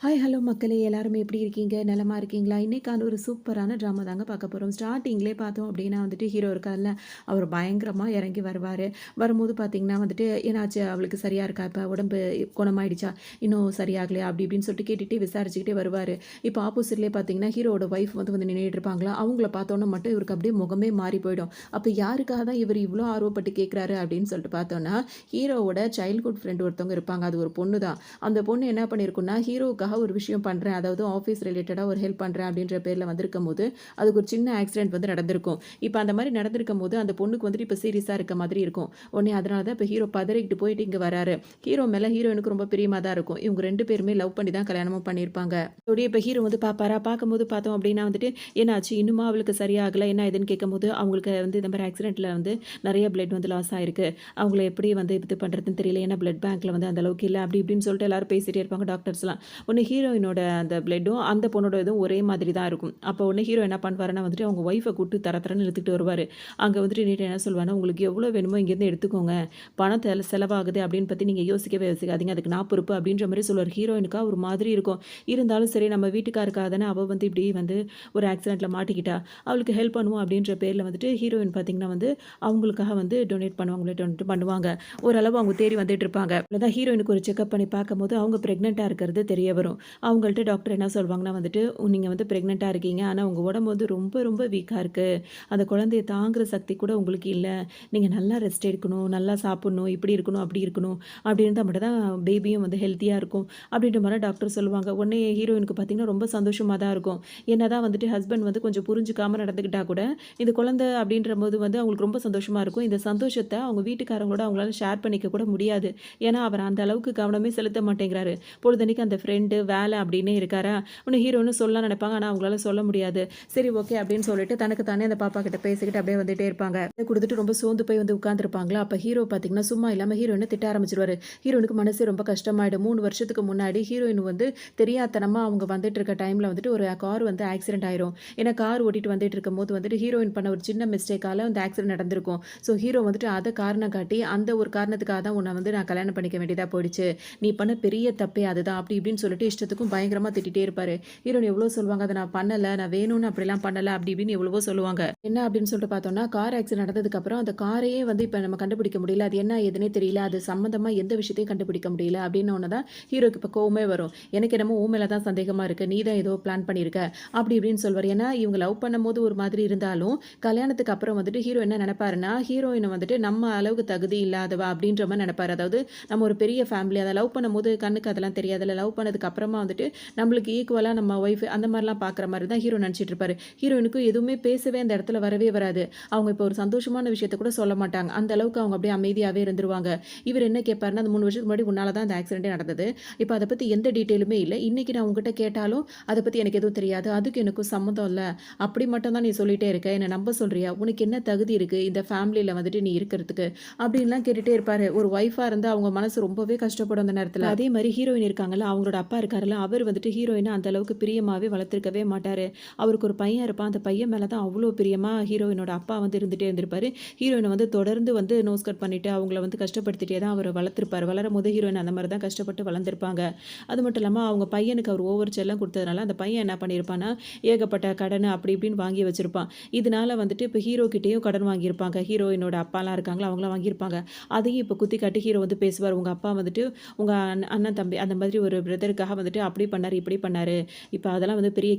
Hi hello மக்களே எல்லாருமே எப்படி இருக்கீங்க? நலமா இருக்கீங்களா? இன்னைக்கான ஒரு சூப்பரான ட்ராமா தாங்க பார்க்க போறோம். ஸ்டார்ட்டிங்லேயே பார்த்தோம் அப்படின்னா வந்துட்டு ஹீரோ இருக்கார்ல, அவர் பயங்கரமா இறங்கி வருவாரு. வரும்போது பார்த்தீங்கன்னா வந்துட்டு, "என்னாச்சு? அவளுக்கு சரியா இருக்கா இப்ப? உடம்பு குணமாயிடுச்சா? இன்னும் சரியாகலையா?" அப்படி இப்படின்னு சொல்லிட்டு கேட்டுட்டே விசாரிச்சுக்கிட்டே வருவாரு. இப்போ ஆப்போசிட்லேயே பார்த்தீங்கன்னா, ஹீரோவோட ஒய்ஃப் வந்து நின்னுட்டு இருப்பாங்களா, அவங்கள பார்த்தோன்னே மட்டும் இவருக்கு அப்படியே முகமே மாறி போயிடும். அப்ப யாருக்காக தான் இவர் இவ்ளோ ஆர்வப்பட்டு கேட்குறாரு அப்படின்னு சொல்லிட்டு பார்த்தோம்னா, ஹீரோவோட சைல்ட்ஹுட் ஃப்ரெண்ட் ஒருத்தவங்க இருப்பாங்க. அது ஒரு பொண்ணு தான். அந்த பொண்ணு என்ன பண்ணியிருக்கும்னா, ஹீரோவுக்காக ஒரு விஷயம் பண்றேன். அதாவது ஆஃபீஸ் ரிலேட்டடா ஒரு ஹெல்ப் பண்றேன் அப்படின்ற பேர்ல வந்திருக்கும்போது, அதுக்கு ஒரு சின்ன ஆக்சிடென்ட் வந்து நடந்திருக்கும். இப்ப அந்த மாரி நடந்திருக்கும்போது, அந்த பொண்ணுக்கு வந்துட்டு இப்ப சீரியஸா இருக்க மாதிரி இருக்கும். உடனே அதனால தான் இப்ப ஹீரோ பதறிக்கிட்டு போயிட்டு இங்க வராரு. ஹீரோ மேல ஹீரோயினுக்கு ரொம்ப பிரியமா தான் இருக்கும். இவங்க 2 பேருமே லவ் பண்ணி தான் கல்யாணமும் பண்ணியிருப்பாங்க. இதோடயே இப்ப ஹீரோ வந்து பார்ப்பாரா, பார்க்கும்போது பார்த்தோம் அப்படின்னா வந்துட்டு, "என்னாச்சு? இன்னுமா அவளுக்கு சரியாகல? என்ன ஏதுன்னு?" கேட்கும்போது, அவங்களுக்கு வந்து இந்த மாரி ஆக்சிடென்ட்ல வந்து நெறைய பிளட் வந்து லாஸ் ஆயிருக்கு. அவங்கள எப்படி வந்து இது பண்றதுன்னு தெரியல. ஏன்னா பிளட் பேங்க்ல வந்து அந்த அளவுக்கு இல்ல. அப்படி இப்படின்னு சொல்லிட்டு எல்லாரும் பேசிட்டே இருப்பாங்க டாக்டர்ஸ்லாம். உடனே ஹீரோயினோட அந்த பிளட்டும், அந்த பொண்ணோட இதுவும் ஒரே மாதிரி தான் இருக்கும். அப்போ உடனே ஹீரோ என்ன பண்ணுவாருன்னா வந்துட்டு, அவங்க ஒய்ஃப கூப்பிட்டு தர தரன்னு இழுத்துக்கிட்டு வருவாரு. அங்க வந்துட்டு நின்னுட்டு என்ன சொல்லுவாருன்னா, "உங்களுக்கு எவ்வளோ வேணுமோ இங்கேருந்து எடுத்துக்கோங்க. பணம் செலவாகுது அப்படின்னு பத்தி நீங்க யோசிக்கவே யோசிக்காதீங்க. அதுக்கு நான் பொறுப்பு." அப்படின்ற மாரி சொல்லுவாரு. ஹீரோயினுக்கா ஒரு மாதிரி இருக்கும். இருந்தாலும் சரி நம்ம வீட்டுக்காருக்காக தானே அவ வந்து இப்படி வந்து ஒரு ஆக்சிடென்ட்ல மாட்டிக்கிட்டா. அவளுக்கு ஹெல்ப் பண்ணுவோம் அப்படின்ற பேர்ல வந்துட்டு ஹீரோயின் பார்த்தீங்கன்னா வந்து, அவங்களுக்காக வந்து டொனேட் பண்ணுவாங்க. பிளட் டொனேட் பண்ணுவாங்க. ஓரளவு அவங்க தேறி வந்துட்டு இருப்பாங்க. அவ்வளோதான் ஹீரோயினுக்கு ஒரு செக்கப் பண்ணி பார்க்கும்போது, அவங்க பிரெக்னன்ட்டா இருக்கிறது தெரிய வரும். அவங்கள்ட்ட டாக்டர் என்ன சொல்வாங்கன்னா வந்துட்டு, "நீங்க வந்து பிரெக்னன்ட்டா இருக்கீங்க. ஆனா உங்க உடம்பு வந்து ரொம்ப ரொம்ப வீக்கா இருக்கு. அந்த குழந்தைய தாங்குற சக்தி கூட உங்களுக்கு இல்ல. நீங்க நல்லா ரெஸ்ட் எடுக்கணும், நல்லா சாப்பிடணும், இப்படி இருக்கணும், அப்படி இருக்கணும். அப்படி இருந்தா மட்டும் தான் பேபியும் வந்து ஹெல்த்தியா இருக்கும்." அப்படின்ற மாரி டாக்டர் சொல்லுவாங்க. உடனே ஹீரோயினுக்கு பார்த்தீங்கன்னா, ரொம்ப சந்தோஷமா தான் இருக்கும். என்னதான் வந்துட்டு ஹஸ்பண்ட் வந்து கொஞ்சம் புரிஞ்சுக்காம நடந்துக்கிட்டா கூட, இது குழந்தை அப்படின்றபோது வந்து அவங்களுக்கு ரொம்ப சந்தோஷமா இருக்கும். இந்த சந்தோஷத்த அவங்க வீட்டுக்காரங்களோட அவங்களால ஷேர் பண்ணிக்க கூட முடியாது. ஏன்னா, அவர் அந்த அளவுக்கு கவனமே செலுத்த மாட்டேங்கிறாரு. பொழுதன்னைக்கு அந்த ஃப்ரெண்டு, வேலை அப்டின்னே இருக்காரா, உடனே ஹீரோன்னு சொல்லலாம்னு நெனைப்பாங்க. ஆனா அவங்களால சொல்ல முடியாது. சரி ஓகே அப்டின்னு சொல்லிட்டு தனக்கு தானே அந்த பாப்பா கிட்ட பேசிக்கிட்டு அப்டியே வந்துட்டே இருப்பாங்க. இத குடுத்துட்டு ரொம்ப சோர்ந்து போய் வந்து உட்கார்ந்திருப்பாங்களா, அப்ப ஹீரோ பார்த்தீங்கன்னா, சும்மா இல்லாம ஹீரோயின திட்ட ஆரம்பிச்சுருவாரு. ஹீரோயினுக்கு மனசே ரொம்ப கஷ்டமாயிடும். 3 வருஷத்துக்கு முன்னாடி ஹீரோயின் வந்து தெரியாத்தனமா அவங்க வந்துட்டு இருக்க டைம்ல வந்துட்டு ஒரு கார் வந்து ஆக்சிடென்ட் ஆயிரும். ஏன்னா கார் ஓட்டிட்டு வந்துட்டு இருக்கும்போது வந்துட்டு ஹீரோயின் பண்ண ஒரு சின்ன மிஸ்டேக்கால அந்த ஆக்சிடென்ட் நடந்திருக்கும். ஸோ ஹீரோ வந்துட்டு அத காரணம் காட்டி, அந்த ஒரு காரணத்துக்காக தான் உன்ன வந்து நான் கல்யாணம் பண்ணிக்க வேண்டியதா போயிடுச்சு. நீ பண்ண பெரிய தப்பே அதுதான். அப்டி இப்டின்னு சொல்லிட்டு இஷ்டத்துக்கும் பயங்கரமா திட்டிட்டே இருப்பாரு. ஹீரோயின் எவ்வளோ சொல்லுவாங்க, "அத நான் பண்ணல. நான் வேணும்னு அப்படிலாம் பண்ணல." அப்படி இப்படின்னு எவ்வளவோ சொல்லுவாங்க. என்ன அப்படின்னு சொல்லிட்டு பார்த்தோம்னா, கார் ஆக்சிடென்ட் நடந்ததுக்கப்புறம் அந்த காரையே வந்து இப்ப நம்ம கண்டுபிடிக்க முடியல. அது என்ன ஏதுன்னே தெரியல. அது சம்மந்தமா எந்த விஷயத்தையும் கண்டுபிடிக்க முடியல. அப்படின்னோன தான் ஹீரோக்கு இப்ப கோவமே வரும். "எனக்கு என்னமோ உன் மேல தான் சந்தேகமா இருக்கு. நீ தான் ஏதோ பிளான் பண்ணியிருக்க." அப்படி இப்படின்னு சொல்வாரு. ஏன்னா இவங்க லவ் பண்ணும்போது ஒரு மாதிரி இருந்தாலும், கல்யாணத்துக்கு அப்புறம் வந்துட்டு ஹீரோ என்ன நெனைப்பாருன்னா, ஹீரோயின வந்துட்டு நம்ம அளவுக்கு தகுதி இல்லாதவ அப்படின்ற மாரி நெனைப்பாரு. அதாவது நம்ம ஒரு பெரிய ஃபேமிலி. அத லவ் பண்ணும்போது கண்ணுக்கு அதெல்லாம் தெரியாதுல்ல. லவ் பண்ணதுக்கு அப்புறமா வந்துட்டு நம்மளுக்கு ஈக்குவலா நம்ம ஒய்ஃப் அந்த மாரிலாம் பார்க்குற மாரி தான் ஹீரோ நெனச்சிட்டு இருப்பாரு. ஹீரோயினுக்கு எதுவுமே பேசவே அந்த இடத்துல வரவே வராது. அவங்க இப்போ ஒரு சந்தோஷமான விஷயத்த கூட சொல்ல மாட்டாங்க. அந்த அளவுக்கு அவங்க அப்படியே அமைதியாவே இருந்துருவாங்க. இவரு என்ன கேட்பாருன்னா, "அந்த 3 வருஷத்துக்கு முன்னாடி உன்னால தான் அந்த ஆக்சிடென்ட்டே நடந்தது. இப்ப அத பத்தி எந்த டீட்டெயிலுமே இல்ல. இன்னைக்கு நான் உன்கிட்ட கேட்டாலும் அத பத்தி எனக்கு எதுவும் தெரியாது. அதுக்கும் எனக்கும் சம்மந்தம் இல்ல. அப்படி மட்டும் தான் நீ சொல்லிட்டே இருக்க. என்ன நம்ப சொல்றியா? உனக்கு என்ன தகுதி இருக்கு இந்த ஃபேமிலில வந்துட்டு நீ இருக்கிறதுக்கு?" அப்படின்லாம் கேட்டுட்டே இருப்பாரு. ஒரு ஒய்ஃபா இருந்து அவங்க மனசு ரொம்பவே கஷ்டப்படும் அந்த நேரத்துல. அதே மாரி ஹீரோயின் இருக்காங்கல்ல, அவங்களோட அப்பா இருக்காருல்ல, அவர் வந்துட்டு ஹீரோயின அந்த அளவுக்கு பிரியமாவே வளர்த்துருக்கவே மாட்டாரு. அவருக்கு ஒரு பையன் இருப்பான். அந்த பையன் மேல தான் அவ்ளோ பிரியமா ஹீரோயினோட அப்பா வந்து இருந்துட்டே இருந்திருப்பாரு. ஹீரோயின வந்து தொடர்ந்து வந்து நோஸ் கட் பண்ணிட்டு, அவங்கள வந்து கஷ்டப்படுத்திட்டே தான் அவரு வளர்த்திருப்பாரு. வளரும்போது ஹீரோயின் அந்த மாரி தான் கஷ்டப்பட்டு வளர்ந்திருப்பாங்க. அது மட்டும் இல்லாம அவங்க பையனுக்கு அவர் ஓவர் செல்லம் குடுத்ததுனால, அந்த பையன் என்ன பண்ணியிருப்பான்னா, ஏகப்பட்ட கடனு அப்படி இப்படின்னு வாங்கி வச்சிருப்பான். இதனால வந்துட்டு இப்ப ஹீரோ கிட்டயும் கடன் வாங்கியிருப்பாங்க. ஹீரோயினோட அப்பாலாம் இருக்காங்கல்ல, அவங்கலாம் வாங்கியிருப்பாங்க. அதையும் இப்ப குத்தி காட்டி ஹீரோ வந்து பேசுவாரு. உங்க அப்பா வந்துட்டு உங்க அண்ணன், தம்பி அந்த மாதிரி ஒரு பிரதருக்காக வந்துட்டு அப்படி பண்ணாரு, இப்படி பண்ணாரு. இப்ப அதெல்லாம் வந்து பெரிய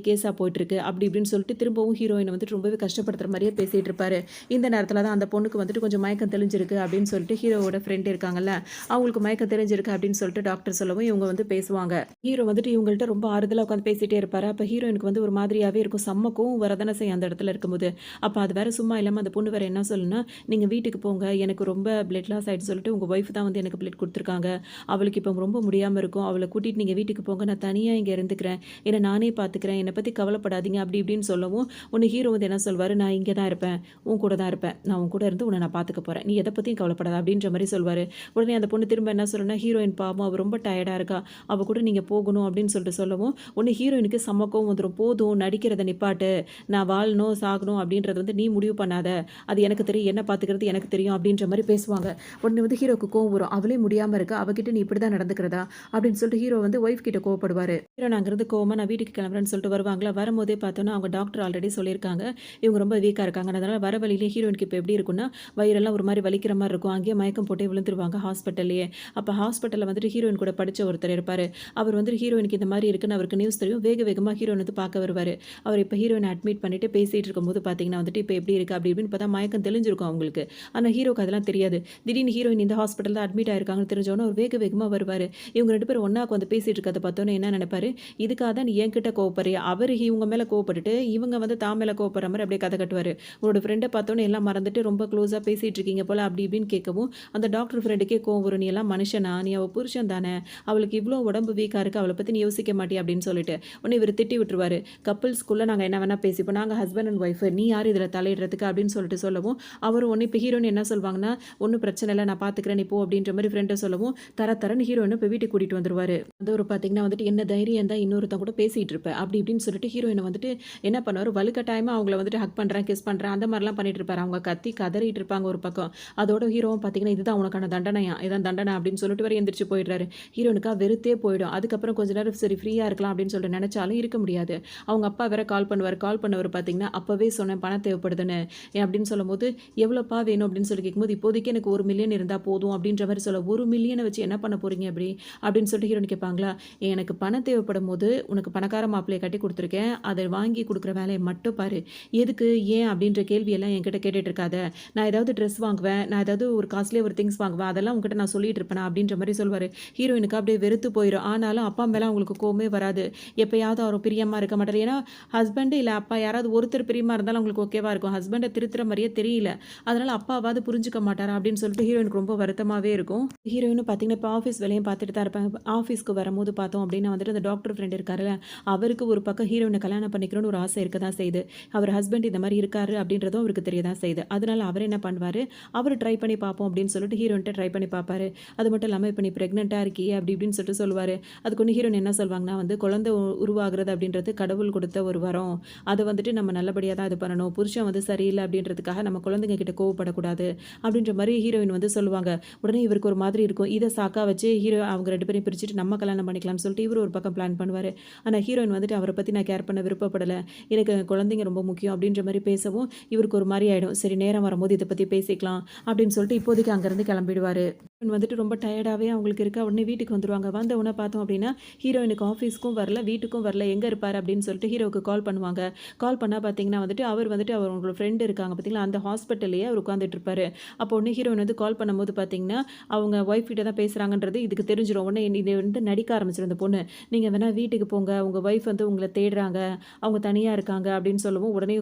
கேஸா போயிட்டுருக்கு. அப்படி இப்படின்னு சொல்லிட்டு திரும்பவும் ஹீரோயின வந்துட்டு ரொம்பவே கஷ்டப்படுத்துற மாரியே பேசிட்டு இருப்பாரு. இந்த நேரத்துல தான் அந்த பொண்ணுக்கு வந்துட்டு கொஞ்சம் மயக்கம் தெளிஞ்சிருக்கு அப்படின்னு சொல்லிட்டு ஹீரோவோட ஃப்ரெண்ட் இருக்காங்கல்ல, அவங்களுக்கு மயக்கம் தெரிஞ்சிருக்கு அப்படின்னு சொல்லிட்டு டாக்டர் சொல்லவும் இவங்க வந்து பேசுவாங்க. ஹீரோ வந்துட்டு இவங்கள்ட்ட ரொம்ப ஆறுதலா உட்காந்து பேசிட்டே இருப்பாரு. அப்ப ஹீரோயினுக்கு வந்து ஒரு மாதிரியாவே இருக்கும். செம்ம கோவம் வரதானே செய்யும் அந்த இடத்துல இருக்கும்போது. அப்ப அது வேற சும்மா இல்லாம அந்த பொண்ணு வேற என்ன சொல்லும்னா, "நீங்க வீட்டுக்கு போங்க. எனக்கு ரொம்ப பிளட் லாஸ் ஆயிடுச்சுன்னு சொல்லிட்டு உங்க ஒய்ஃப் தான் வந்து எனக்கு பிளட் குடுத்துருக்காங்க. அவளுக்கு இப்ப ரொம்ப முடியாம இருக்கும். அவள கூட்டிட்டு நீங்க வீட்டுக்கு போங்க. நான் தனியா இங்க இருந்துக்கிறேன். என்ன நானே பார்த்துக்கிறேன். என்ன பத்தி கவலைப்படாதீங்க." அப்படி இப்படின்னு சொல்லவும், உடனே ஹீரோ வந்து என்ன சொல்வாரு, "நான் இங்க தான் இருப்பேன். உன் கூட தான் இருப்பேன். நான் உன் கூட இருந்து உன்ன நான் பார்த்துக்க போறேன். நீ எத பத்தியும் கவலைப்படாத." அப்படின்ற மாரி சொல்வாரு. உடனே அந்த பொண்ணு திரும்ப என்ன சொல்லும்னா, "ஹீரோயின் பாவம் அவ ரொம்ப டயர்டா இருக்கா. அவ கூட நீங்க போகணும்." அப்படின்னு சொல்லிட்டு சொல்லவும், உடனே ஹீரோயினுக்கு செம்ம கோவம் வந்துரும். "போதும் நடிக்கிறத நிப்பாட்டு. நான் வாழணும், சாகணும் அப்படின்றத வந்து நீ முடிவு பண்ணாத. அது எனக்கு தெரியும். என்ன பார்த்துக்கிறது எனக்கு தெரியும்." அப்படின்ற மாரி பேசுவாங்க. உடனே வந்து ஹீரோக்கு கோவம் வரும். அவளே முடியாம இருக்கா. அவகிட்ட நீ இப்படி தான் நடந்துக்கிறதா? அப்படின்னு சொல்லிட்டு ஹீரோ வந்து ஒய்ஃப் கிட்ட கிட்ட கோவப்படுவாரு. ஹீரோயின் அங்கிருந்து கோவமா நான் வீட்டுக்கு கிளம்புறேன்னு சொல்லிட்டு வருவாங்களா, வரும்போதே பார்த்தோன்னா அவங்க டாக்டர் ஆல்ரெடி சொல்லியிருக்காங்க. இவங்க ரொம்ப வீக்கா இருக்காங்க. அதனால வர வழியிலே ஹீரோயினுக்கு இப்ப எப்படி இருக்கும்னா, வயிறெல்லாம் ஒரு மாரி வலிக்கிற மாரி இருக்கும். அங்கேயே மயக்கம் போட்டே விழுந்துருவாங்க ஹாஸ்பிட்டல்லயே. அப்ப ஹாஸ்பிட்டல்ல வந்துட்டு ஹீரோயின் கூட படிச்ச ஒருத்தர் இருப்பாரு. அவர் வந்துட்டு ஹீரோயினுக்கு இந்த மாரி இருக்குன்னு அவருக்கு நியூஸ் தெரியும். வேக வேகமா ஹீரோயின் வந்து பார்க்க வருவாரு. அவர் இப்ப ஹீரோயின அட்மிட் பண்ணிட்டு பேசிட்டு இருக்கும்போது பார்த்தீங்கன்னா வந்துட்டு, இப்ப எப்படி இருக்கு? அப்படி இப்படின்னு பார்த்தா மயக்கம் தெளிஞ்சிருக்கும் அவங்களுக்கு. ஆனா ஹீரோக்கு அதெல்லாம் தெரியாது. திடீர்னு ஹீரோயின் இந்த ஹாஸ்பிட்டல்ல தான் அட்மிட் ஆயிருக்காங்கன்னு தெரிஞ்சோனே, அவர் வேக வேகமா வருவாரு. இவங்க 2 பேரும் ஒண்ணா உட்காந்து பேசிட்டு இருக்கிறத பார்த்தோனே என்ன நெனைப்பாரு, இதுக்காக தான் நீ என்கிட்ட கோவப்படுறியா? அவரு இவங்க மேல கோவப்பட்டுட்டு, இவங்க வந்து தான் மேல கோவப்படுற மாரி அப்படியே கதை கட்டுவாரு. உன்னோட ஃப்ரெண்ட பார்த்தோனே எல்லாம் மறந்துட்டு ரொம்ப க்ளோஸா பேசிட்டு இருக்கீங்க போல அப்படி இப்படின்னு கேட்கவும், அந்த டாக்டர் ஃப்ரெண்டுக்கே கோவம் வரும். நீ எல்லாம் மனுஷனா? நீ அவ புருஷன் தானே! அவளுக்கு இவ்ளோ உடம்பு வீக்கா இருக்கு. அவள பத்தி நீ யோசிக்க மாட்டியா? அப்படின்னு சொல்லிட்டு. உடனே இவரு திட்டி விட்டுருவாரு. கப்பிள்ஸ்குள்ள நாங்க என்ன வேணா பேசிப்போம். நாங்க ஹஸ்பண்ட் அண்ட் ஒய்ஃப். நீ யாரு இதுல தலையிடுறதுக்கு? அப்படின்னு சொல்லிட்டு சொல்லவும், அவரும் உடனே இப்ப ஹீரோயின் என்ன சொல்வாங்கன்னா, ஒண்ணும் பிரச்சனை இல்ல. நான் பார்த்துக்கிறேன். நீ போ அப்படின்ற மாரி ஃப்ரெண்ட்ட சொல்லவும், தரன்னு ஹீரோயின இப்ப வீட்டுக்கு கூட்டிட்டு வந்துருவாரு. வந்து ஒரு பார்த்தீங்கன்னா வந்துட்டு, என்ன தைரியம் இருந்தா இன்னொருத்தன் கூட பேசிட்டு இருப்ப. அப்படி இப்படின்னு சொல்லிட்டு ஹீரோயின வந்துட்டு என்ன பண்ணுவாரு, வலுக்கட்டாயமா அவங்கள வந்துட்டு ஹக் பண்றேன், கிஸ் பண்றேன் அந்த மாரிலாம் பண்ணிட்டு இருப்பாரு. அவங்க கத்தி கதறிட்டு இருப்பாங்க ஒரு பக்கம். அதோட ஹீரோவும் பார்த்தீங்கன்னா, இதுதான் உனக்கான தண்டனையா? இதான் தண்டனை அப்படின்னு சொல்லிட்டு வேற எந்திரிச்சு போயிடுறாரு. ஹீரோயினுக்கா வெறுத்தே போயிடும். அதுக்கப்புறம் கொஞ்ச நேரம் சரி ஃப்ரீயா இருக்கலாம் அப்படின்னு சொல்லிட்டு நெனச்சாலும் இருக்க முடியாது. அவங்க அப்பா வேற கால் பண்ணுவாரு. கால் பண்ணவரு பார்த்தீங்கன்னா, அப்பவே சொன்னேன் பணம் தேவைப்படுதுன்னு. அப்படின்னு சொல்லும்போது, எவ்வளோப்பா வேணும் அப்படின்னு சொல்லி கேட்கும்போது, இப்போதைக்கு எனக்கு 1,000,000 இருந்தா போதும் அப்படின்ற மாரி சொல்ல, 1,000,000 வச்சு என்ன பண்ண போறீங்க அப்படி? அப்படின்னு சொல்லிட்டு ஹீரோயின் கேட்பாங்களா, எனக்கு பணம் தேவைப்படும்போது உனக்கு பணக்கார மாப்பிள்ளைய கட்டி குடுத்துருக்கேன். அத வாங்கி குடுக்குற வேலைய மட்டும் பாரு. எதுக்கு? ஏன்? அப்படின்ற கேள்வியெல்லாம் என்கிட்ட கேட்டுட்டு இருக்காத. நான் ஏதாவது ட்ரெஸ் வாங்குவேன். நான் ஏதாவது ஒரு காஸ்ட்லியா ஒரு திங்ஸ் வாங்குவேன். அதெல்லாம் உன்கிட்ட நான் சொல்லிட்டு இருப்பேனா? அப்படின்ற மாரி சொல்லுவாரு. ஹீரோயினுக்கு அப்படியே வெறுத்து போயிரும். ஆனாலும் அப்பா மேல அவங்களுக்கு கோவமே வராது. எப்பயாவது அவர் பிரியமா இருக்க மாட்டாரு. ஏன்னா, ஹஸ்பண்ட் இல்ல அப்பா யாராவது ஒருத்தர் பிரியமா இருந்தாலும் அவங்களுக்கு ஓகேவா இருக்கும். ஹஸ்பண்ட திருத்துற மாரியே தெரியல. அதனால அப்பாவாவது புரிஞ்சுக்க மாட்டாரா? அப்படின்னு சொல்லிட்டு ஹீரோயினுக்கு ரொம்ப வருத்தமாவே இருக்கும். ஹீரோயினும் பார்த்தீங்கன்னா, இப்ப ஆஃபீஸ் வேலையும் பார்த்துட்டு தான் இருப்பாங்க. ஆஃபீஸ்க்கு வரும்போது பார்த்தோம் அப்படின்னா வந்துட்டு, அந்த டாக்டர் ஃப்ரெண்ட் இருக்காருல்ல, அவருக்கு ஒரு பக்கம் ஹீரோயின கல்யாணம் பண்ணிக்கணும்னு ஒரு ஆசை இருக்க தான் செய்யுது. அவர் ஹஸ்பண்ட் இந்த மாரி இருக்காரு அப்படின்றதும் அவருக்கு தெரிய தான் செய்யுது. அதனால அவர் என்ன பண்ணுவாரு, அவரு ட்ரை பண்ணி பார்ப்போம் அப்படின்னு சொல்லிட்டு ஹீரோயின்ட்ட ட்ரை பண்ணி பார்ப்பாரு. அது மட்டும் இல்லாம, இப்ப நீ பிரெக்னன்ட்டா இருக்கியே அப்படி இப்படின்னு சொல்லிட்டு சொல்லுவாரு. அதுக்கு ஒண்ணு ஹீரோயின் என்ன சொல்வாங்கன்னா வந்து, குழந்தை உருவாகுறது அப்படின்றது கடவுள் கொடுத்த ஒரு வரம். அத வந்துட்டு நம்ம நல்லபடியா தான் இது பண்ணணும். புருஷன் வந்து சரியில்ல அப்படின்றதுக்காக நம்ம குழந்தைங்க கிட்ட கோவப்படக்கூடாது. அப்படின்ற மாரி ஹீரோயின் வந்து சொல்லுவாங்க. உடனே இவருக்கு ஒரு மாதிரி இருக்கும். இத சாக்கா வச்சு அவங்க 2 பேரையும் பிரிச்சுட்டு நம்ம கல்யாணம் பண்ணிக்கலாம்னு சொல்லிட்டு இவரு ஒரு பக்கம் பிளான் பண்ணுவாரு. ஆனா ஹீரோயின் வந்துட்டு அவர பத்தி நான் கேர் பண்ண விருப்பப்படல. எனக்கு குழந்தைங்க ரொம்ப முக்கியம் அப்படின்ற மாரி பேசவும், இவருக்கு ஒரு மாரி ஆயிடும். சரி நேரம் வரும்போது இத பத்தி பேசிக்கலாம் அப்படின்னு சொல்லிட்டு இப்போதைக்கு அங்கருந்து கிளம்பிடுவாரு. வந்துட்டு ரொம்ப டயர்டாவே அவங்களுக்கு இருக்கா. உடனே வீட்டுக்கு வந்துருவாங்க. வந்த உடனே பார்த்தோம் அப்படின்னா, ஹீரோயினுக்கு ஆஃபீஸ்க்கும் வரல, வீட்டுக்கும் வரல. எங்க இருப்பாரு அப்படின்னு சொல்லிட்டு ஹீரோவுக்கு கால் பண்ணுவாங்க. கால் பண்ணா பார்த்தீங்கன்னா வந்துட்டு, அவர் வந்துட்டு அவங்களோட ஃப்ரெண்ட் இருக்காங்க பார்த்தீங்களா, அந்த ஹாஸ்பிட்டல்லயே அவர் உட்காந்துட்டு இருப்பாரு. அப்போ உடனே ஹீரோயின் வந்து கால் பண்ணும்போது பார்த்தீங்கன்னா, அவங்க ஒய்ஃப் கிட்ட தான் பேசுறாங்கன்றது இதுக்கு தெரிஞ்சிரும். உடனே இது வந்து நடிக்க ஆரம்பிச்சிரும் இந்த பொண்ணு. நீங்க வேணா வீட்டுக்கு போங்க. உங்க ஒய்ஃப் வந்து உங்கள தேடுறாங்க. அவங்க தனியா இருக்காங்க அப்படின்னு சொல்லவும், உடனே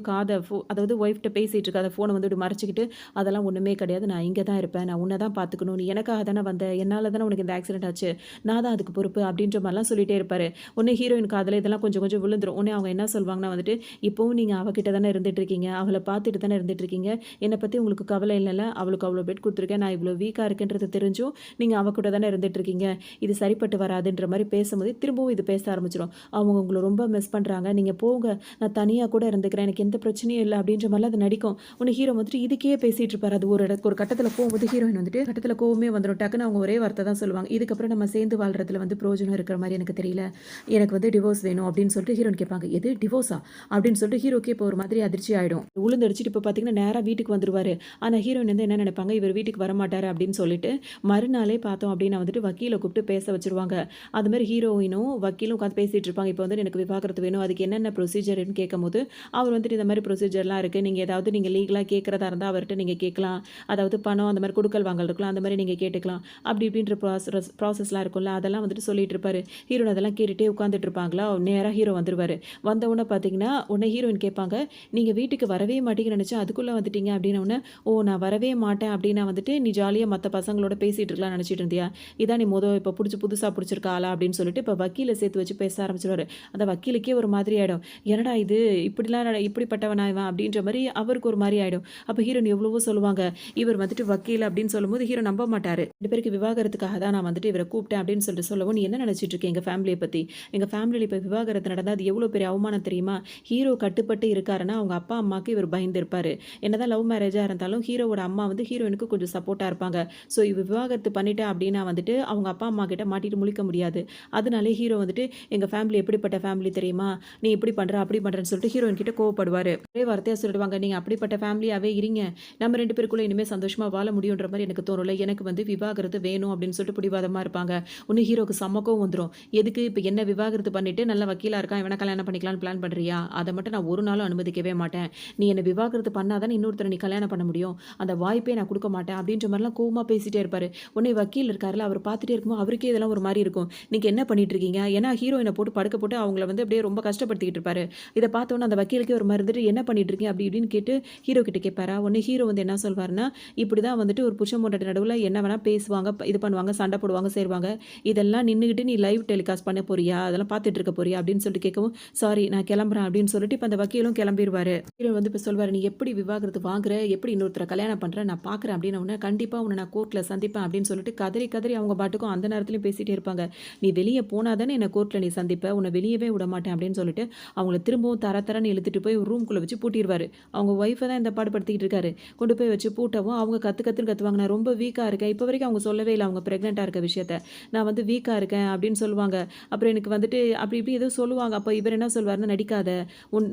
அதாவது ஒய்ஃப்ட்ட பேசிட்டு இருக்க அந்த ஃபோன வந்து இப்படி மறைச்சுக்கிட்டு, அதெல்லாம் ஒண்ணுமே கிடையாது. நான் இங்க தான் இருப்பேன். நான் உன்ன தான் பார்த்துக்கணும். நீ எனக்காக தானே வந்த. என்னால தானே உனக்கு இந்த ஆக்சிடென்ட் ஆச்சு. நான் தான் அதுக்கு பொறுப்பு அப்படின்ற மாரிலாம் சொல்லிட்டே இருப்பாரு. உடனே ஹீரோயின் காதுல இதெல்லாம் கொஞ்சம் கொஞ்சம் விழுந்துரும். உடனே அவங்க என்ன சொல்வாங்கன்னா வந்துட்டு, இப்பவும் நீங்க அவகிட்ட தானே இருந்துட்டு இருக்கீங்க. அவள பார்த்துட்டு தானே இருந்துட்டு இருக்கீங்க. என்ன பத்தி உங்களுக்கு கவலை இல்லல்ல. அவளுக்கு அவ்வளோ பெட் குடுத்துருக்கேன். நான் இவ்வளோ வீக்கா இருக்கேன்றது தெரிஞ்சும், நீங்க அவ கூட தானே இருந்துட்டு இருக்கீங்க. இது சரிப்பட்டு வராதுன்ற மாரி பேசும்போது, திரும்பவும் இது பேச ஆரம்பிச்சுரும். அவங்க உங்கள ரொம்ப மிஸ் பண்றாங்க. நீங்க போங்க. நான் தனியா கூட இருந்துக்கிறேன். எனக்கு எந்த பிரச்சனையும் இல்ல அப்படின்ற மாரிலாம் அது நடிக்கும். உடனே ஹீரோ வந்துட்டு இதுக்கே பேசிட்டு இருப்பாரு. அது ஒரு கட்டத்துல போகும்போது ஹீரோயின் வந்துட்டு கட்டத்துல கோவமே வந்துரும். டக்குன்னு அவங்க ஒரே வார்த்தை தான் சொல்லுவாங்க. இதுக்கப்புறம் நம்ம சேர்ந்து வாழ்றதுல வந்து பிரயோஜனம் இருக்கிற மாரி எனக்கு தெரியல. எனக்கு வந்து டிவோர்ஸ் வேணும் அப்படின்னு சொல்லிட்டு ஹீரோயின் கேட்பாங்க. எது டிவோர்ஸா? அப்படின்னு சொல்லிட்டு ஹீரோக்கே இப்போ ஒரு மாதிரி அதிர்ச்சி ஆயிடும். உளுந்தடிச்சிட்டு இப்போ பார்த்தீங்கன்னா, நேரா வீட்டுக்கு வந்துருவாரு. ஆனா ஹீரோயின் வந்து என்ன நினைப்பாங்க, இவர் வீட்டுக்கு வரமாட்டாரு அப்படின்னு சொல்லிட்டு, மறுநாளே பார்த்தோம் அப்படின்னா வந்துட்டு வக்கீல கூப்பிட்டு பேச வச்சுருவாங்க. அது மாரி ஹீரோயினும் வக்கீலும் உட்காந்து பேசிட்டு இருப்பாங்க. இப்போ வந்து எனக்கு விவாகரத்து வேணும். அதுக்கு என்னென்ன ப்ரொசீஜர்ன்னு கேட்கும்போது, அவர் வந்துட்டு இந்த மாரி ப்ரொசீஜர்லாம் இருக்கு. நீங்க லீகலா கேட்கிறதா இருந்தா அவர்ட்ட நீங்க கேட்கலாம். அதாவது பணம் அந்த மாரி குடுக்கல் வாங்கல் இருக்கலாம். அந்த மாரி நீங்க கேட்டுக்கலாம். அப்படி இப்படின்ற ப்ராசஸ்லாம் இருக்கும்ல. அதெல்லாம் வந்துட்டு சொல்லிட்டு இருப்பாரு. ஹீரோயின் அதெல்லாம் கேட்டுட்டே உட்காந்துட்டு இருப்பாங்களா, நேரா ஹீரோ வந்துருவாரு. வந்த உடனே பார்த்தீங்கன்னா, உடனே ஹீரோயின் கேட்பாங்க, "நீங்க வீட்டுக்கு வரவே மாட்டீங்கன்னு நெனச்சேன். அதுக்குள்ள வந்துட்டீங்க." அப்படின்ன உடனே, "ஓ! நான் வரவே மாட்டேன் அப்படின்னா வந்துட்டு, நீ ஜாலியா மத்த பசங்களோட பேசிட்டு இருக்கலாம்னு நெனச்சிட்டு இருந்தியா? இதான் நீ இப்ப புதுசா புடிச்சிருக்க ஆளா?" அப்படின்னு சொல்லிட்டு இப்ப வக்கீல சேர்த்து வச்சு பேச ஆரம்பிச்சுருவாரு. அந்த வக்கீலுக்கே ஒரு மாதிரி ஆயிடும். "என்னடா இது இப்படிப்பட்டவனா இவன்?" அப்படின்ற மாரி அவருக்கு ஒரு மாரி ஆயிடும். அப்ப ஹீரோயின் எவ்வளவோ சொல்லுவாங்க. இவர் வந்துட்டு வக்கீல் அப்படின்னு சொல்லும்போது ஹீரோ நம்ப மாட்டாரு. மாட்டாரு. 2 பேருக்கு விவாகரத்துக்காக தான் நான் வந்துட்டு இவர கூப்பிட்டேன் அப்படின்னு சொல்லிட்டு சொல்லவும், "நீ என்ன நினைச்சிட்டு இருக்க எங்க ஃபேமிலிய பத்தி? எங்க ஃபேமிலில இப்ப விவாகரத்து நடந்தா அது எவ்வளோ பெரிய அவமானம் தெரியுமா? ஹீரோ கட்டுப்பட்டு இருக்காருன்னா, அவங்க அப்பா, அம்மாக்கு இவர் பயந்திருப்பாரு. என்னதான் லவ் மேரேஜா இருந்தாலும் ஹீரோவோட அம்மா வந்து ஹீரோயினுக்கு கொஞ்சம் சப்போர்ட்டா இருப்பாங்க. ஸோ இவ விவாகரத்து பண்ணிட்டா அப்படின்னா வந்துட்டு, அவங்க அப்பா, அம்மா கிட்ட மாட்டிட்டு முழிக்க முடியாது. அதனாலே ஹீரோ வந்துட்டு, "எங்க ஃபேமிலி எப்படிப்பட்ட ஃபேமிலி தெரியுமா? நீ இப்படி பண்ற, அப்படி பண்றன்னு" சொல்லிட்டு ஹீரோயின் கிட்ட கோவப்படுவாரு. ஒரே வார்த்தையா சொல்லிடுவாங்க, "நீங்க அப்படிப்பட்ட ஃபேமிலியாவே இருங்க. நம்ம 2 பேருக்குள்ள இனிமே சந்தோஷமா வாழ முடியுன்ற மாரி எனக்கு தோணல. எனக்கு வந்து விவாகரத்து வேணும்" அப்படின்னு சொல்லிட்டு பிடிவாதமா இருப்பாங்க. உடனே ஹீரோக்கு செம்ம கோவம் வந்துரும். "எதுக்கு இப்ப என்ன விவாகரத்து பண்ணிட்டு நல்ல வக்கீலா இருக்கான், இவன கல்யாணம் பண்ணிக்கலாம்னு பிளான் பண்றியா? அத மட்டும் நான் ஒரு நாளும் அனுமதிக்கவே மாட்டேன். நீ என்ன விவாகரத்து பண்ணா தானே இன்னொருத்தர நீ கல்யாணம் பண்ண முடியும். அந்த வாய்ப்பே நான் குடுக்க மாட்டேன்." அப்படின்ற மாரிலாம் கோவமா பேசிட்டே இருப்பாரு. உடனே வக்கீல் இருக்கார்ல, அவர் பார்த்துட்டே இருக்கும்போது அவருக்கே இதெல்லாம் ஒரு மாரி இருக்கும். "நீங்க என்ன பண்ணிட்டு இருக்கீங்க?" ஏன்னா ஹீரோயின போட்டு படுக்க போட்டு அவங்கள வந்து அப்படியே ரொம்ப கஷ்டப்படுத்திக்கிட்டு இருப்பாரு. இத பார்த்தோனே அந்த வக்கீலுக்கே ஒரு மாரி இருந்துட்டு, "என்ன பண்ணிட்டு இருக்கீங்க?" அப்படி இப்படின்னு கேட்டு ஹீரோ கிட்ட கேட்பாரா. உடனே ஹீரோ வந்து என்ன சொல்வாருன்னா, "இப்படிதான் வந்துட்டு ஒரு புருஷன் பொண்டாட்டி நடுவுல என்ன வேணா பேசுவாங்க, இது பண்ணுவாங்க, சண்டை போடுவாங்க, சேருவாங்க. இதெல்லாம் நின்னுகிட்டு நீ லைவ் டெலிகாஸ்ட் பண்ண போறியா? அதெல்லாம் பார்த்துட்டு இருக்க போறியா?" அப்படின்னு சொல்லிட்டு கேட்கவும், "சாரி நான் கிளம்புறேன்" அப்படின்னு சொல்லிட்டு இப்ப அந்த வக்கீலும் கிளம்பிருவாரு. ஹீரோ வந்து இப்ப சொல்வாரு, "நீ எப்படி விவாகரத்து வாங்குற? எப்படி இன்னொருத்தர கல்யாணம் பண்ற? நான் பார்க்குறேன்" அப்படின்ன உடனே, "கண்டிப்பா உன்ன நான் கோர்ட்ல சந்திப்பேன்" அப்படின்னு சொல்லிட்டு கதறி கதறி அவங்க பாட்டுக்கும் அந்த நேரத்திலயும் பேசிட்டே இருப்பாங்க. "நீ வெளிய போனா தானே என்ன கோர்ட்ல நீ சந்திப்ப. உன்ன வெளியவே விடமாட்டேன்" அப்படின்னு சொல்லிட்டு அவங்கள திரும்பவும் தர தரன்னு இழுத்துட்டு போய் ஒரு ரூம்குள்ள வச்சு பூட்டிருவாரு. அவங்க ஒய்ஃப தான் இந்த பாடுபடுத்திக்கிட்டு இருக்காரு. கொண்டு போய் வச்சு பூட்டவும் அவங்க கத்து கத்துன்னு கத்துவாங்க. "நான் ரொம்ப வீக்கா இருக்கேன்." இப்ப வரைக்கும் அவங்க சொல்லவே இல்ல அவங்க பிரெக்னன்ட்டா இருக்க விஷயத்த. "நான் வந்து வீக்கா இருக்கேன்" அப்படின்னு சொல்லுவாங்க. அப்புறம் எனக்கு வந்துட்டு அப்படி இப்படி ஏதோ சொல்லுவாங்க. அப்ப இவரு என்ன சொல்வாருன்னா, "நடிக்காத.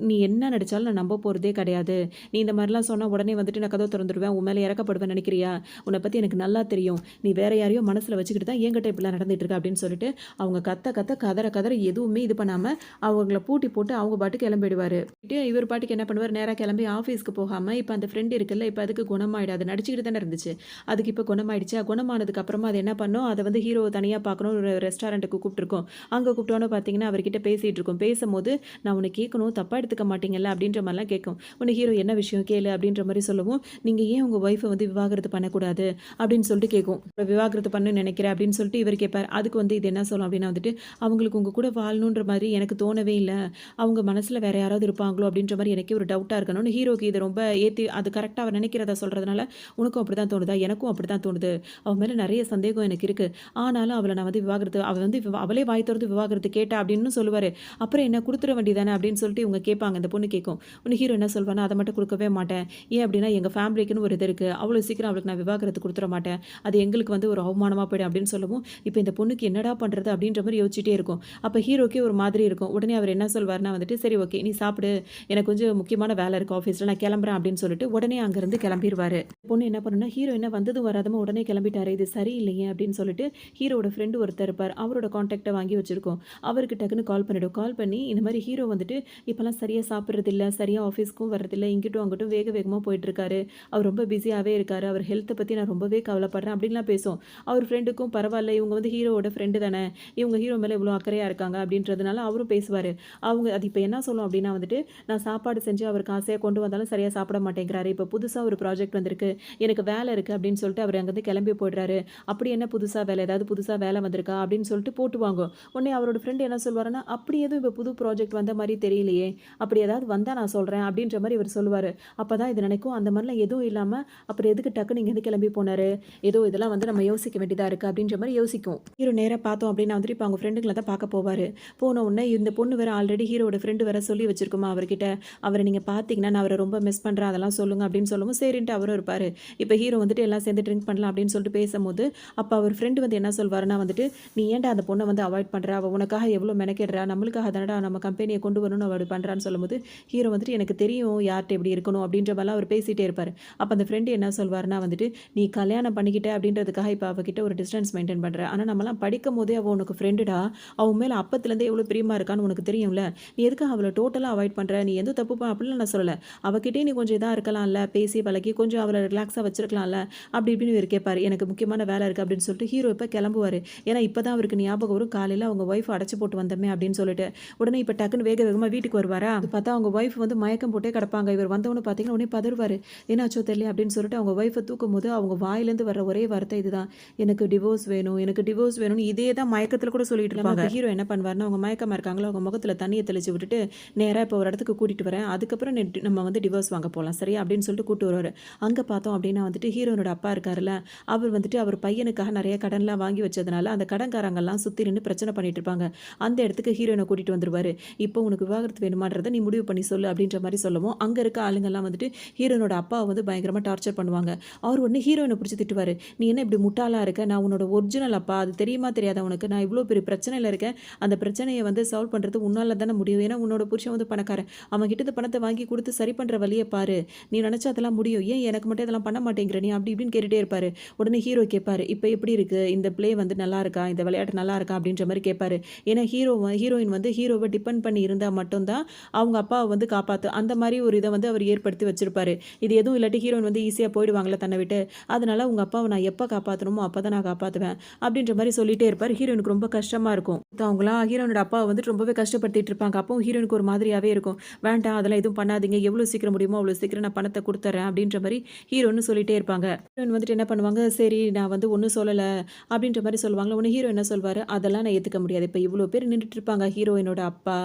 நீ என்ன நடிச்சாலும் நான் நம்ப போறதே கிடையாது. நீ இந்த மாரிலாம் சொன்னா உடனே வந்துட்டு நான் கதவ தொறந்துருவேன். உன் மேல இறக்கப்படுவேன்னு நெனைக்கிறியா? உன்ன பத்தி எனக்கு நல்லா தெரியும். நீ வேற யாரையோ மனசுல வச்சுக்கிட்டு தான் என்கிட்ட இப்படிலாம் நடந்துட்டு இருக்க" அப்படின்னு சொல்லிட்டு அவங்க கத்த கத்த கதற கதற எதுவுமே இது பண்ணாம அவங்கள பூட்டி போட்டு அவங்க பாட்டுக்கு கிளம்பிடுவாரு. இவர் பாட்டுக்கு என்ன பண்ணுவாரு, நேரா கிளம்பி ஆஃபீஸ்க்கு போகாம, இப்ப அந்த ஃப்ரெண்ட் இருக்குல்ல, இப்ப அதுக்கு குணமாயிடாது. நடிச்சுக்கிட்டு தானே இருந்துச்சு. அதுக்கு இப்ப குணமாயிடுச்சா, குணமானதுக்கு அப்புறமா அது என்ன பண்ணும், அத வந்து ஹீரோவ தனியா பார்க்கணும் ஒரு ரெஸ்டாரண்ட்டுக்கு கூப்ட்டுருக்கும். அங்க கூப்பிட்டோனே பார்த்தீங்கன்னா, அவர்கிட்ட பேசிட்டு இருக்கும். பேசும்போது, "நான் உன்ன கேட்கணும், தப்பா எடுத்துக்க மாட்டீங்கல்ல?" அப்படின்ற மாரிலாம் கேட்கும். உடனே ஹீரோ, "என்ன விஷயம் கேளு" அப்படின்ற மாரி சொல்லவும், "நீங்க ஏன் உங்க ஒய்ஃப வந்து விவாகரத்து பண்ணக்கூடாது?" அப்படின்னு சொல்லிட்டு கேட்கும். "விவாகரத்து பண்ணணும்னு நினைக்கிறேன்" அப்படின்னு சொல்லிட்டு இவரு கேட்பாரு. அதுக்கு வந்து இது என்ன சொல்லும் அப்படின்னா வந்துட்டு, "அவங்களுக்கு உங்க கூட வாழணுன்ற மாரி எனக்கு தோணவே இல்ல. அவங்க மனசுல வேற யாராவது இருப்பாங்களோ அப்படின்ற மாரி எனக்கே ஒரு டவுட்டா இருக்கணும்னு ஹீரோக்கு இது ரொம்ப ஏத்தி அது கரெக்ட்டா அவர் நினைக்கிறத சொல்றதுனால, "உனக்கும் அப்படிதான் தோணுதா? எனக்கும் அப்படிதான் தோணுது. அவ மேல நெறைய சந்தேகம் எனக்கு இருக்கு. ஆனாலும் அவள நான் வந்து விவாகரத்து அவ வந்து அவளே வாய் தொறந்து விவாகரத்து கேட்டா" அப்படின்னு சொல்லுவாரு. அப்புறம் என்ன குடுத்துற வேண்டியதானே அப்படின்னு சொல்லிட்டு இவங்க கேட்பாங்க. இந்த பொண்ணு கேட்கும். உடனே ஹீரோ என்ன சொல்வார்னா, "அத மட்டும் குடுக்கவே மாட்டேன். ஏன் அப்படின்னா எங்க ஃபேமிலிக்குன்னு ஒரு இது இருக்கு. அவ்வளோ சீக்கிரம் அவளுக்கு நான் விவாகரத்து குடுத்துற மாட்டேன். அது எங்களுக்கு வந்து ஒரு அவமானமா போயிடும்" அப்படின்னு சொல்லவும், இப்ப இந்த பொண்ணுக்கு என்னடா பண்றது அப்படின்ற மாரி யோசிச்சுட்டே இருக்கும். அப்ப ஹீரோக்கே ஒரு மாதிரி இருக்கும். உடனே அவர் என்ன சொல்வாருன்னா வந்துட்டு, "சரி ஓகே நீ சாப்பிடு. எனக்கு கொஞ்சம் முக்கியமான வேலை இருக்கு ஆஃபீஸ்ல. நான் கிளம்புறேன்" அப்படின்னு சொல்லிட்டு உடனே அங்கருந்து கிளம்பிருவாரு. பொண்ணு என்ன பண்ணும்னா, ஹீரோ என்ன வந்ததும் வராதமா உடனே கிளம்பிட்டாரே, இது சரியில்லையே அப்படின்னு சொல்லிட்டு ஹீரோவோட ஃப்ரெண்ட் ஒருத்தர் இருப்பார். அவரோட கான்டாக்ட்ட வாங்கி வச்சிருக்கோம். அவருக்கு டக்குன்னு கால் பண்ணிடும். கால் பண்ணி இந்த மாரி ஹீரோ வந்துட்டு இப்பலாம் சரியா சாப்பிடுறதில்ல, சரியா ஆஃபீஸ்க்கும் வரதில்ல, இங்கிட்டும் அங்கிட்டும் வேக வேகமா போயிட்டுருக்காரு. அவர் ரொம்ப பிஸியாவே இருக்காரு. அவர் ஹெல்த்த பத்தி நான் ரொம்பவே கவலைப்படுறேன் அப்படின்லாம் பேசும். அவர் ஃப்ரெண்டுக்கும் பரவால்ல, இவங்க வந்து ஹீரோவோட ஃப்ரெண்டு தானே, இவங்க ஹீரோ மேல இவ்வளோ அக்கறையா இருக்காங்க அப்படின்றதுனால அவரும் பேசுவாரு. அவங்க அது இப்ப என்ன சொல்லும் அப்படின்னா வந்துட்டு, "நான் சாப்பாடு செஞ்சு அவருக்கு ஆசையா கொண்டு வந்தாலும் சரியா சாப்பிட மாட்டேங்கிறாரு. இப்ப புதுசா ஒரு ப்ராஜெக்ட் வந்திருக்கு. எனக்கு வேலை இருக்கு" அப்படின்னு சொல்லிட்டு அவரு அங்கருந்து கிளம்பி போயிடுறாரு. "அப்படி என்ன புதுசா வேலை? ஏதாவது புதுசா வேலை வந்திருக்கா?" அப்படின்னு சொல்லிட்டு போட்டு வாங்கும். உடனே அவரோட ஃப்ரெண்ட் என்ன சொல்வாருன்னா, "அப்படி எதுவும் இப்ப புது ப்ராஜெக்ட் வந்த மாரி தெரியலையே. அப்படி ஏதாவது வந்தா நான் சொல்றேன்" அப்படின்ற மாரி இவரு சொல்லுவாரு. அப்பதான் இது நினைக்கும், அந்த மாரிலாம் எதுவும் இல்லாம, அப்புறம் எதுக்கு டக்குன்னு இங்கேருந்து கிளம்பி போனாரு? ஏதோ இதெல்லாம் வந்து நம்ம யோசிக்க வேண்டியதா இருக்கு அப்படின்ற மாரி யோசிக்கும். ஹீரோ நேரா பார்த்தோம் அப்படின்னா வந்துட்டு, இப்ப அவங்க ஃப்ரெண்டுங்கள தான் பார்க்க போவாரு. போன உடனே இந்த பொண்ணு வேற ஆல்ரெடி ஹீரோவோட ஃப்ரெண்ட் வேற சொல்லி வச்சிருக்குமா அவர்கிட்ட, "அவர நீங்க பார்த்தீங்கன்னா, நான் அவர ரொம்ப மிஸ் பண்றேன். அதெல்லாம் சொல்லுங்க" அப்படின்னு சொல்லவும், சரின்ட்டு அவரும் இருப்பாரு. இப்ப ஹீரோ வந்துட்டு எல்லாம் சேர்ந்து ட்ரிங்க் பண்ணலாம் அப்படின்னு சொல்லிட்டு பேசும்போது, அப்ப அவர் ஃப்ரெண்ட் வந்து என்ன சொல்வாருன்னா வந்துட்டு, "நீ ஏன்டா அந்த பொண்ண வந்து அவாய்ட் பண்ற? அவ உனக்காக எவ்வளோ மெனக்கெடுறா. நம்மளுக்காக தானடா நம்ம கம்பெனிய கொண்டு வரணும்னு அவ அப்படி பண்றான்னு" சொல்லும்போது, ஹீரோ வந்துட்டு, "எனக்கு தெரியும் யார்ட்ட எப்படி இருக்கணும்" அப்படின்ற மாரிலாம் அவர் பேசிட்டே இருப்பாரு. அப்ப அந்த ஃப்ரெண்ட் என்ன சொல்வாருன்னா வந்துட்டு, "நீ கல்யாணம் பண்ணிக்கிட்ட அப்படின்றதுக்காக இப்ப அவகிட்ட ஒரு டிஸ்டன்ஸ் மெயின்டெயின் பண்ற. ஆனா நம்மலாம் படிக்கும்போதே அவ உனக்கு ஃப்ரெண்டுடா. அவ உன் மேல அப்பத்துலேருந்தே எவ்வளோ பிரியமா இருக்கான்னு உனக்கு தெரியும்ல. நீ எதுக்காக அவள டோட்டலா அவாய்ட் பண்ற? நீ எதுவும் தப்பு அப்படிலாம் நான் சொல்லல. அவகிட்டயும் நீ கொஞ்சம் இதா இருக்கலாம்ல. பேசி பழகி கொஞ்சம் அவள ரிலாக்ஸா வச்சிருக்கலாம்ல." அப்படி இப்படின்னு இவரு கேட்பாரு. "எனக்கு முக்கியமான வேலை இருக்கு" அப்படின்னு சொல்லிட்டு ஹீரோ இப்ப கிளம்புவாரு. ஏன்னா இப்பதான் அவருக்கு ஞாபகம் வரும். காலையில அவங்க ஒய்ஃப் அடைச்சு போட்டு வந்தோமே அப்படின்னு சொல்லிட்டு. உடனே இப்ப டக்குன்னு வேக வேகமா வீட்டுக்கு வருவாரா, அது பார்த்தா அவங்க ஒய்ஃப் வந்து மயக்கம் போட்டே கிடப்பாங்க. இவர் வந்தவொன்னே பார்த்தீங்கன்னா, உடனே பதறுவாரு. "என்னாச்சோ தெரியலையே" அப்படின்னு சொல்லிட்டு அவங்க ஒய்ஃப தூக்கும்போது அவங்க வாயிலேருந்து வர்ற ஒரே வார்த்தை இதுதான். "எனக்கு டிவோர்ஸ் வேணும், எனக்கு டிவோர்ஸ் வேணும்னு" இதே தான் மயக்கத்துல கூட சொல்லிட்டு இருப்பாங்க. ஹீரோ என்ன பண்ணுவாருன்னா, அவங்க மயக்கமா இருக்காங்களோ, அவங்க முகத்துல தண்ணிய தெளிச்சு விட்டுட்டு, "நேரா இப்போ ஒரு இடத்துக்கு கூட்டிட்டு வரேன். அதுக்கப்புறம் நம்ம வந்து டிவோர்ஸ் வாங்க போலாம். சரியா?" அப்படின்னு சொல்லிட்டு கூட்டு வருவாரு. அங்க பார்த்தோம் அப்படின்னா வந்துட்டு ஹீரோனோட அப்பா இருக்காருல்ல, அவர் வந்துட்டு அவர் பையனுக்காக நிறைய கடன்லாம் வாங்கி வச்சதுனால அந்த கடன்காரங்கலாம் சுற்றி நின்று பிரச்சனை பண்ணிட்டு இருப்பாங்க. அந்த இடத்துக்கு ஹீரோயினை கூட்டிட்டு வந்துருவாரு. இப்போ உனக்கு விவாகரத்து வேணுமான்றத நீ முடிவு பண்ணி சொல்லு அப்படின்ற மாதிரி சொல்லவும், அங்கே இருக்க ஆளுங்கெல்லாம் வந்துட்டு ஹீரோயினோட அப்பாவை வந்து பயங்கரமாக டார்ச்சர் பண்ணுவாங்க. அவர் உடனே ஹீரோயினை பிடிச்சி திட்டுவார். நீ என்ன இப்படி முட்டாளா இருக்க? நான் உன்னோட ஒரிஜினல் அப்பா, அது தெரியுமா தெரியாதா உனக்கு? நான் இவ்வளோ பெரிய பிரச்சனையில் இருக்கேன். அந்த பிரச்சனையை வந்து சால்வ் பண்ணுறது உன்னால தானே முடியும். ஏன்னா உன்னோட புருஷன் வந்து பணக்காரன். அவன் கிட்ட பணத்தை வாங்கி கொடுத்து சரி பண்ணுற வழியை பாரு. நீ நினச்சா அதெல்லாம் முடியும். ஏன் எனக்கு மட்டும் இதெல்லாம் பண்ண மாட்டேங்கிற நீ? அப்படி இப்படின்னு கேட்டுட்டே இருப்பாரு. உடனே ஹீரோ கேட்பாரு, இப்போ எப்படி இருக்கு இந்த ப்ளே வந்து நல்லா இருக்கா, இந்த விளையாட்டு நல்லா இருக்கா அப்படின்ற மாதிரி கேட்பாரு. ஏன்னா ஹீரோயின் வந்து ஹீரோவை டிபெண்ட் பண்ணி இருந்தால் மட்டும்தான் அவங்க அப்பாவை வந்து காப்பாற்று அந்த மாதிரி ஒரு இதை வந்து அவர் ஏற்படுத்தி வச்சிருப்பாரு. இது எதுவும் இல்லாட்டி ஹீரோயின் வந்து ஈஸியாக போயிடுவாங்களே தன்னை விட்டு. அதனால உங்க அப்பாவை நான் எப்போ காப்பாற்றணுமோ அப்போ தான் நான் காப்பாற்றுவேன் அப்படின்ற மாதிரி சொல்லிட்டே இருப்பார். ஹீரோயினுக்கு ரொம்ப கஷ்டமாக இருக்கும். அவங்களாம் ஹீரோனோட அப்பாவை வந்துட்டு ரொம்பவே கஷ்டப்படுத்திட்டு இருப்பாங்க. அப்பவும் ஹீரோயினுக்கு ஒரு மாதிரியாகவே இருக்கும். வேண்டாம் அதெல்லாம் எதுவும் பண்ணாதீங்க, எவ்வளோ சீக்கிரம் முடியுமோ அவ்வளோ சீக்கிரம் நான் பணத்தை கொடுத்துட்றேன் அப்படின்ற மாதிரி ஹீரோன்னு சொல்லிட்டே இருப்பாங்க. ஹீரோயின் வந்துட்டு என்ன பண்ணுவாங்க, சரி நான் வந்து ஒன்றும் சொல்லலை அப்படின்ற மாதிரி சொல்லுவாங்க. உடனே ஹீரோ என்ன சொல்வார், அதெல்லாம் நான் ஏற்றுக்க முடியாது. இப்போ இவ்வளோ பேர் நின்றுட்டு இருப்பாங்க, ஹீரோயினோட அப்பா,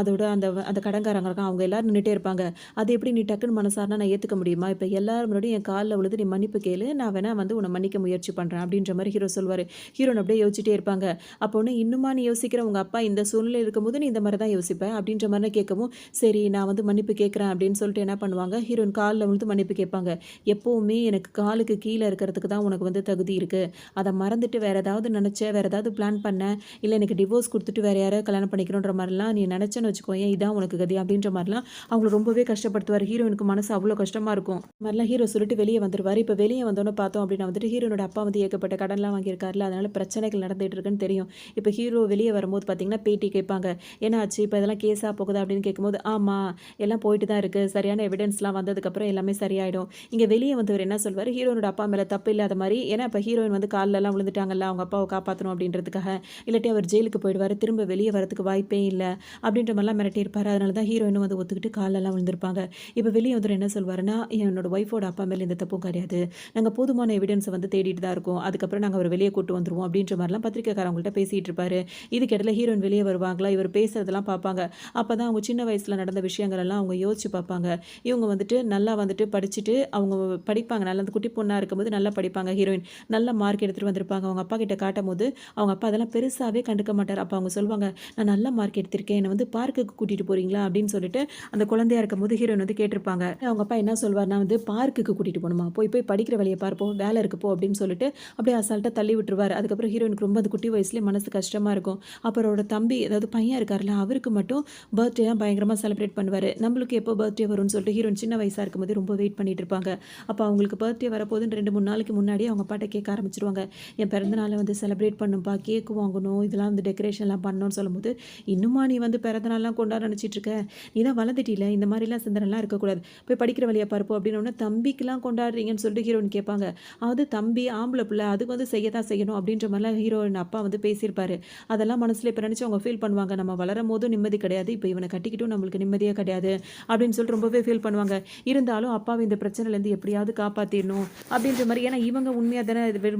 அதோட அந்த அந்த கடன்காரங்க இருக்காங்க, அவங்க எல்லாரும் நின்றுட்டே இருப்பாங்க. அது எப்படி நீ டக்குன்னு மனசார்னா நான் ஏற்றுக்க முடியுமா? இப்போ எல்லாரும் முன்னாடியும் என் காலில் விழுது நீ மன்னிப்பு கேளு, நான் வேணா வந்து உன்னை மன்னிக்க முயற்சி பண்ணுறேன் அப்படின்ற மாதிரி ஹீரோ சொல்வார். ஹீரோன் அப்படியே யோசிச்சுட்டே இருப்பாங்க. அப்போ ஒன்று இன்னுமா நீ யோசிக்கிற, உங்கள் அப்பா இந்த சூழ்நிலை இருக்கும்போது நீ இந்த மாதிரி தான் யோசிப்பேன் அப்படின்ற மாதிரி கேட்கவும், சரி நான் வந்து மன்னிப்பு கேட்குறேன் அப்படின்னு சொல்லிட்டு என்ன பண்ணுவாங்க, ஹீரோயின் காலில் விழுந்து மன்னிப்பு கேட்பாங்க. எப்போவுமே எனக்கு காலுக்கு கீழே இருக்கிறதுக்கு தான் உனக்கு வந்து தகுதி இருக்குது. அதை மறந்துட்டு வேறு ஏதாவது நினச்ச, வேறு ஏதாவது பிளான் பண்ண, இல்லை எனக்கு டிவோர்ஸ் கொடுத்துட்டு வேறு யாராவது கல்யாணம் பண்ணிக்கணுன்ற மாதிரிலாம் நீ நினச்சேன்னு வச்சுக்கோயேன், இதான் உனக்கு கதி அப்படின்ற மாதிரிலாம் அவங்கள ரொம்பவே கஷ்டப்படுத்துவார். ஹீரோயினுக்கு மனசு அவ்வளோ கஷ்டமாக இருக்கும். மாதிரிலாம் ஹீரோ சொல்லிட்டு வெளியே வந்துருவார். இப்போ வெளியே வந்தோன்னு பார்த்தோம் அப்படின்னா வந்துட்டு ஹீரோனோட அப்பா வந்து ஏகப்பட்ட கடன்லாம் வாங்கியிருக்காருல, அதனால பிரச்சனைகள் நடந்துகிட்டு இருக்குன்னு தெரியும். இப்போ ஹீரோ வெளியே வரும்போது பார்த்தீங்கன்னா பேட்டி கேட்பாங்க. என்ன ஆச்சு இப்போ இதெல்லாம் கேஸாக போகுதா அப்படின்னு கேட்கும்போது, ஆமாம் எல்லாம் போயிட்டு தான் இருக்குது, சரியான எவிடன்ஸ்லாம் வந்ததுக்கப்புறம் எல்லாமே சரியாயிடும். இங்கே வெளியே வந்தவர் என்ன சொல்வார், ஹீரோனோட அப்பா மேலே தப்பு இல்லாத மாதிரி, ஏன்னா இப்போ ஹீரோயின் வந்து காலிலலாம் விழுந்துட்டாங்கல்ல அவங்க அப்பாவை காப்பாற்றணும் அப்படின்றதுக்காக, இல்லாட்டி அவர் ஜெயிலுக்கு போயிடுவார், திரும்ப வெளியே வரதுக்கு வாய்ப்பே இல்லை அப்படின்ற மாதிரிலாம் மிரட்டியிருப்பார். அதனால தான் ஹீரோயினும் வந்து ஒத்துக்கிட்டு காலெல்லாம் விழுந்திருப்பாங்க. இப்போ வெளியே வந்து என்ன சொல்வாருன்னா, என்னோட ஒய்ஃபோட அப்பா மேலே எந்த தப்பும் கிடையாது, நாங்கள் போதுமான எவிடன்ஸை வந்து தேடிட்டு தான் இருக்கோம், அதுக்கப்புறம் நாங்கள் அவர் வெளியே கூட்டு வந்துருவோம் அப்படின்ற மாதிரிலாம் பத்திரிக்கைக்காரவங்கள்ட்ட பேசிகிட்டு இருப்பாரு. இதுக்கிடையில ஹீரோயின் வெளியே வருவாங்களா, இவர் பேசுறதெல்லாம் பார்ப்பாங்க. அப்போ தான் அவங்க சின்ன வயசில் நடந்த விஷயங்கள் எல்லாம் அவங்க யோசிச்சு பார்ப்பாங்க. இவங்க வந்துட்டு நல்லா வந்துட்டு படிச்சுட்டு அவங்க படிப்பாங்க, நல்லா அந்த குட்டி பொண்ணாக இருக்கும்போது நல்லா படிப்பாங்க. ஹீரோயின் நல்ல மார்க் எடுத்துகிட்டு வந்திருப்பாங்க. அவங்க அப்பா கிட்ட காட்டும் போது அவங்க அப்பா அதெல்லாம் பெருசாகவே கண்டுக்க மாட்டார். அப்போ அவங்க சொல்லுவாங்க, நான் நல்ல மார்க் எடுத்திருக்கேன், என்னை வந்து பார்க்குக்கு கூட்டிகிட்டு போகிறீங்களா அப்படின்னு சொல்லிட்டு அந்த குழந்தையா இருக்கும்போது ஹீரோயின் வந்து கேட்டிருப்பாங்க. அவங்க அப்பா என்ன சொல்வார்னா வந்து, பார்க்குக்கு கூட்டிகிட்டு போகணுமா, போய் போய் படிக்கிற வழியை பார்ப்போம், வேலை இருக்கு போ அப்படின்னு சொல்லிட்டு அப்படியே அசால்ட்டாக தள்ளி விட்டுருவார். அதுக்கப்புறம் ஹீரோயினுக்கு ரொம்ப அந்த குட்டி வயசுலேயே மனசு கஷ்டமாக இருக்கும். அப்புறம் அவரோட தம்பி, அதாவது பையன் இருக்கார்ல, அவருக்கு மட்டும் பர்த்டேலாம் பயங்கரமாக செலிப்ரேட் பண்ணுவார். நம்மளுக்கு எப்போ பர்த்டே வரும்னு சொல்லிட்டு ஹீரோயின் சின்ன வயசாக இருக்கும்போது ரொம்ப வெயிட் பண்ணிட்டு இருப்பாங்க. அப்போ அவங்களுக்கு பர்த்டே வரப்போதுன்னு 2-3 நாளைக்கு முன்னாடியே அவங்க பாட்டை கேட்க ஆரம்பிச்சிருவாங்க. என் பிறந்தநாளை வந்து செலிப்ரேட் பண்ணும்பா, கேக்கு வாங்கணும், இதெல்லாம் வந்து டெக்கரேஷன்லாம் பண்ணணும்னு சொல்லும்போது, இன்னுமா நீ வந்து பிறந்தநாள்லாம் கொண்டாட நினச்சிட்டு இருக்க, நீ தான் வளர்ந்துட்டில, இந்த மாதிரிலாம் சிந்தனைலாம் இருக்கக்கூடாது, போய் படிக்கிற வழியை பார்ப்போம் அப்படின்னு தம்பிக்கெலாம் கொண்டாடுறீங்கன்னு சொல்லிட்டு ஹீரோயின் கேட்பாங்க. அது தம்பி ஆம்பளை பிள்ளை, அதுக்கு வந்து செய்ய தான் செய்யணும் அப்படின்ற மாதிரிலாம் ஹீரோயின் அப்பா வந்து பேசியிருப்பாரு. அதெல்லாம் மனசில் இப்போ நினச்சி அவங்க ஃபீல் பண்ணுவாங்க, நம்ம வளரும் போதும் நிம்மதி கிடையாது, இப்போ இவனை கட்டிக்கிட்டும் நம்மளுக்கு நிம்மதியே கிடையாது அப்படின்னு சொல்லிட்டு ரொம்பவே ஃபீல் பண்ணுவாங்க. இருந்தாலும் அப்பாவை இந்த பிரச்சனைலேருந்து எப்படியாவது காப்பாற்றிடணும் அப்படின்ற மாதிரி, ஏன்னா இவங்க உண்மையாக தானே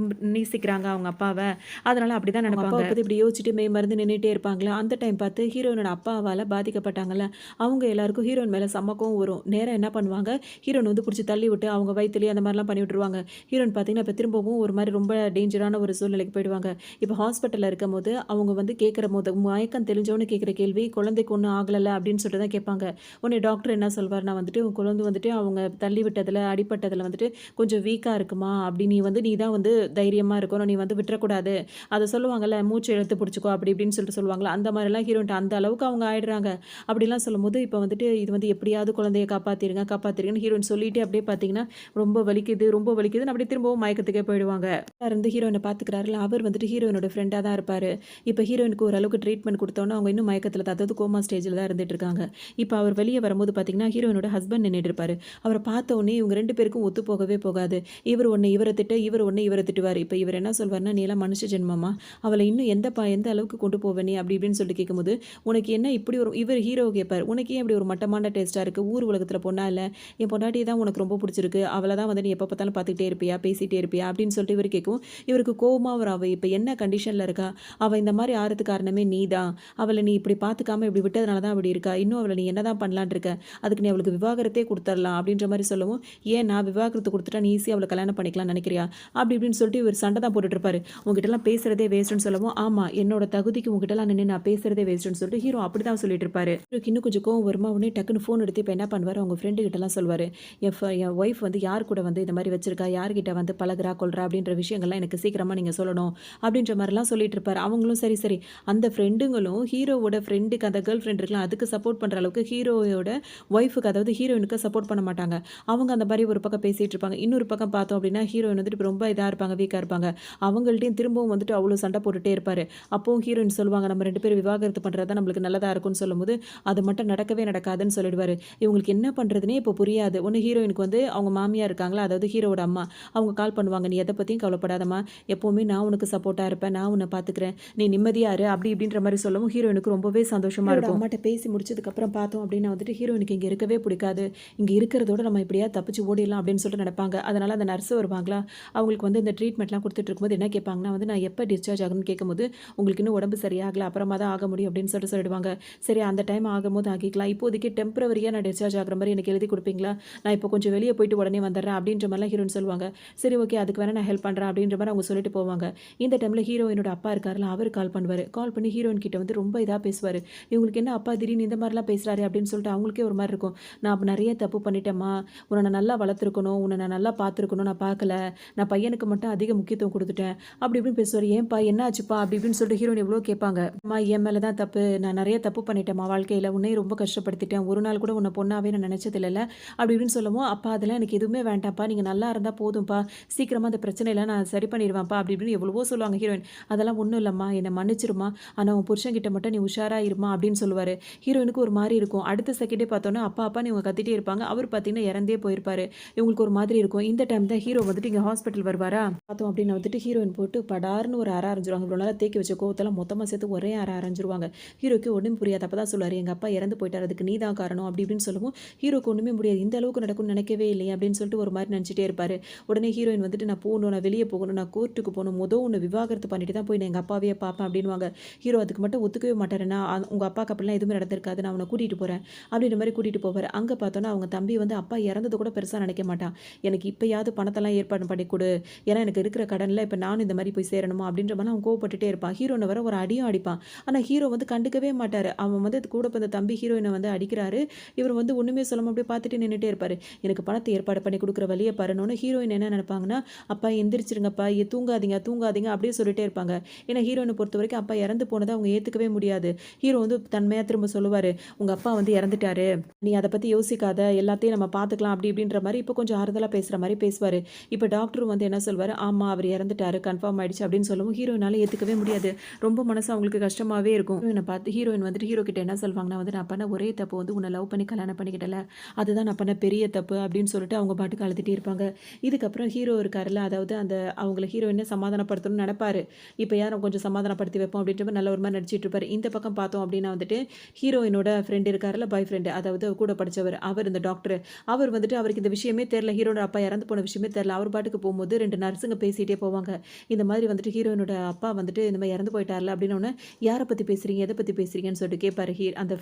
நேசிக்கிறாங்க அவங்க அப்பாவை, அதனால அப்படி தான் நினைப்பாங்க. அப்போ இப்படி யோசிச்சுட்டு மே மருந்து நின்றுட்டே இருப்பாங்களா, அந்த டைம் பார்த்து ஹீரோயினோட அப்பாவால் பாதிக்கப்பட்டாங்கல்ல, அவங்க எல்லாருக்கும் ஹீரோயின் மேலே சம்மக்கம் வரும். நேரம் என்ன பண்ணுவாங்க, ஹீரோயின் வந்து பிடிச்சி தள்ளி விட்டு அவங்க வயிற்றுலேயே அந்த மாதிரிலாம் பண்ணி விட்டுருவாங்க. ஹீரோயின் பார்த்தீங்கன்னா இப்போ திரும்பவும் ஒரு மாதிரி ரொம்ப டேஞ்சரான ஒரு சூழ்நிலைக்கு போயிடுவாங்க. இப்போ ஹாஸ்பிட்டலில் இருக்கும் போது அவங்க வந்து கேட்குற போது மயக்கம் தெளிஞ்சவொன்னு கேட்குற கேள்வி, குழந்தைக்கு ஒன்றும் ஆகலை அப்படின்னு சொல்லிட்டு தான் கேட்பாங்க. உடனே டாக்டர் என்ன சொல்வார்னா வந்துட்டு, உன் குழந்தை வந்துட்டு அவங்க தள்ளி விட்டதில் அடிப்பட்டதில் வந்துட்டு கொஞ்சம் வீக்காக இருக்குமா, அப்படி நீ தான் வந்து தைரியமாக இருக்கணும், நீ வந்து விட்டுறக்கூடாது, அதை சொல்லுவாங்கல்ல மூச்சு இழுத்து பிடிச்சிக்கோ அப்படி இப்படின்னு சொல்லிட்டு சொல்லுவாங்களா, அந்த மாதிரிலாம் ஹீரோயின்ட்டு அந்த அளவுக்கு அவங்க ஆயிடுறாங்க. அப்படிலாம் சொல்லும்போது இப்போ வந்துட்டு இது வந்து எப்படியாவது குழந்தைய காப்பாற்றிருங்கன்னு ஹீரோயின் சொல்லிட்டு அப்படியே பார்த்தீங்கன்னா ரொம்ப வலிக்குதுன்னு அப்படியே திரும்பவும் மயக்கத்துக்கே போயிடுவாங்க. இருந்து ஹீரோயினை பார்த்துக்கிறாருல, அவர் வந்துட்டு ஹீரோயினோட ஃப்ரெண்டாக தான் இருப்பார். இப்போ ஹீரோயினுக்கு ஓரளவுக்கு ட்ரீட்மெண்ட் கொடுத்தோன்னா அவங்க இன்னும் மயக்கத்தில் தான், அதாவது கோமா ஸ்டேஜில் தான் இருந்துட்டு இருக்காங்க. இப்போ அவர் வெளியே வரும்போது பார்த்தீங்கன்னா ஹீரோயினோட ஹஸ்பண்ட் நின்றுட்டு இருப்பார். அவரை பார்த்த உடனே இவங்க 2 பேருக்கும் ஒத்து போகவே போகாது. இவர் ஒன்று இவரை திட்ட, இவர் ஒன்று இவரை திட்டுவார். இப்போ இவர் என்ன சொல்வார்னா, நீ எல்லாம் மனுஷ ஜென்மமா, அவளை இன்னும் எந்த அளவுக்கு கொண்டு போவேனே அப்படி இப்படின்னு சொல்லிட்டு கேட்கும்போது, உனக்கு என்ன இப்படி ஒரு, இவர் ஹீரோ கேட்பார், உனக்கு ஏன் இப்படி ஒரு மட்டமான டேஸ்ட்டாக இருக்குது, ஊர் உலகத்தில் பொண்ணா இல்லை, என் பொண்டாட்டி தான் உனக்கு ரொம்ப பிடிச்சிருக்கு, அவளை தான் வந்து நீ எப்போ பார்த்தாலும் பார்த்துக்கிட்டே இருப்பியா, பேசிகிட்டே இருப்பியா அப்படின்னு சொல்லிட்டு இவர் கேட்கும். இவருக்கு கோவமாக வரும், அவள் இப்போ என்ன கண்டிஷனில் இருக்கா, அவள் இந்த மாதிரி ஆறதுக்கு காரணமே நீ தான், அவளை நீ இப்படி பார்த்துக்காம இப்படி விட்டதுனால தான் அப்படி இருக்கா, இன்னும் அவளை நீ என்ன தான் பண்ணலான் இருக்க, அதுக்கு நீ அவளுக்கு விவாகரத்தே கொடுத்துடலாம் அப்படின்ற மாதிரி சொல்லவும், ஏன் நான் விவாகரத்து கொடுத்துட்டா நீ ஈஸியாக அவளை கல்யாணம் பண்ணிக்கலாம் நினைக்கிறேன் நினைக்கிறியா அப்படி இப்படின்னு சொல்லிட்டு இவர் சண்டை தான் போட்டுட்டு இருப்பாரு. உங்ககிட்டலாம் பேசுறதே வேஸ்ட்டுன்னு சொல்லவும், ஆமா என்னோட தகுதிக்கு உங்ககிட்டலாம் நின்னு நான் பேசுறதே வேஸ்ட்டுன்னு சொல்லிட்டு ஹீரோ அப்படிதான் சொல்லிட்டு இருப்பாரு. ஹீரோக்கு இன்னும் கொஞ்சம் கோவம் வருமா, உடனே டக்குன்னு ஃபோன் எடுத்து இப்ப என்ன பண்ணுவாரு, அவங்க ஃப்ரெண்டு கிட்டலாம் சொல்வாரு. என் ஒய்ஃப் வந்து யார் கூட வந்து இந்த மாரி வச்சிருக்கா, யார்கிட்ட வந்து பழகுறா, கொள்றா அப்படின்ற விஷயங்கள்லாம் எனக்கு சீக்கிரமா நீங்க சொல்லணும். அப்படின்ற மாரிலாம் சொல்லிட்டு இருப்பாரு. அவங்களும் சரி, சரி. அந்த ஃப்ரெண்டுங்களும் ஹீரோவோட ஃப்ரெண்டுக்கு அந்த கேர்ள் ஃப்ரெண்ட் இருக்குல்ல, அதுக்கு சப்போர்ட் பண்ற அளவுக்கு ஹீரோயோட ஒய்ஃப்க்கு அதாவது ஹீரோயினுக்கு சப்போர்ட் பண்ண மாட்டாங்க. அவங்க அந்த மாரி ஒரு பக்கம் பேசிட்டு இருப்பாங்க. இன்னொரு பக்கம் பார்த்தோம் அப்படின்னா, ஹீரோயின் வந்துட்டு இப்ப ரொம்ப இதா இருப்பாங்க, வீக்கா இருப்பாங்க. அவங்கள்ட்டயும் திரும்பவும் வந்துட்டு அவ்ளோ சண்டை போட்டுட்டே இருப்பாரு. அப்பவும் ஹீரோயின் சொல்லுவாங்க, "நம்ம 2 பேரும் விவாகரத்து பண்றது தான் நம்மளுக்கு நல்லதா இருக்கும்னு" சொல்லும்போது, அது மட்டும் நடக்கவே நடக்காதுன்னு சொல்லிடுவாரு. இவங்களுக்கு என்ன பண்றதுன்னே இப்போ புரியாது. ஒண்ணு ஹீரோயினுக்கு வந்து அவங்க மாமியார் இருக்காங்களா, அதாவது ஹீரோவோட அம்மா. அவங்க கால் பண்ணுவாங்க, "நீ எத பத்தியும் கவலைப்படாதம்மா. எப்பவுமே நான் உனக்கு சப்போர்ட்டா இருப்பேன். நான் உன்ன பார்த்துக்கிறேன். நீ நிம்மதியா இரு." அப்படி இப்படின்ற மாரி சொல்லவும் ஹீரோயினுக்கு ரொம்பவே சந்தோஷமா இருக்கும். அம்மாட்ட பேசி முடிச்சதுக்கப்புறம் பார்த்தோம் அப்படின்னா வந்துட்டு ஹீரோயினுக்கு இங்க இருக்கவே பிடிக்காது. இங்க இருக்கிறதோட நம்ம எப்படியாவது தப்பிச்சு ஓடிடலாம் அப்படின்னு சொல்லிட்டு நினைப்பாங்க. அதனால அந்த நர்ஸ் வருவாங்களா, அவங்களுக்கு வந்து இந்த ட்ரீட்மெண்ட்லாம் குடுத்துட்டு இருக்கும்போது என்ன கேட்பாங்கன்னா வந்து, "நான் எப்ப டிஸ்சார்ஜ் ஆகணும்னு?" கேட்கும்போது, "உங்களுக்கு இன்னும் உடம்பு சரியாகல. அப்புறமா தான் ஆக முடியும்." அப்படின்னு சொல்லிட்டு சொல்லிடுவாங்க. சரி அந்த டைம் ஆகும்போது ஆகிக்கலாம். இப்போதைக்கு டெம்பரவரியா நான் டிஸ்சார்ஜ் ஆகுற மாரி எனக்கு எழுதி குடுப்பீங்களா? நான் இப்போ கொஞ்சம் வெளிய போயிட்டு உடனே வந்துடுறேன் அப்படின்ற மாரிலாம் ஹீரோயின் சொல்லுவாங்க. சரி ஓகே அதுக்கு வேணா நான் ஹெல்ப் பண்றேன் அப்படின்ற மாரி அவங்க சொல்லிட்டு போவாங்க. இந்த டைம்ல ஹீரோயினோட அப்பா இருக்கார்ல, அவரு கால் பண்ணுவாரு. கால் பண்ணி ஹீரோயின் கிட்ட வந்து ரொம்ப இதா பேசுவாரு. இவங்களுக்கு என்ன அப்பா திடீர்னு இந்த மாரிலாம் பேசுறாரே அப்படின்னு சொல்லிட்டு அவங்களுக்கே ஒரு மாரி இருக்கும். நான் அப்ப நெறைய தப்பு பண்ணிட்டேன்ம்மா. உன்ன நான் நல்லா வளர்த்துருக்கணும். உன்ன நான் நல்லா பார்த்துருக்கணும். நான் பார்க்கல. நான் பையனுக்கு மட்டும் அதிக முக்கியத்துவம் குடுத்துட்டேன். அப்படி இப்படின்னு பேசுவாரு. ஏன்பா என்ன ஆச்சுப்பா? அப்படி இப்படின்னு சொல்லிட்டு ஹீரோயின் எவ்வளவோ கேட்பாங்க. அம்மா என் மேல தான் தப்பு. நான் நெறைய தப்பு பண்ணிட்டேன்ம்மா வாழ்க்கையில. உன்னையும் ரொம்ப கஷ்டப்படுத்திட்டேன். ஒரு நாள் கூட உன்ன பொண்ணாவே நான் நெனச்சது இல்லல்ல. அப்படி இப்படின்னு சொல்லவும், அப்பா அதெல்லாம் எனக்கு எதுவுமே வேண்டாம்ப்பா. நீங்க நல்லா இருந்தா போதும்ப்பா. சீக்கிரமா அந்த பிரச்சனையெல்லாம் நான் சரி பண்ணிருவேன்ப்பா. அப்படி இப்படின்னு எவ்வளவோ சொல்லுவாங்க ஹீரோயின். அதெல்லாம் ஒண்ணும் இல்லம்மா. என்ன மன்னிச்சிரும்மா. ஆனா உன் புருஷன்கிட்ட மட்டும் நீ உஷாரா இரும்மா அப்படின்னு சொல்லுவாரு. ஹீரோயினுக்கு ஒரு மாரி இருக்கும். அடுத்த செகண்டே பார்த்தோன்னா, அப்பா அப்பான்னு இவங்க கத்திட்டே இருப்பாங்க. அவரு பார்த்தீங்கன்னா இறந்தே போயிருப்பாரு. இவங்களுக்கு ஒரு மாதிரி இருக்கும். இந்த டைம் தான் ஹீரோ வந்துட்டு இங்க ஹாஸ்பிட்டல் வருவாரா, பார்த்தோம் அப்படின்னு வந்துட்டு ஹீரோயின் போட்டு படார்ன்னு ஒரு அற அரைஞ்சிருவாங்க. இவ்வளோ நாளா தேக்கி வச்ச கோவத்தெல்லாம் மொத்தமா சேர்த்து ஒரே அற அரைஞ்சிருவாங்க. ஹீரோக்கு ஒண்ணுமே புரியாது. அப்பதான் சொல்லுவாரு, "எங்க அப்பா இறந்து போயிட்டாரு. அதுக்கு நீ தான் காரணம்." அப்படி இப்படின்னு சொல்லவும், ஹீரோக்கு ஒண்ணுமே முடியாது. இந்த அளவுக்கு நடக்கும்னு நினைக்கவே இல்லையே அப்படின்னு சொல்லிட்டு ஒரு மாரி நினைச்சிட்டே இருப்பாரு. உடனே ஹீரோயின் வந்துட்டு, "நான் போணும். நான் வெளிய போகணும். நான் கோர்ட்டுக்கு போணும். உன்ன விவாகரத்து பண்ணிட்டு தான் போய் நான் எங்க அப்பாவையே பார்ப்பேன்." அப்படின்னுவாங்க. ஹீரோ அதுக்கு மட்டும் ஒத்துக்கவே மாட்டாரு. "நான் உங்க அப்பாக்கு அப்படிலாம் எதுவுமே நடந்திருக்காது. நான் உன்ன கூட்டிட்டு போறேன்." அப்படின்ற மாரி கூட்டிட்டு போவாரு. அங்க பார்த்தோன்னா, அவங்க தம்பி வந்து அப்பா இறந்தது கூட பெருசா நினைக்க மாட்டான். "எனக்கு இப்பயாவது பணத்தெல்லாம் ஏற்பாடு பண்ணி குடு. ஏன்னா எனக்கு இருக்கிற கடன்ல இப்ப நானும் இந்த மாரி போய் சேரணுமா?" அப்படின்ற மாரிலாம் அவன் கோவப்பட்டுட்டே இருப்பான். ஹீரோன வேற ஒரு அடியும் அடிப்பான். ஆனா ஹீரோ வந்து கண்டுக்கவே மாட்டாரு. அவன் வந்து அது கூட பிறந்த தம்பி ஹீரோயின வந்து அடிக்கிறாரு. இவரு வந்து ஒண்ணுமே சொல்லாம அப்படியே பார்த்துட்டு நின்னுட்டே இருப்பாரு. "எனக்கு பணத்த ஏற்பாடு பண்ணி குடுக்குற வழிய பாருன்னோனே" ஹீரோயின் என்ன நினைப்பாங்கன்னா, "அப்பா எந்திரிச்சிருங்கப்பா, தூங்காதீங்க, தூங்காதீங்க" அப்படியே சொல்லிட்டே இருப்பாங்க. ஏன்னா ஹீரோயின பொறுத்தவரைக்கும் அப்பா இறந்து போனத அவங்க ஏத்துக்கவே முடியாது. ஹீரோ வந்து தன்மையா திரும்ப சொல்லுவாரு, "உங்க அப்பா வந்து இறந்துட்டாரு. நீ அத பத்தி யோசிக்காத. எல்லாத்தையும் நம்ம பார்த்துக்கலாம்." அப்படி இப்படின்ற மாரி இப்ப கொஞ்சம் ஆறுதலா பேசுற மாரி பேசுவாரு. இப்ப டாக்டரும் வந்து என்ன சொல்வாரு, "ஆமா அவர் இறந்துட்டாரு. கன்ஃபார்ம் ஆயிடுச்சு." அப்படின்னு சொல்லவும் ஹீரோயினால ஏத்துக்கவே முடியாது. ரொம்ப மனசு அவங்களுக்கு கஷ்டமாவே இருக்கும். ஹீரோயின பார்த்து ஹீரோயின் வந்துட்டு ஹீரோ கிட்ட என்ன சொல்வாங்கன்னா வந்து, "நான் பண்ண ஒரே தப்பு வந்து உன்ன லவ் பண்ணி கல்யாணம் பண்ணிக்கிட்டேன்ல. அதுதான் நான் பண்ண பெரிய தப்பு." அப்படின்னு சொல்லிட்டு அவங்க பாட்டுக்கு அழுதுட்டே இருப்பாங்க. இதுக்கப்புறம் ஹீரோ இருக்காருல்ல, அதாவது அந்த அவங்கள ஹீரோயின சமாதானப்படுத்தணும்னு நெனப்பாரு. இப்ப யாரும் கொஞ்சம் சமாதானப்படுத்தி வைப்போம் அப்படின்ற மாரி நல்ல ஒரு மாரி நடிச்சிட்டு இருப்பாரு. இந்த பக்கம் பார்த்தோம் அப்படின்னா வந்துட்டு, ஹீரோயினோட ஃப்ரெண்ட் இருக்காருல்ல, பாய் ஃப்ரெண்ட் அதாவது கூட படிச்சவர். அவர் இந்த டாக்டரு. அவர் வந்துட்டு அவருக்கு இந்த விஷயமே தெரியல. ஹீரோட அப்பா இறந்து போன விஷயமே தெரியல. அவர் பாட்டுக்கு போம்போது 2 நர்ஸுங்க பேசிட்டே போவாங்க. இந்த மாதிரி வந்துட்டு ஹீரோயினோட அப்பா வந்துட்டு இந்த மாரி இறந்து போயிட்டார்ல அப்படின்னோனே, "யார பத்தி பேசுறீங்க? எத பத்தி பேசுறீங்கன்னு?" சொல்லிட்டு கேட்பாரு. அந்த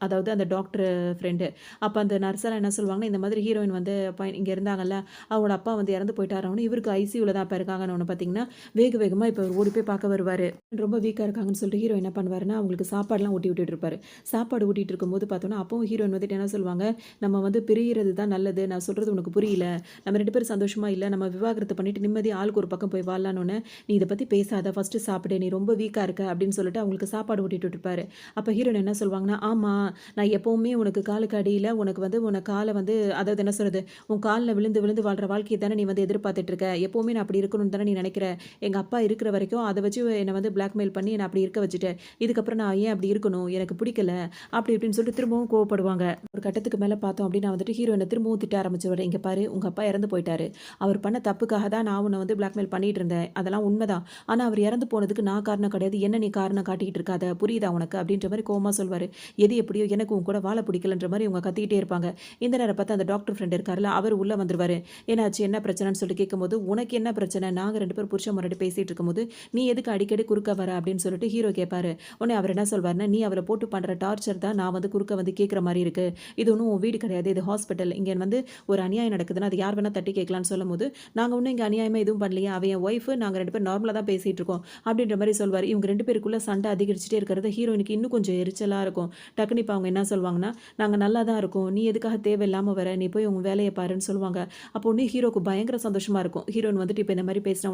அதாவது அந்த டாக்டர் ஃப்ரெண்டு. அப்ப அந்த நர்ஸெல்லாம் என்ன சொல்லுவாங்கன்னா, இந்த மாதிரி ஹீரோயின் வந்து இங்க இருந்தாங்கல்ல, அவங்களோட அப்பா வந்து இறந்து போயிட்டாராம்னு, இவருக்கு ஐசியூல தான் அப்ப இருக்காங்கன்னு பார்த்தீங்கன்னா, வேக வேகமா இப்ப இவரு ஓடி போய் பார்க்க வருவாரு. ரொம்ப வீக்கா இருக்காங்கன்னு சொல்லிட்டு ஹீரோ என்ன பண்ணுவாருன்னா, அவங்களுக்கு சாப்பாடுலாம் ஊட்டி விட்டுட்டு இருப்பாரு. சாப்பாடு ஊட்டிட்டு இருக்கும்போது பார்த்தோம்னா, அப்பவும் ஹீரோயின் வந்துட்டு என்ன சொல்லுவாங்க, "நம்ம வந்து பிரியறது தான் நல்லது. நான் சொல்றது உனக்கு புரியல. நம்ம 2 பேரும் சந்தோஷமா இல்ல. நம்ம விவாகரத்து பண்ணிட்டு நிம்மதியா ஆளுக்கு ஒரு பக்கம் போய் வாழலான்னோனே, நீ இத பத்தி பேசாத. ஃபர்ஸ்ட்டு சாப்பிடு. நீ ரொம்ப வீக்கா இருக்க." அப்படின்னு சொல்லிட்டு அவங்களுக்கு சாப்பாடு ஊட்டிட்டு இருப்பாரு. அப்ப ஹீரோயின் என்ன சொல்வாங்கன்னா, "ஆமா, நான் எப்பவுமே உனக்கு காலுக்கு அடியில உனக்கு வந்து உன கால வந்து அதாவது என்ன சொல்றது, உன் கால்ல விழுந்து விழுந்து வாழ்ற வாழ்க்கைய தானே நீ வந்து எதிர்பார்த்துட்டு இருக்க. எப்பவுமே நான் அப்படி இருக்கணும்னு தானே நீ நினைக்கிற. எங்க அப்பா இருக்கிற வரைக்கும் அத வச்சு என்ன வந்து பிளாக்மெயில் பண்ணி என்ன அப்படி இருக்க வச்சுட்ட. இதுக்கப்புறம் நான் ஏன் அப்படி இருக்கணும்? எனக்கு பிடிக்கல." அப்படி இப்படின்னு சொல்லிட்டு திரும்பவும் கோவப்படுவாங்க. ஒரு கட்டத்துக்கு மேல பார்த்தோம் அப்படின்னா வந்துட்டு ஹீரோயின திரும்பவும் திட்ட ஆரம்பிச்சுருவாரு. "இங்க பாரு, உங்க அப்பா இறந்து போயிட்டாரு. அவர் பண்ண தப்புக்காக தான் நான் உன்ன வந்து பிளாக்மெயில் பண்ணிட்டு இருந்தேன். அதெல்லாம் உண்மதான். ஆனா அவர் இறந்து போனதுக்கு நான் காரணம் கிடையாது. என்ன நீ காரணம் காட்டிக்கிட்டு இருக்காத. புரியுதா உனக்கு?" அப்படின்ற மாரி கோவமா சொல்வாரு. எது எப்படியோ எனக்கு உன் கூட வாழ பிடிக்கலன்ற மாரி இவங்க கத்திக்கிட்டே இருப்பாங்க. இந்த நேரம் பார்த்து அந்த டாக்டர் ஃப்ரெண்ட் இருக்கார்ல, அவர் உள்ள வந்துருவாரு. "என்னாச்சு? என்ன பிரச்சனைன்னு?" சொல்லிட்டு கேட்கும்போது, "உனக்கு என்ன பிரச்சனை? நாங்க 2 பேரும் புருஷன் பொண்டாட்டி பேசிட்டு இருக்கும்போது, நீ எதுக்கு அடிக்கடி குறுக்க வர?" அப்படின்னு சொல்லிட்டு ஹீரோ கேட்பாரு. உடனே அவர் என்ன சொல்வாருன்னா, "நீ அவள போட்டு பண்ற டார்ச்சர் தான் நான் வந்து குறுக்க வந்து கேட்கிற மாரி இருக்கு. இது ஒண்ணும் உன் வீடு கிடையாது. இது ஹாஸ்பிட்டல். இங்க வந்து ஒரு அநியாயம் நடக்குதுன்னா, அது யார் வேணா தட்டி கேட்கலான்னு" சொல்லும்போது, நாங்க ஒண்ணும் இங்க அநியாயமா எதுவும் பண்ணலையே. அவ என் ஒய்ஃப். நாங்க 2 பேரும் நார்மலா தான் பேசிட்டு இருக்கோம். அப்படின்ற மாரி சொல்வாரு. இவங்க 2 பேருக்குள்ள சண்டை அதிகரிச்சுட்டே இருக்கிறது ஹீரோயினுக்கு இன்னும் கொஞ்சம் எரிச்சலா இருக்கும். டக்குனு இப்ப அவங்க என்ன சொல்வாங்கன்னா, "நாங்க நல்லா தான் இருக்கோம். நீ எதுக்காக தேவையில்லாம வர? நீ போய் உன் வேலைய பாருன்னு" சொல்லுவாங்க. அப்போ உடனே ஹீரோக்கு பயங்கர சந்தோஷமா இருக்கும். ஹீரோயின் வந்துட்டு இப்ப இந்த மாரி பேசின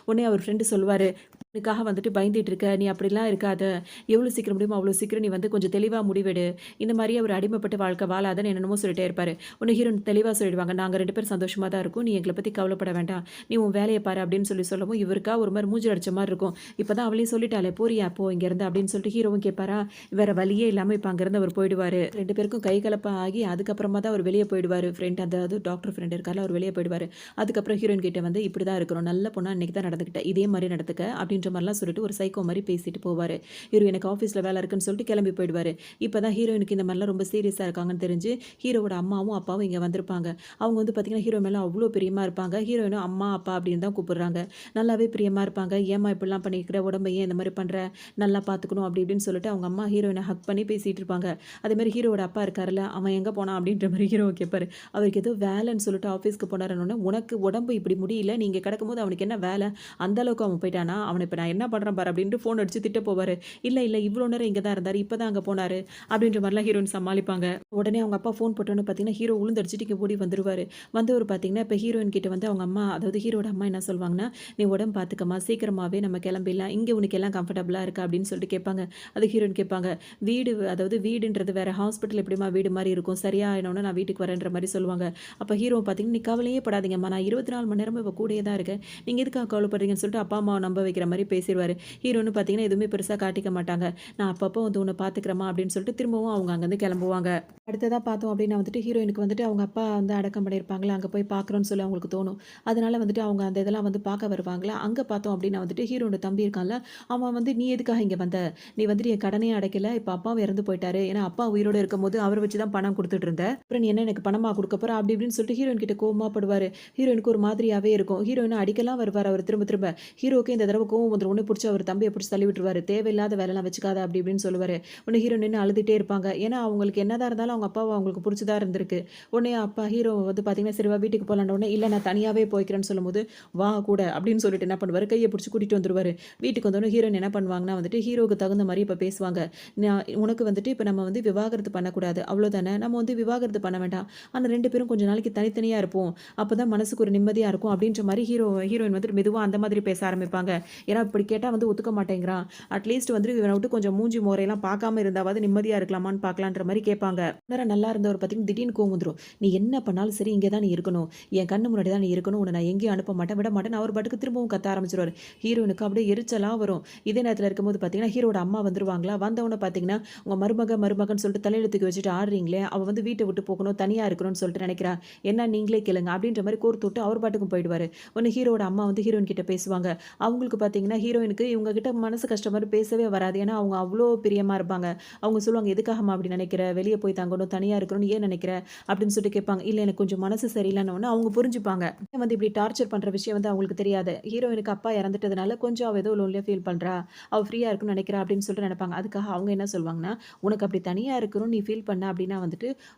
உடனே அவர் ஃப்ரெண்ட் சொல்லுவாரு, "இதுக்காக வந்துட்டு பயந்துட்டு இருக்க. நீ அப்படிலாம் இருக்காத. எவ்வளோ சீக்கிரம் முடியுமோ அவ்வளோ சீக்கிரம் நீ வந்து கொஞ்சம் தெளிவா முடிவெடு. இந்த மாரியே ஒரு அடிமைப்பட்ட வாழ்க்கை வாழாதன்னு" என்னென்னமோ சொல்லிட்டே இருப்பாரு. உடனே ஹீரோயின் தெளிவா சொல்லிடுவாங்க, "நாங்க 2 பேரும் சந்தோஷமா தான் இருக்கோம். நீ எங்கள பத்தி கவலைப்பட வேண்டாம். நீ உன் வேலைய பாரு" அப்படின்னு சொல்லவும், இவருக்கா ஒரு மாரி மூஞ்சில அடிச்ச மாரி இருக்கும். இப்பதான் அவளே சொல்லிட்டாளே, "போறியா போ இங்கேருந்து" அப்படின்னு சொல்லிட்டு ஹீரோவும் கேட்பாரா, வேற வழியே இல்லாம இப்ப அங்கருந்து அவர் போயிடுவாரு. 2 பேருக்கும் கை கலப்பா ஆகி அதுக்கப்புறமா தான் அவர் வெளிய போயிடுவாரு. ஃப்ரெண்ட் அதாவது டாக்டர் ஃப்ரெண்ட் இருக்கார்ல, அவர் வெளிய போயிடுவாரு. அதுக்கப்புறம் ஹீரோயின் கிட்ட வந்து, "இப்படி தான் இருக்கணும். நல்ல பொண்ணா இன்னைக்கு தான் நடந்துக்கிட்ட. இதே மாரி நடந்துக்க" அப்படின்ற மாரிலாம் சொல்லிட்டு ஒரு சைக்கோ மாரி பேசிட்டு போவாரு. இவரு எனக்கு ஆஃபீஸ்ல வேலை இருக்குன்னு சொல்லிட்டு கிளம்பி போயிடுவாரு. இப்பதான் ஹீரோயினுக்கு இந்த மாரிலாம் ரொம்ப சீரியஸா இருக்காங்கன்னு தெரிஞ்சு, ஹீரோவோட அம்மாவும், அப்பாவும் இங்க வந்திருப்பாங்க. அவங்க வந்து பார்த்தீங்கன்னா, ஹீரோ மேல அவ்ளோ பிரியமா இருப்பாங்க. ஹீரோயினும் அம்மா, அப்பா அப்படின்னு தான் கூப்பிடுறாங்க. நல்லாவே பிரியமா இருப்பாங்க. "ஏம்மா இப்படிலாம் பண்ணிக்கிற? உடம்ப ஏன் இந்த மாரி பண்ற? நல்லா பார்த்துக்கணும்" அப்படி இப்படின்னு சொல்லிட்டு அவங்க அம்மா ஹீரோயின ஹக் பண்ணி பேசிட்டு இருப்பாங்க. அதேமாரி ஹீரோவோட அப்பா இருக்காருல்ல, அவன் எங்க போனான் அப்படின்ற மாரி ஹீரோவ கேட்பாரு. அவருக்கு ஏதோ வேலைன்னு சொல்லிட்டு ஆஃபீஸ்க்கு போனாருன்னோனே, "உனக்கு உடம்பு இப்படி முடியல. நீ இங்க கிடக்கும்போது அவனுக்கு என்ன வேலை? அந்த அளவுக்கு அவன் போய்ட்டானா? அவன இப்ப நான் என்ன பண்றேன் பாரு" அப்படின்ட்டு ஃபோன் அடிச்சு திட்ட போவாரு. இல்ல இவ்ளோ நேரம் இங்க தான் இருந்தாரு. இப்ப தான் அங்க போனாரு. அப்படின்ற மாரிலாம் ஹீரோயின் சமாளிப்பாங்க. உடனே அவங்க அப்பா ஃபோன் போட்டோனே பார்த்தீங்கன்னா, ஹீரோ உழுந்தடிச்சுட்டு இங்க ஓடி வந்துருவாரு. வந்தவரு பார்த்தீங்கன்னா, இப்ப ஹீரோயின் கிட்ட வந்து அவங்க அம்மா அதாவது ஹீரோட அம்மா என்ன சொல்வாங்கன்னா, "நீ உடம்பு பார்த்துக்கம்மா. சீக்கிரமாவே நம்ம கிளம்பிடலாம். இங்க உனக்கு எல்லாம் கம்ஃபர்டபுளா இருக்கா?" அப்படின்னு சொல்லிட்டு கேட்பாங்க. அதுக்கு ஹீரோயின் கேட்பாங்க, "வீடு அதாவது வீடுன்றது வேற. ஹாஸ்பிட்டல் எப்படிம்மா வீடு மாரி இருக்கும்? சரியாயினோனே நான் வீட்டுக்கு வரேன்ற" மாரி சொல்லுவாங்க. அப்ப ஹீரோ பார்த்தீங்கன்னா, "நீ கவலையே படாதீங்கம்மா. நான் 24 மணி நேரமும் இவ கூடயே தான் இருக்கேன். நீங்க எதுக்காக கவலைப்படுறீங்கன்னு" சொல்லிட்டு அப்பா, அம்மாவ நம்ப வைக்கிற மாரி பேசிருவாரு. ஹீரோன்னு பார்த்தீங்கன்னா, எதுவுமே பெருசா காட்டிக்க மாட்டாங்க. "நான் அப்பப்போ வந்து உன்ன பார்த்துக்கிறேம்மா" அப்படின்னு சொல்லிட்டு திரும்பவும் அவங்க அங்கருந்து கிளம்புவாங்க. அடுத்ததா பார்த்தோம் அப்படின்னா வந்துட்டு, ஹீரோயினுக்கு வந்துட்டு அவங்க அப்பா வந்து அடக்கம் பண்ணியிருப்பாங்கல்ல, அங்க போய் பார்க்கணும்னு சொல்லி அவங்களுக்கு தோணும். அதனால வந்துட்டு அவங்க அந்த இதெல்லாம் வந்து பார்க்க வருவாங்களா, அங்க பார்த்தோம் அப்படின்னா வந்துட்டு ஹீரோவோட தம்பி இருக்கான்ல, அவன் வந்து, "நீ எதுக்காக இங்க வந்த? நீ வந்துட்டு என் கடனையும் அடைக்கல. இப்ப அப்பாவும் இறந்து போயிட்டாரு. ஏன்னா அப்பா உயிரோட இருக்கும்போது அவர வச்சு தான் பணம் குடுத்துட்டு இருந்த. அப்புறம் நீ என்ன எனக்கு பணமா குடுக்க போற?" அப்படி இப்படின்னு சொல்லிட்டு ஹீரோயின் கிட்ட கோவமா படுவாரு. ஹீரோயினுக்கு ஒரு மாதிரியாவே இருக்கும். ஹீரோயின அடிக்கலாம் வருவாரு அவரு திரும்ப திரும்ப. ஹீரோவுக்கு இந்த தடவ கோவம் வந்துரும். உடனே புடிச்சு அவர் தம்பிய புடிச்சு தள்ளி விட்டுருவாரு. "தேவையில்லாத வேலைலாம் வச்சுக்காத" அப்படி இப்படின்னு சொல்லுவாரு. உடனே ஹீரோ நின்னு அழுதுட்டே இருப்பாங்க. ஏன்னா, அவங்களுக்கு என்னதான் இருந்தாலும் அவங்க அப்பாவ அவங்களுக்கு புடிச்சு தான் இருந்திருக்கு. உடனே அப்பா ஹீரோ வந்து பார்த்தீங்கன்னா, "சரி வா வீட்டுக்கு போலான்ன" உடனே, "இல்ல நான் தனியாவே போய்க்கிறேன்னு" சொல்லும்போது, "வா கூட" அப்படின்னு சொல்லிட்டு என்ன பண்ணுவாரு, கைய புடிச்சு கூட்டிட்டு வந்துருவாரு. வீட்டுக்கு வந்தோனே ஹீரோயின் என்ன பண்ணுவாங்கன்னா வந்துட்டு, ஹீரோவுக்கு தகுந்த மாரி இப்ப பேசுவாங்க. உனக்கு வந்துட்டு இப்ப நம்ம வந்து விவாகரத்து பண்ணக்கூடாது. அவ்வளோதானே. நம்ம வந்து விவாகரத்து பண்ண வேண்டாம். ஆனா 2 பேரும் கொஞ்ச நாளைக்கு தனித்தனியா இருப்போம். அப்பதான் மனசுக்கு ஒரு நிம்மதியா இருக்கும்." அப்படின்ற மாரி ஹீரோயின் வந்துட்டு மெதுவா அந்த மாதிரி பேச ஆரம்பிப்பாங்க. ஏன்னா, இப்படி கேட்டா வந்து ஒத்துக்க மாட்டேங்கிறான். அட்லீஸ்ட் வந்து இவன விட்டு கொஞ்சம் மூஞ்சி முகரையெல்லாம் பார்க்காம இருந்தாவாவது நிம்மதியா இருக்கலாமான்னு பார்க்கலான்ற மாரி கேட்பாங்க. நேரம் நல்லா இருந்தவர் பார்த்தீங்கன்னா, திடீர்னு கோவம் வந்துரும். "நீ என்ன பண்ணாலும் சரி, இங்க தான் நீ இருக்கணும். என் கண்ணு முன்னாடி தான் நீ இருக்கணும். உன்ன நான் எங்கேயும் அனுப்ப மாட்டேன், விட மாட்டேன்னு" அவர் பாட்டுக்கு திரும்பவும் கத்த ஆரம்பிச்சுருவாரு. ஹீரோயினுக்கு அப்படியே எரிச்சலா வரும். இதே நேரத்தில இருக்கும்போது பார்த்தீங்கன்னா, ஹீரோட அம்மா வந்துருவாங்களா, வந்தவுடனே பார்த்தீங்கன்னா, "உங்க மருமகன்னு சொல்லிட்டு தலையில தூக்கி வச்சுட்டு ஆடுறீங்களே, அவ வந்து வீட்ட விட்டு போகணும், தனியா இருக்கணும்னு சொல்லிட்டு நினைக்கிறா. என்ன நீங்களே கேளுங்க" அப்படின்ற மாரி கோர்த்து விட்டு அவர் பாட்டுக்கும் போயிடுவாரு. உடனே ஹீரோவோட அம்மா வந்து ஹீரோயின் கிட்ட பேசுவாங்க. அவங்களுக்கு பார்த்தீங்கன்னா, ஹீரோயினுக்கு இவங்க கிட்ட மனசு கஷ்டம் மாரி பேசவே வராது. ஏன்னா, அவங்க அவ்ளோ பிரியமா இருப்பாங்க. அவங்க சொல்லுவாங்க, "எதுக்காகம்மா அப்படி நினைக்கிற? வெளிய போய் தங்கணும், தனியா இருக்கணும்னு ஏன் நினைக்கிற?" அப்படின்னு சொல்லிட்டு கேட்பாங்க. "இல்ல எனக்கு கொஞ்சம் மனசு சரியில்லன்ன" உடனே அவங்க புரிஞ்சுப்பாங்க. ஏன் வந்து இப்படி டார்ச்சர் பண்ற விஷயம் வந்து அவங்களுக்கு தெரியாது. ஹீரோயினுக்கு அப்பா இறந்துட்டதுனால கொஞ்சம் அவ ஏதோ லோன்லியா ஃபீல் பண்றா. அவ ஃப்ரீயா இருக்குன்னு நினைக்கிறா அப்படின்னு சொல்லிட்டு நினைப்பாங்க. அதுக்காக அவங்க என்ன சொல்லுவாங்கன்னா, "உனக்கு அப்படி தனியா இருக்கணும்னு நீ ஃபீல் பண்ண அப்படின்னா வந்துட்டு,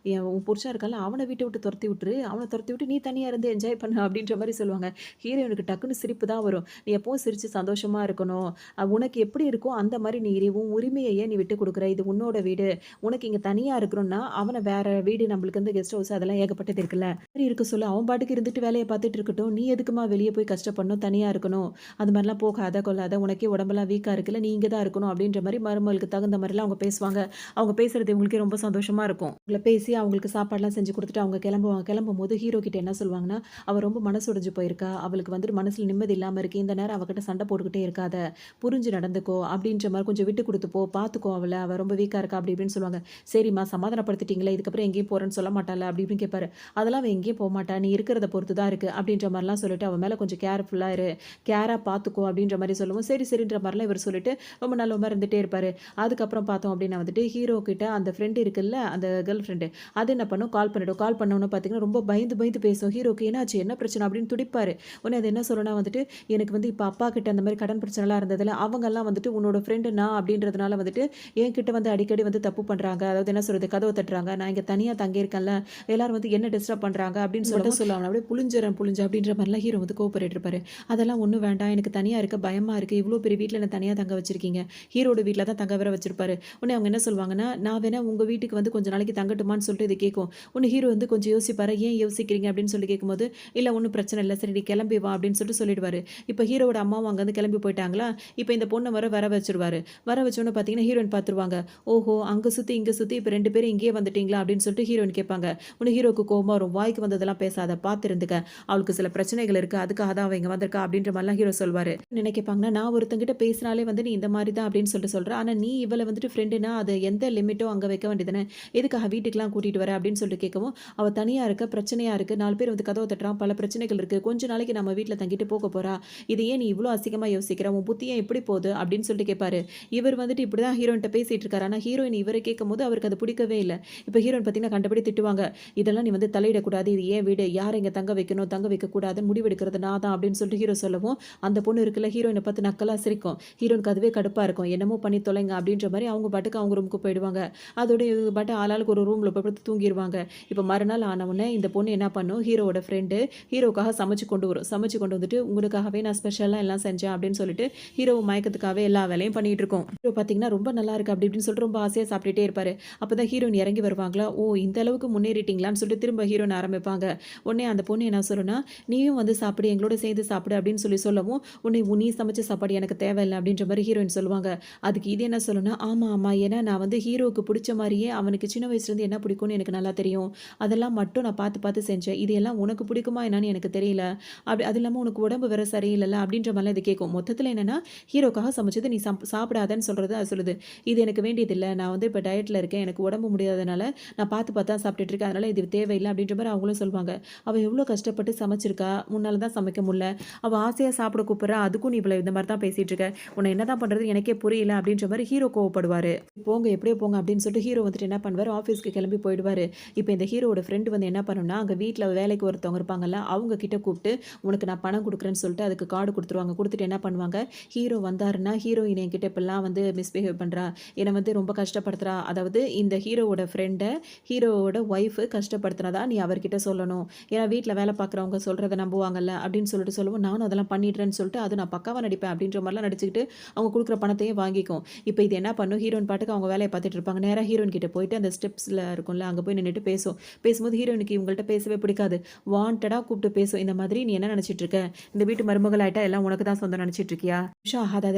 உன் புருஷன் இருக்கான்ல அவன வீட்ட விட்டு தொரத்தி விட்டுரு. அவன தொரத்தி விட்டு நீ தனியா இருந்து என்ஜாய் பண்ணு" அப்படின்ற மாரி சொல்லுவாங்க. ஹீரோயினுக்கு டக்குனு சிரிப்பு தான் வரும். "நீ எப்பவும் சிரிச்சு சந்தோஷமா இருக்கணும். உனக்கு எப்படி இருக்கோ அந்த மாரி நீ இரு. உன் உரிமைய ஏன் நீ விட்டுக் குடுக்குற? இது உன்னோட வீடு. உனக்கு இங்க தனியா இருக்கணும்னா, அவன வேற வீடு நம்மளுக்கு வந்து கெஸ்ட் ஹவுஸ் அதெல்லாம் ஏகப்பட்டது இருக்குல்ல. மாரி இருக்க சொல்லு. அவன் பாட்டுக்கு இருந்துட்டு வேலைய பார்த்துட்டு இருக்கட்டும். நீ எதுக்கும்மா வெளிய போய் கஷ்டப்படணும், தனியா இருக்கணும். அது மாரிலாம் போகாத, கொள்ளாத. உனக்கே உடம்பெல்லாம் வீக்கா இருக்குல்ல. நீ இங்க தான் இருக்கணும்." அப்படின்ற மாரி மருமகளுக்கு தகுந்த மாரிலாம் அவங்க பேசுவாங்க. அவங்க பேசுறது இவங்களுக்கே ரொம்ப சந்தோஷமா இருக்கும். இவங்கள பேசி அவங்களுக்கு சாப்பாடுலாம் செஞ்சு குடுத்துட்டு அவங்க கிளம்புவாங்க. கிளம்பும்போது ஹீரோ கிட்ட என்ன சொல்லுவாங்கன்னா, "அவ ரொம்ப மனசு உடைஞ்சு போயிருக்கா. அவளுக்கு வந்துட்டு மனசுல நிம்மதி இல்லாம இருக்கு. இந்த நேரம் அவகிட்ட சண்டை போட்டுக்கிட்டே இருக்காத. புரிஞ்சு நடந்துக்கோ." அப்படின்ற மாரி கொஞ்சம் விட்டு குடுத்து போ. பார்த்துக்கோ அவள. அவ ரொம்ப வீக்கா இருக்கா அப்படி இப்படின்னு சொல்லுவாங்க. "சரிம்மா சமாதானப்படுத்திட்டீங்களே. இதுக்கப்புறம் எங்கேயும் போறேன்னு சொல்ல மாட்டாளா?" அப்படி இப்படின்னு கேட்பாரு. "அதெல்லாம் அவ எங்கேயும் போமாட்டா. நீ இருக்கிறத பொறுத்து தான் இருக்கு." அப்படின்ற மாரிலாம் சொல்லிட்டு, "அவ மேல கொஞ்சம் கேர்ஃபுல்லா இரு. கேரா பார்த்துக்கோ." அப்படின்ற மாரி சொல்லவும், சரி சரின்ற மாரிலாம் இவரு சொல்லிட்டு ரொம்ப நல்லவமா இருந்துட்டே இருப்பாரு. அதுக்கப்புறம் பார்த்தோம் அப்படின்னா வந்துட்டு, ஹீரோ கிட்ட அந்த ஃப்ரெண்ட் இருக்குல்ல, அந்த கேர்ள் ஃப்ரெண்டு. அது என்ன பண்ணும், கால் பண்ணிடும். கால் பண்ணோனே பார்த்தீங்கன்னா, ரொம்ப பயந்து பயந்து பேசும். ஹீரோக்கு "என்னாச்சு? என்ன பிரச்சனை?" அப்படின்னு துடிப்பாரு. உடனே அது என்ன சொல்லும்னா வந்துட்டு, "எனக்கு வந்து இப்ப அப்பா கிட்ட அந்த மாரி கடன் பிரச்சனைலாம் இருந்ததுல, அவங்கலாம் வந்துட்டு உன்னோட ஃப்ரெண்டு நான் அப்படின்றதுனால வந்துட்டு, என்கிட்ட வந்து அடிக்கடி வந்து தப்பு பண்றாங்க. அதாவது என்ன சொல்றது, கதவ தட்டுறாங்க. நான் இங்க தனியா தங்கியிருக்கேன்ல, எல்லாரும் வந்து என்ன டிஸ்டர்ப் பண்றாங்க." அப்படின்னு சொல்லிட்டு சொல்லுவாங்க. அப்படியே புளிஞ்சர புரிஞ்சா அப்படின்ற மாதிரிலாம் ஹீரோ வந்து கோவப்பட்டுட்டு இருப்பாரு. அதெல்லாம் ஒண்ணும் வேண்டாம். எனக்கு தனியா இருக்க பயமா இருக்கு. இவ்ளோ பெரிய வீட்ல என்ன தனியா தங்க வச்சிருக்கீங்க. ஹீரோட வீட்ல தான் தங்க வேற வச்சிருப்பாரு. உடனே அவங்க என்ன சொல்லுவாங்கன்னா, "நான் வேணா உங்க வீட்டுக்கு வந்து கொஞ்ச நாளைக்கு தங்கட்டுமான்னு" சொல்லிட்டு இது கேட்கும். உடனே ஹீரோ வந்து கொஞ்சம் யோசிப்பாரு. "ஏன் யோசிக்கிறீங்க?" அப்படின்னு சொல்லி கேட்கும்போது, "இல்ல ஒண்ணும் பிரச்சனை இல்ல. சரி நீ கிளம்பி வா" அப்படின்னு சொல்லிட்டு சொல்லிடுவாரு. இப்ப ஹீரோவோட அம்மாவும் அங்கருந்து கிளம்பி போயிட்டாங்களா, இப்ப இந்த பொண்ண வர வச்சுருவாரு. வர வச்சோனே பார்த்தீங்கன்னா, ஹீரோயின் பார்த்துருவாங்க. "ஓஹோ! அங்க சுத்தி, இங்க சுத்தி இப்ப 2 பேரும் இங்கேயே வந்துட்டீங்களா?" அப்படின்னு சொல்லிட்டு ஹீரோயின் கேட்பாங்க. உடனே ஹீரோவுக்கு கோவமா வரும். "வாய்க்கு வந்ததெல்லாம் பேசாத. பார்த்து இருந்துக்க. அவளுக்கு சில பிரச்சனைகள் இருக்கு. அதுக்காக தான் அவ இங்க வந்திருக்கா" அப்படின்ற மாரிலாம் ஹீரோ சொல்வாரு. என்ன கேட்பாங்கன்னா, "நான் ஒருத்தங்கிட்ட பேசினாலே வந்து நீ இந்த மாரி தான் அப்படின்னு சொல்லிட்டு சொல்ற. ஆனா நீ இவள வந்துட்டு ஃப்ரெண்டுனா அது எந்த லிமிட்டோ அங்க வைக்க வேண்டியது தானே. எதுக்காக வீட்டுக்குலாம் கூட்டிட்டு வர?" அப்படின்னு சொல்லிட்டு கேட்கவும், "அவ தனியா இருக்க, பிரச்சனையா இருக்கு. 4 பேர் வந்து கதவ தட்டுறான். பல பிரச்சனைகள் இருக்கு. கொஞ்ச நாளைக்கு நம்ம வீட்ல தங்கிட்டு போக போறா. இத ஏன் நீ இவ்ளோ அசிங்கமா யோசிக்கிற? உன் புத்தி ஏன் இப்படி போகுது?" அப்படின்னு சொல்லிட்டு கேட்பாரு. இவர் வந்துட்டு இப்படிதான் ஹீரோயின்ட்ட பேசிட்டு இருக்காரு. ஆனா ஹீரோயின் இவர கேட்கும்போது அவருக்கு அது பிடிக்கவே இல்ல. இப்ப ஹீரோயின் பார்த்தீங்கன்னா கண்டபடி திட்டுவாங்க. "இதெல்லாம் நீ வந்து தலையிடக்கூடாது. இது என் வீடு. யார இங்க தங்க வைக்கணும், தங்க வைக்கக்கூடாதுன்னு முடிவெடுக்கிறது நான் தான்" அப்படின்னு சொல்லிட்டு ஹீரோ சொல்லவும், அந்த பொண்ணு இருக்குல்ல ஹீரோயின பார்த்து நக்கலா சிரிக்கும். ஹீரோயினுக்கு அதுவே கடுப்பா இருக்கும். என்னமோ பண்ணி தொலைங்க அப்படின்ற மாரி அவங்க பாட்டுக்கு அவங்க ரூமுக்கு போயிடுவாங்க. அதோட இவங்க பாட்டு ஆளாளுக்கு ஒரு ரூம்ல போய் படுத்து தூங்கிருவாங்க. இப்ப மறுநாள் ஆன உடனே இந்த பொண்ணு என்ன பண்ணும், ஹீரோவோட ஃப்ரெண்டு ஹீரோக்காக சமைச்சு கொண்டு வரும். சமைச்சு கொண்டு வந்துட்டு, "உங்களுக்காகவே நான் ஸ்பெஷலா எல்லாம் செஞ்சேன்" அப்படின்னு சொல்லிட்டு ஹீரோவ மயக்கத்துக்காகவே எல்லா வேலையும் பண்ணிட்டு இருக்கும். ஹீரோ பார்த்தீங்கன்னா, ரொம்ப நல்லா இருக்கு அப்படி இப்படின்னு சொல்லிட்டு ரொம்ப ஆசையா சாப்பிட்டுட்டே இருப்பாரு. அப்பதான் ஹீரோயின் இறங்கி வருவாங்களா, "ஓ! இந்த அளவுக்கு முன்னேறிட்டீங்களான்னு" சொல்லிட்டு திரும்ப ஹீரோயின் ஆரம்பிப்பாங்க. உடனே அந்த பொண்ணு என்ன சொல்லும்னா, "நீயும் வந்து சாப்பிடு, எங்களோட சேர்ந்து சாப்பிடு" அப்படின்னு சொல்லவும், உடனே "நீ சமைச்ச சாப்பாடு எனக்கு தேவையில்ல" அப்படின்ற மாரி ஹீரோயின் சொல்லுவாங்க. அதுக்கு இது என்ன சொல்லும்னா, "ஆமா, ஆமா. ஏன்னா நான் வந்து ஹீரோவுக்கு புடிச்ச மாரியே அவனுக்கு சின்ன வயசுலேருந்து என்ன பிடிக்கும்னு எனக்கு நல்லா தெரியும். அதெல்லாம் மட்டும் நான் பார்த்து பார்த்து செஞ்சேன். இது எல்லாம் உனக்கு பிடிக்குமா என்னன்னு எனக்கு தெரியல. அது இல்லாம உனக்கு உடம்பு வேற சரியில்லல்ல" அப்படின்ற மாரிலாம் இது கேட்கும். மொத்தத்தில என்னன்னா, ஹீரோக்காக சமைச்சது நீ சாப்பிடாதன்னு சொல்றது அது சொல்லுது. "இது எனக்கு வேண்டியதில்ல. நான் வந்து இப்ப டயட்ல இருக்கேன். எனக்கு உடம்பு முடியாதனால நான் பார்த்து பார்த்து தான் சாப்பிட்டுட்டு இருக்கேன். அதனால இது தேவையில்ல" அப்படின்ற மாரி அவங்களும் சொல்லுவாங்க. அவ எவ்வளோ கஷ்டப்பட்டு சமைச்சிருக்கா. உன்னால தான் சமைக்க முடியல. அவ ஆசையா சாப்பிட கூப்பிடுறா. அதுக்கும் நீ இவ்வளவு இந்த மாரி தான் பேசிட்டு இருக்க. உன்ன என்னதான் பண்றது எனக்கே புரியல அப்படின்ற மாரி ஹீரோ கோவப்படுவாரு. போங்க எப்படியோ போங்க அப்படின்னு சொல்லிட்டு ஹீரோ வந்துட்டு என்ன பண்ணுவாரு, ஆஃபீஸ்க்கு கிளம்பி போயிடுவாரு. இப்ப இந்த ஹீரோவோட ஃப்ரெண்ட் வந்து என்ன பண்ணும்னா, அங்க வீட்ல வேலைக்கு ஒருத்தவங்க இருப்பாங்கல்ல, அவங்க கிட்ட கூப்பிட்டு, "உனக்கு நான் பணம் குடுக்குறேன்னு" சொல்லிட்டு அதுக்கு கார்டு குடுத்துருவாங்க. குடுத்துட்டு என்ன பண்ணுவாங்க, ஹீரோ வந்தாருன்னா, "ஹீரோயின் என்கிட்ட இப்படிலாம் வந்து மிஸ்பிஹேவ் பண்றா. என்ன வந்து ரொம்ப கஷ்டப்படுத்துறா. அதாவது இந்த ஹீரோவோட ஃப்ரெண்ட ஹீரோவோட ஒய்ஃப் கஷ்டப்படுத்துனதா நீ அவர்கிட்ட சொல்லணும். ஏன்னா வீட்ல வேலை பார்க்குறவங்க சொல்றத நம்புவாங்கல்ல" அப்படின்னு சொல்லிட்டு சொல்லவும், "நானும் அதெல்லாம் பண்ணிடுறேன்னு" சொல்லிட்டு, "அது நான் பக்காவா நடிப்பேன்" அப்படின்ற மாரிலாம் நடிச்சுக்கிட்டு, அவங்க குடுக்குற பணத்தையும் வாங்கிக்கும். இப்ப இது என்ன பண்ணும், ஹீரோயின் பாட்டுக்கு அவங்க வேலைய பார்த்துட்டு இருப்பாங்க. நேரா ஹீரோயின் கிட்ட போயிட்டு அந்த ஸ்டெப்ஸ்ல இருக்கும்ல, அங்க போய் நின்னுட்டு பேசும். பேசும்போது ஹீரோயினுக்கு இவங்கள்ட்ட பேசவே பிடிக்காது. வாண்டடா கூப்பிட்டு பேசும். இந்த மாதிரி, "நீ என்ன நெனச்சிட்டு இருக்க? இந்த வீட்டு மருமகள் ஆயிட்டா எல்லாம் உனக்கு தான் சொந்தம் நெனச்சிட்டு இருக்கியா? நிமிஷம் ஆகாது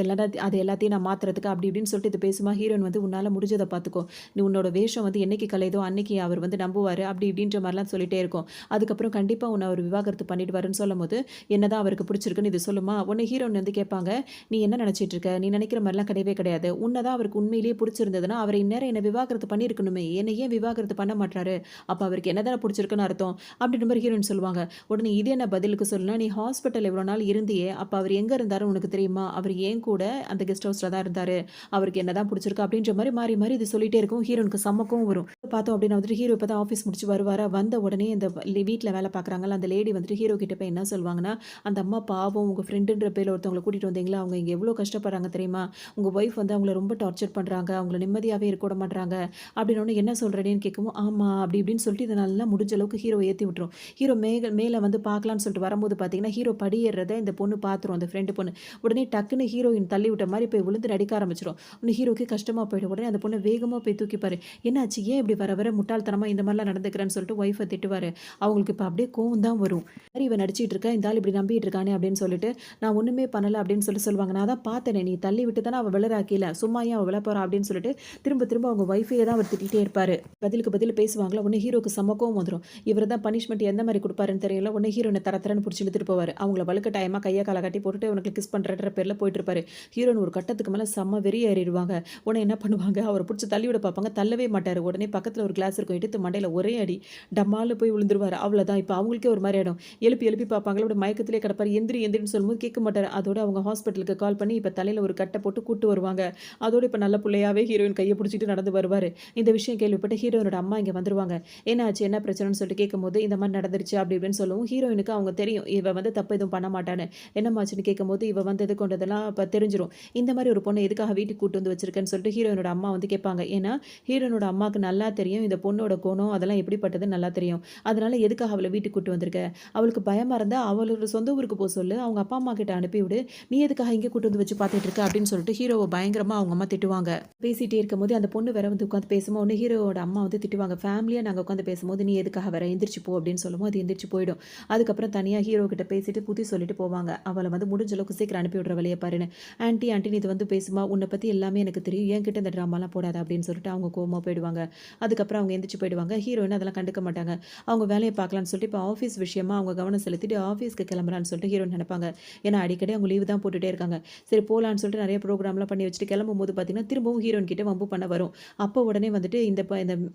அது எல்லாத்தையும் நான் மாத்துறதுக்கு" அப்படி இப்படின்னு சொல்லிட்டு இது பேசுமா, ஹீரோயின் வந்து, "உன்னால முடிஞ்சத பார்த்துக்கோ. நீ உன்னோட வேஷம் வந்து என்னைக்கு கலையுதோ அன்னைக்கு அவர் வந்து நம்புவாரு" அப்படி இப்படின்ற மாரிலாம் சொல்லிட்டே இருக்கும். அதுக்கப்புறம் கண்டிப்பா உன்ன அவரு விவாகரத்து பண்ணிடுவாருன்னு சொல்லும்போது, என்னதான் அவருக்கு பிடிச்சிருக்குன்னு இது சொல்லுமா, உடனே ஹீரோயின் வந்து கேட்பாங்க, "நீ என்ன நெனச்சிட்டு இருக்க? நீ நெனைக்கிற மாரிலாம் கிடையவே கிடையாது. உன்ன தான் அவருக்கு உண்மையிலேயே புடிச்சிருந்ததுன்னா, அவரு இந்நேரம் என்ன விவாகரத்து பண்ணியிருக்கணுமே. என்ன ஏன் விவாகரத்து பண்ண மாட்றாரு? அப்ப அவருக்கு என்ன தானே புடிச்சிருக்குன்னு அர்த்தம்." அப்படின்ற மாரி ஹீரோயின் சொல்லுவாங்க. உடனே இது என்ன பதிலுக்கு சொல்லுனா, "நீ ஹாஸ்பிட்டல்ல இவ்வளோ நாள் இருந்தியே, அப்ப அவரு எங்க இருந்தாருன்னு உனக்கு தெரியுமா? அவரு என் கூட அந்த கெஸ்ட் ஹவுஸ்ல தான் இருந்தாரு. அவருக்கு என்ன தான் புடிச்சிருக்கு." அப்படின்ற மாரி மாறி மாறி இது சொல்லிட்டே இருக்கும். ஹீரோயினுக்கு செம்ம கோவம் வரும். பார்த்தோம் அப்படின்னா வந்துட்டு ஹீரோ இப்ப தான் ஆஃபீஸ் முடிச்சு வருவாரா, வந்த உடனே இந்த வீட்ல வேலை பார்க்குறாங்கல்ல, அந்த லேடி வந்துட்டு ஹீரோ கிட்ட போய் என்ன சொல்லுவாங்கன்னா, "அந்த அம்மா பாவம் உங்க ஃப்ரெண்டுன்ற பேர்ல ஒருத்தவங்கள கூட்டிட்டு வந்தீங்களா, அவங்க இங்க எவ்வளோ கஷ்டப்படுறாங்க தெரியுமா? உங்க ஒய்ஃப் வந்து அவங்கள ரொம்ப டார்ச்சர் பண்றாங்க. அவங்கள நிம்மதியாவே இருக்க விட மாட்றாங்க." அப்படின்னோனே என்ன சொல்றேன்னு கேட்கவும், "ஆமா" அப்படி இப்படின்னு சொல்லிட்டு இத நல்லா முடிஞ்ச அளவுக்கு ஹீரோவ ஏத்தி விட்டுரும். ஹீரோ மேல வந்து பார்க்கலான்னு சொல்லிட்டு வரும்போது பார்த்தீங்கன்னா, ஹீரோ படி ஏறுறத இந்த பொண்ணு பார்த்துரும். அந்த ஃப்ரெண்டு பொண்ணு. உடனே டக்குன்னு ஹீரோயின் தள்ளி விட்ட மாரி போய் விழுந்து நடிக்க ஆரம்பிச்சுரும். உடனே ஹீரோக்கு கஷ்டமா போயிடும். உடனே அந்த பொண்ண வேகமா போய் தூக்கிப்பாரு. "என்னாச்சு? ஏன் இப்படி வர வர முட்டாள்தனமா இந்த மாரிலாம் நடந்துக்கிறேன்னு" சொல்லிட்டு ஒய்ஃப திட்டுவாரு. அவங்களுக்கு இப்ப அப்படியே கோவம் தான் வரும். "மாரி இவ நடிச்சிட்டு இருக்கா, இந்த ஆள் இப்படி நம்பிட்டு இருக்கானே" அப்படின்னு சொல்லிட்டு, "நான் ஒண்ணுமே பண்ணல" அப்படின்னு சொல்லுவாங்க. "நான் தான் பார்த்தேனே, நீ தள்ளி விட்டு தானே அவ விழறா கீழ. சும்மா ஏன் அவ விழப்போறா" அப்படின்னு சொல்லிட்டு திரும்ப திரும்ப அவங்க ஒய்ஃபையே தான் அவர் திட்டிட்டே இருப்பாரு. பதிலுக்கு பதில் பேசுவாங்களா, உடனே ஹீரோக்கு செம்ம கோவம் வந்துரும். இவரு தான் பனிஷ்மென்ட் எந்த மாரி குடுப்பாருன்னு தெரியல. உடனே ஹீரோயின தர தரன்னு புடிச்சு இழுத்துட்டு போவாரு. அவங்கள வலுக்கட்டாயமா கைய கால கட்டி போட்டுட்டு இவனுக்கு கிஸ் பண்றேன்ற பேர்ல போயிட்டு இருப்பாரு. ஹீரோயின் ஒரு கட்டத்துக்கு மேல செம்ம வெறி ஏறிடுவாங்க. உடனே என்ன பண்ணுவாங்க, அவர புடிச்சு தள்ளி விட பார்ப்பாங்க. தள்ளவே மாட்டாரு. உடனே பக்கத்துல ஒரு கிளாஸ் இருக்கும். எடுத்து மண்டையில ஒரே அடி. டமால்னு போய் விழுந்துருவாரு. அவ்வளோதான். இப்ப அவங்களுக்கே ஒரு மாரி ஆயிடும். எழுப்பி எழுப்பி பார்ப்பாங்களா, அப்படியே மயக்கத்திலே கிடப்பாரு. எந்திரி எந்திரின்னு சொல்லும்போது கேட்க மாட்டாரு. அதோட அவங்க ஹாஸ்பிட்டலுக்கு கால் பண்ணி இப்ப தலையில ஒரு கட்ட போட்டு கூட்டு வருவாங்க. அதோட இப்ப நல்ல புள்ளையாவே ஹீரோயின் கைய புடிச்சுட்டு நடந்து வருவாரு. இந்த விஷயம் கேள்விப்பட்டு ஹீரோயினோட அம்மா இங்க வந்துருவாங்க. "என்னாச்சு? என்ன பிரச்சனைன்னு?" சொல்லிட்டு கேட்கும்போது, இந்த மாரி நடந்துருச்சு அப்படி இப்படின்னு சொல்லவும், ஹீரோயினுக்கு அவங்க தெரியும். இவ வந்து தப்பு எதுவும் பண்ண மாட்டான்னு. என்னம்மாச்சுன்னு கேட்கும்போது, இவ வந்தது கொண்டதெல்லாம் அப்ப தெரிஞ்சிரும். இந்த மாரி ஒரு பொண்ண எதுக்காக வீட்டுக்கு கூட்டு வந்து வச்சிருக்கன்னு சொல்லிட்டு ஹீரோயினோட அம்மா வந்து கேட்பாங்க. ஏன்னா, ஹீரோயினோட அம்மாக்கு நல்லா தெரியும் இந்த பொண்ணோட குணம் அதெல்லாம் எப்படிப்பட்டதுன்னு நல்லா தெரியும். அதனால எதுக்காக அவள வீட்டுக்கு கூட்டு வந்திருக்க? அவளுக்கு பயமா இருந்தா அவளோட சொந்த ஊருக்கு சொல்லு. அவங்க அப்பா, அம்மா கிட்ட அனுப்பிவிடு. நீ எதுக்காக இங்க கூட்டு வந்து வச்சு பார்த்துட்டு இருக்க? அப்படின்னு சொல்லிட்டு ஹீரோவ பயங்கரமா அவங்க அம்மா திட்டுவாங்க. பேசிட்டே இருக்கும்போது அந்த பொண்ணு வேற வந்து உட்காந்து பேசும்போது உடனே ஹீரோவோட அம்மா வந்து திட்டுவாங்க. ஃபேமிலியா நாங்க உட்காந்து பேசும்போது நீ எதுக்காக வர? எந்திரிச்சு போ அப்படின்னு சொல்லும்போது அது எந்திரிச்சு போயிடும். அதுக்கப்புறம் தனியா ஹீரோ கிட்ட பேசிட்டு புத்தி சொல்லிட்டு போவாங்க. அவள வந்து முடிஞ்ச அளவுக்கு சீக்கிரம் அனுப்பி விடுற வழிய பாருன்னு. ஆன்டி நீ இது வந்து பேசுமா, உன்ன பத்தி எல்லாமே எனக்கு தெரியும். என்கிட்ட இந்த ட்ராமாலாம் போடாத அப்படின்னு சொல்லிட்டு அவங்க கோவமா போயிடுவாங்க. அதுக்கப்புறம் அவங்க எந்திரிச்சு போயிடுவாங்க. ஹீரோயின் அதெல்லாம் கண்டுக்க மாட்டாங்க. அவங்க வேலைய பார்க்கலான்னு சொல்லிட்டு இப்போ ஆஃபீஸ் விஷயமா அவங்க கவனம் செலுத்திட்டு ஆஃபீஸ்க்கு கிளம்புறான்னு சொல்லிட்டு ஹீரோயின் நெனைப்பாங்க. ஏன்னா அடிக்கடி அவங்க லீவ் தான் போட்டுட்டே இருக்காங்க. சரி போலான்னு சொல்லிட்டு நெறைய ப்ரோகிராம்லாம் பண்ணி வச்சுட்டு கிளம்பும்போது பார்த்தீங்கன்னா, திரும்பவும் ஹீரோயின் கிட்ட வம்பு பண்ண வரும். அப்போ உடனே வந்துட்டு இந்த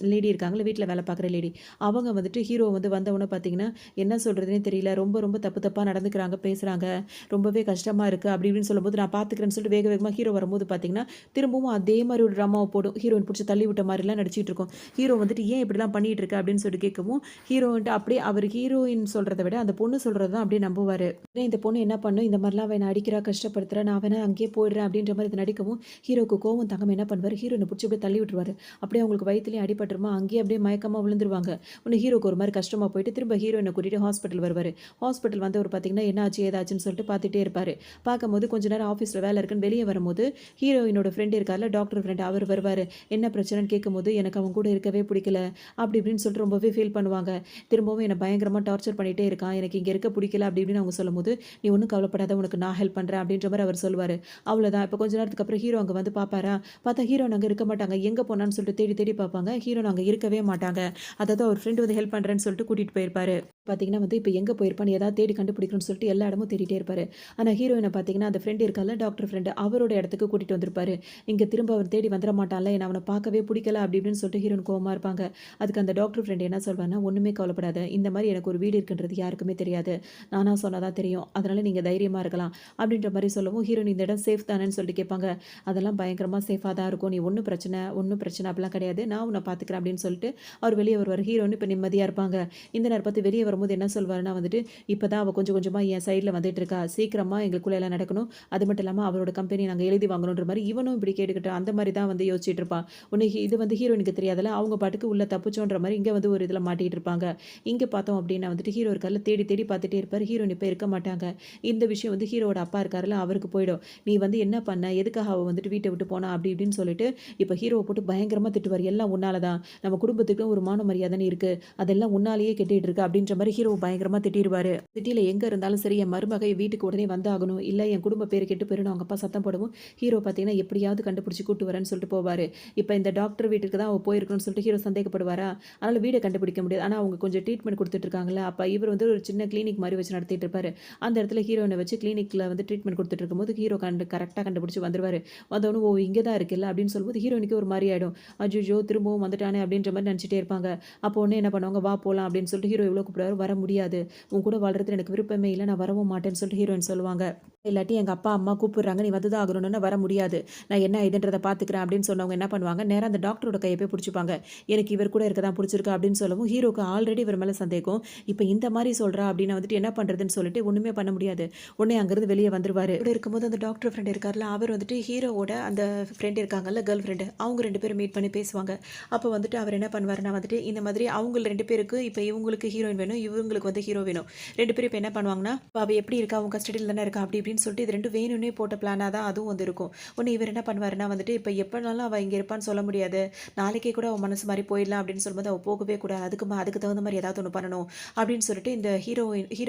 லேடி இருக்காங்கல்ல, வீட்ல வேலை பார்க்குற லேடி. அவங்க வந்துட்டு ஹீரோ வந்து வந்தவுடனே பார்த்தீங்கன்னா, என்ன சொல்றதுன்னே தெரியல. ரொம்ப ரொம்ப தப்பு தப்பா நடந்துக்கிறாங்க, பேசுறாங்க. ரொம்பவே கஷ்டமா இருக்கு. அப்படி இப்படின்னு சொல்லும்போது, நான் பார்த்துக்கிறேன்னு சொல்லிட்டு வேக வேகமா ஹீரோ வரும்போது பார்த்தீங்கன்னா, திரும்பவும் அதே மாரி ஒரு ட்ராமாவ போடும். ஹீரோயின் புடிச்சு தள்ளி விட்ட மாரிலாம் நடிச்சிட்டு இருக்கும். ஹீரோ வந்துட்டு "ஏன் இப்படிலாம் பண்ணிட்டு இருக்க?" அப்படின்னு சொல்லிட்டு கேட்கவும், ஹீரோ வந்துட்டு அப்படியே அவர் ஹீரோயின் சொல்றத விட அந்த பொண்ணு சொல்றது தான் அப்படியே நம்புவாரு. உடனே இந்த பொண்ணு என்ன பண்ணும், இந்த மாரிலாம் அவ என்ன அடிக்கிறா, கஷ்டப்படுத்துறா, நான் வேணா அங்கேயே போயிடுறேன் அப்படின்ற மாரி இது நடிக்கவும், ஹீரோவுக்கு கோவம் தாங்காம என்ன பண்ணுவாரு, ஹீரோயின புடிச்சு அப்படியே தள்ளி விட்டுருவாரு. அப்படியே அவங்களுக்கு வயித்துலயும் அடிபட்டுருமா, அங்கேயே அப்படியே மயக்கமா விழுந்துருவாங்க. உடனே ஹீரோக்கு ஒரு மாரி கஷ்டமா போயிட்டு திரும்ப ஹீரோயின கூட்டிட்டு ஹாஸ்பிட்டல் வருவாரு. ஹாஸ்பிட்டல் வந்தவரு பார்த்தீங்கன்னா, என்ன ஆச்சு, ஏதாச்சுன்னு சொல்லிட்டு பார்த்துட்டே இருப்பாரு. பார்க்கும்போது கொஞ்ச நேரம் ஆஃபீஸ்ல வேலை இருக்குன்னு வெளிய வரும்போது, ஹீரோயினோட ஃப்ரெண்ட் இருக்கார்ல, டாக்டர் ஃப்ரெண்ட் அவர் வருவாரு. என்ன பிரச்சனைன்னு கேட்கும்போது, "எனக்கு அவன் கூட இருக்கவே பிடிக்கல." அப்படி இப்படின்னு சொல்லிட்டு ரொம்பவே ஃபீல் பண்ணுவாங்க. திரும்பவும் என்ன பயங்கரமா டார்ச்சர் பண்ணிட்டே இருக்கான். எனக்கு இங்க இருக்க பிடிக்கல அப்படி இப்படின்னு அவங்க சொல்லும்போது, "நீ ஒண்ணும் கவலைப்படாத, உனக்கு நான் ஹெல்ப் பண்றேன்." அப்படின்ற மாரி அவர் சொல்லுவாரு. அவ்வளோதான். இப்ப கொஞ்ச நேரத்துக்கு அப்புறம் ஹீரோ அங்க வந்து பார்ப்பாரா, பார்த்தா ஹீரோயின் அங்க இருக்க மாட்டாங்க. எங்க போனான்னு சொல்லிட்டு தேடி தேடி பார்ப்பாங்க. ஹீரோயின் அங்க இருக்கவே மாட்டாங்க. அதாவது அவர் ஃப்ரெண்ட் வந்து ஹெல்ப் பண்றேன்னு சொல்லிட்டு கூட்டிட்டு போயிருப்பாரு. பார்த்தீங்கன்னா வந்து, இப்ப எங்க போயிருப்பான்னு ஏதாவது தேடி கண்டுபிடிக்கணும்னு சொல்லிட்டு எல்லா இடமும் தேடிட்டே இருப்பாரு. ஆனா ஹீரோயின பார்த்தீங்கன்னா, அந்த ஃப்ரெண்ட் இருக்கால்ல, டாக்டர் ஃப்ரெண்ட் அவரோட இடத்துக்கு கூட்டிட்டு வந்திருப்பாரு. இங்க திரும்ப அவர் தேடி வந்துர மாட்டான்ல, என்ன அவன பார்க்கவே புடிக்கல அப்படி இப்படின்னு சொல்லிட்டு ஹீரோயின் கோவமா இருப்பாங்க. அதுக்கு அந்த டாக்டர் ஃப்ரெண்ட் என்ன சொல்வாருன்னா, "ஒண்ணுமே கவலைப்படாத. இந்த மாரி எனக்கு ஒரு வீடு இருக்குன்றது யாருக்குமே தெரியாது. நானா சொன்னா தான் தெரியும். அதனால நீங்க தைரியமா இருக்கலாம்." அப்படின்ற மாரி சொல்லவும், ஹீரோயின் இந்த இடம் சேஃப் தானேன்னு சொல்லிட்டு கேட்பாங்க. "அதெல்லாம் பயங்கரமா சேஃபா தான் இருக்கும். நீ ஒண்ணும் பிரச்சனை அப்படிலாம் கிடையாது. நான் உன்ன பார்த்துக்கிறேன்." அப்படின்னு சொல்லிட்டு அவர் வெளிய வருவாரு. ஹீரோயின் இப்ப நிம்மதியா இருப்பாங்க. இந்த நேரம் பார்த்து வெளிய வரும்போது என்ன சொல்வாருன்னா வந்துட்டு, "இப்பதான் அவ கொஞ்சம் கொஞ்சமா என் சைட்ல வந்துட்டு இருக்கா. சீக்கிரமா எங்களுக்குள்ள எல்லாம் நடக்கணும். அது மட்டும் இல்லாம அவரோட கம்பெனி நாங்க எழுதி வாங்கணுன்ற மாரி இவனும் இப்படி கேட்டுக்கிட்டு அந்த மாரி தான் வந்து யோசிச்சுட்டு இருப்பான். உடனே இது வந்து ஹீரோயினுக்கு தெரியாதுல்ல. அவங்க பாட்டுக்கு உள்ள தப்பிச்சோன்ற மாரி இங்க வந்து ஒரு இதுல மாட்டிட்டு இருப்பாங்க. இங்க பார்த்தோம் அப்படின்னா வந்துட்டு ஹீரோ இருக்கார்ல தேடி தேடி பார்த்துட்டே இருப்பாரு. ஹீரோயின் இப்ப இருக்க மாட்டாங்க. இந்த விஷயம் வந்து ஹீரோவோட அப்பா இருக்காருல்ல அவருக்கு போயிடும். "நீ வந்து என்ன பண்ண? எதுக்காக அவ வந்துட்டு வீட்ட விட்டு போனா?" அப்படி இப்படின்னு சொல்லிட்டு இப்ப ஹீரோவ போட்டு பயங்கரமா திட்டுவாரு. "எல்லாம் உன்னால தான். நம்ம குடும்பத்துக்கு ஒரு மான மரியாதைன்னு இருக்கு. அதெல்லாம் உன்னாலேயே கெட்டுட்டு இருக்கு." அப்படின்ற மாரி ஹீரோவ பயங்கரமா திட்டிருவாரு. சிட்டில எங்க இருந்தாலும் சரி என் மருமக வீட்டுக்கு உடனே வந்தாகணும். இல்ல என் குடும்ப பேரு கெட்டு போயிரும்னு அவங்க அப்பா சத்தம் போடவும், ஹீரோ பார்த்தீங்கன்னா எப்படியாவது கண்டுபிடிச்சு கூட்டு வரேன்னு சொல்லிட்டு போவாரு. இப்ப இந்த டாக்டர் வீட்டுக்கு தான் அவ போயிருக்கணும்னு சொல்லிட்டு ஹீரோ சந்தேகப்படுவாரா? அதனால வீட கண்டுபிடிக்க முடியாது. ஆனா அவங்க கொஞ்சம் ட்ரீட்மெண்ட் குடுத்துட்டு இருக்காங்கல்ல. அப்ப இவர் வந்து ஒரு சின்ன கிளினிக் மாரி வச்சு நடத்திட்டு இருப்பாரு. அந்த இடத்துல ஹீரோயின வச்சு கிளினிக்ல வந்து ட்ரீட்மெண்ட் குடுத்துட்டு இருக்கும்போது ஹீரோ கரெக்ட்டா கண்டுபிடிச்சு வந்துருவாரு. வந்தவுடனே "ஓ! இங்க தான் இருக்குல்ல" அப்படின்னு சொல்லும்போது ஹீரோயினுக்கு ஒரு மாரி ஆயிடும். அய்யய்யோ! திரும்பவும் வந்துட்டானே அப்படின்ற மாரி நெனச்சுட்டே இருப்பாங்க. அப்போ உடனே என்ன பண்ணுவாங்க, "வா போலாம்" அப்படின்னு சொல்லிட்டு ஹீரோ எவ்வளோ கூப்பிடுவாரு. "வர முடியாது. உன் கூட வாழ்றதுல எனக்கு விருப்பமே இல்ல. நான் வரவும் மாட்டேன்னு" சொல்லிட்டு ஹீரோயின் சொல்லுவாங்க. இல்லாட்டி எங்க அப்பா, அம்மா கூப்பிடுறாங்க. நீ வந்து தான் ஆகணும்னா வர முடியாது. நான் என்ன ஏதுன்றத பார்த்துக்கிறேன் அப்படின்னு சொன்னவங்க என்ன பண்ணுவாங்க, நேரா அந்த டாக்டரோட கைய போய் புடிச்சுப்பாங்க. எனக்கு இவர் கூட இருக்க தான் புடிச்சிருக்கு அப்படின்னு சொல்லவும், ஹீரோக்கு ஆல்ரெடி இவர் மேல சந்தேகம். இப்ப இந்த மாரி சொல்றா அப்படின்னா வந்துட்டு என்ன பண்றதுன்னு சொல்லிட்டு ஒண்ணுமே பண்ண முடியாது. உடனே அங்கிருந்து வெளிய வந்துருவாரு. கூட இருக்கும்போது அந்த டாக்டர் ஃப்ரெண்ட் இருக்கார்ல, அவர் வந்துட்டு ஹீரோவோட அந்த ஃப்ரெண்ட் இருக்காங்கல்ல, கேர்ள் ஃப்ரெண்ட் அவங்க 2 பேரும் மீட் பண்ணி பேசுவாங்க. அப்ப வந்துட்டு அவர் என்ன பண்ணுவாருன்னா வந்துட்டு, இந்த மாதிரி அவங்க 2 பேருக்கு இப்ப இவங்களுக்கு ஹீரோயின் வேணும், இவங்களுக்கு வந்து ஹீரோ வேணும். 2 பேரும் இப்ப என்ன பண்ணுவாங்கன்னா, "இப்ப அவ எப்படி இருக்கா? உன் கஸ்டடியில தானே இருக்கா?" அப்படி இப்படின்னு சொல்லிட்டு இது 2 வேணும்னே போட்ட பிளானா தான் அதுவும் வந்து இருக்கும். உடனே இவர் என்ன பண்ணுவாருன்னா வந்துட்டு, இப்ப எப்பனாலும் அவ இங்க இருப்பான்னு சொல்ல முடியாது. நாளைக்கே கூட அவ மனசு மாறி போயிடலாம் அப்படின்னு சொல்லும்போது, அவ போகவே கூடாது. அதுக்கு தகுந்த மாரி ஏதாவது ஒண்ணு பண்ணணும். அப்படின்னு சொல்லிட்டு இந்த ஹீரோ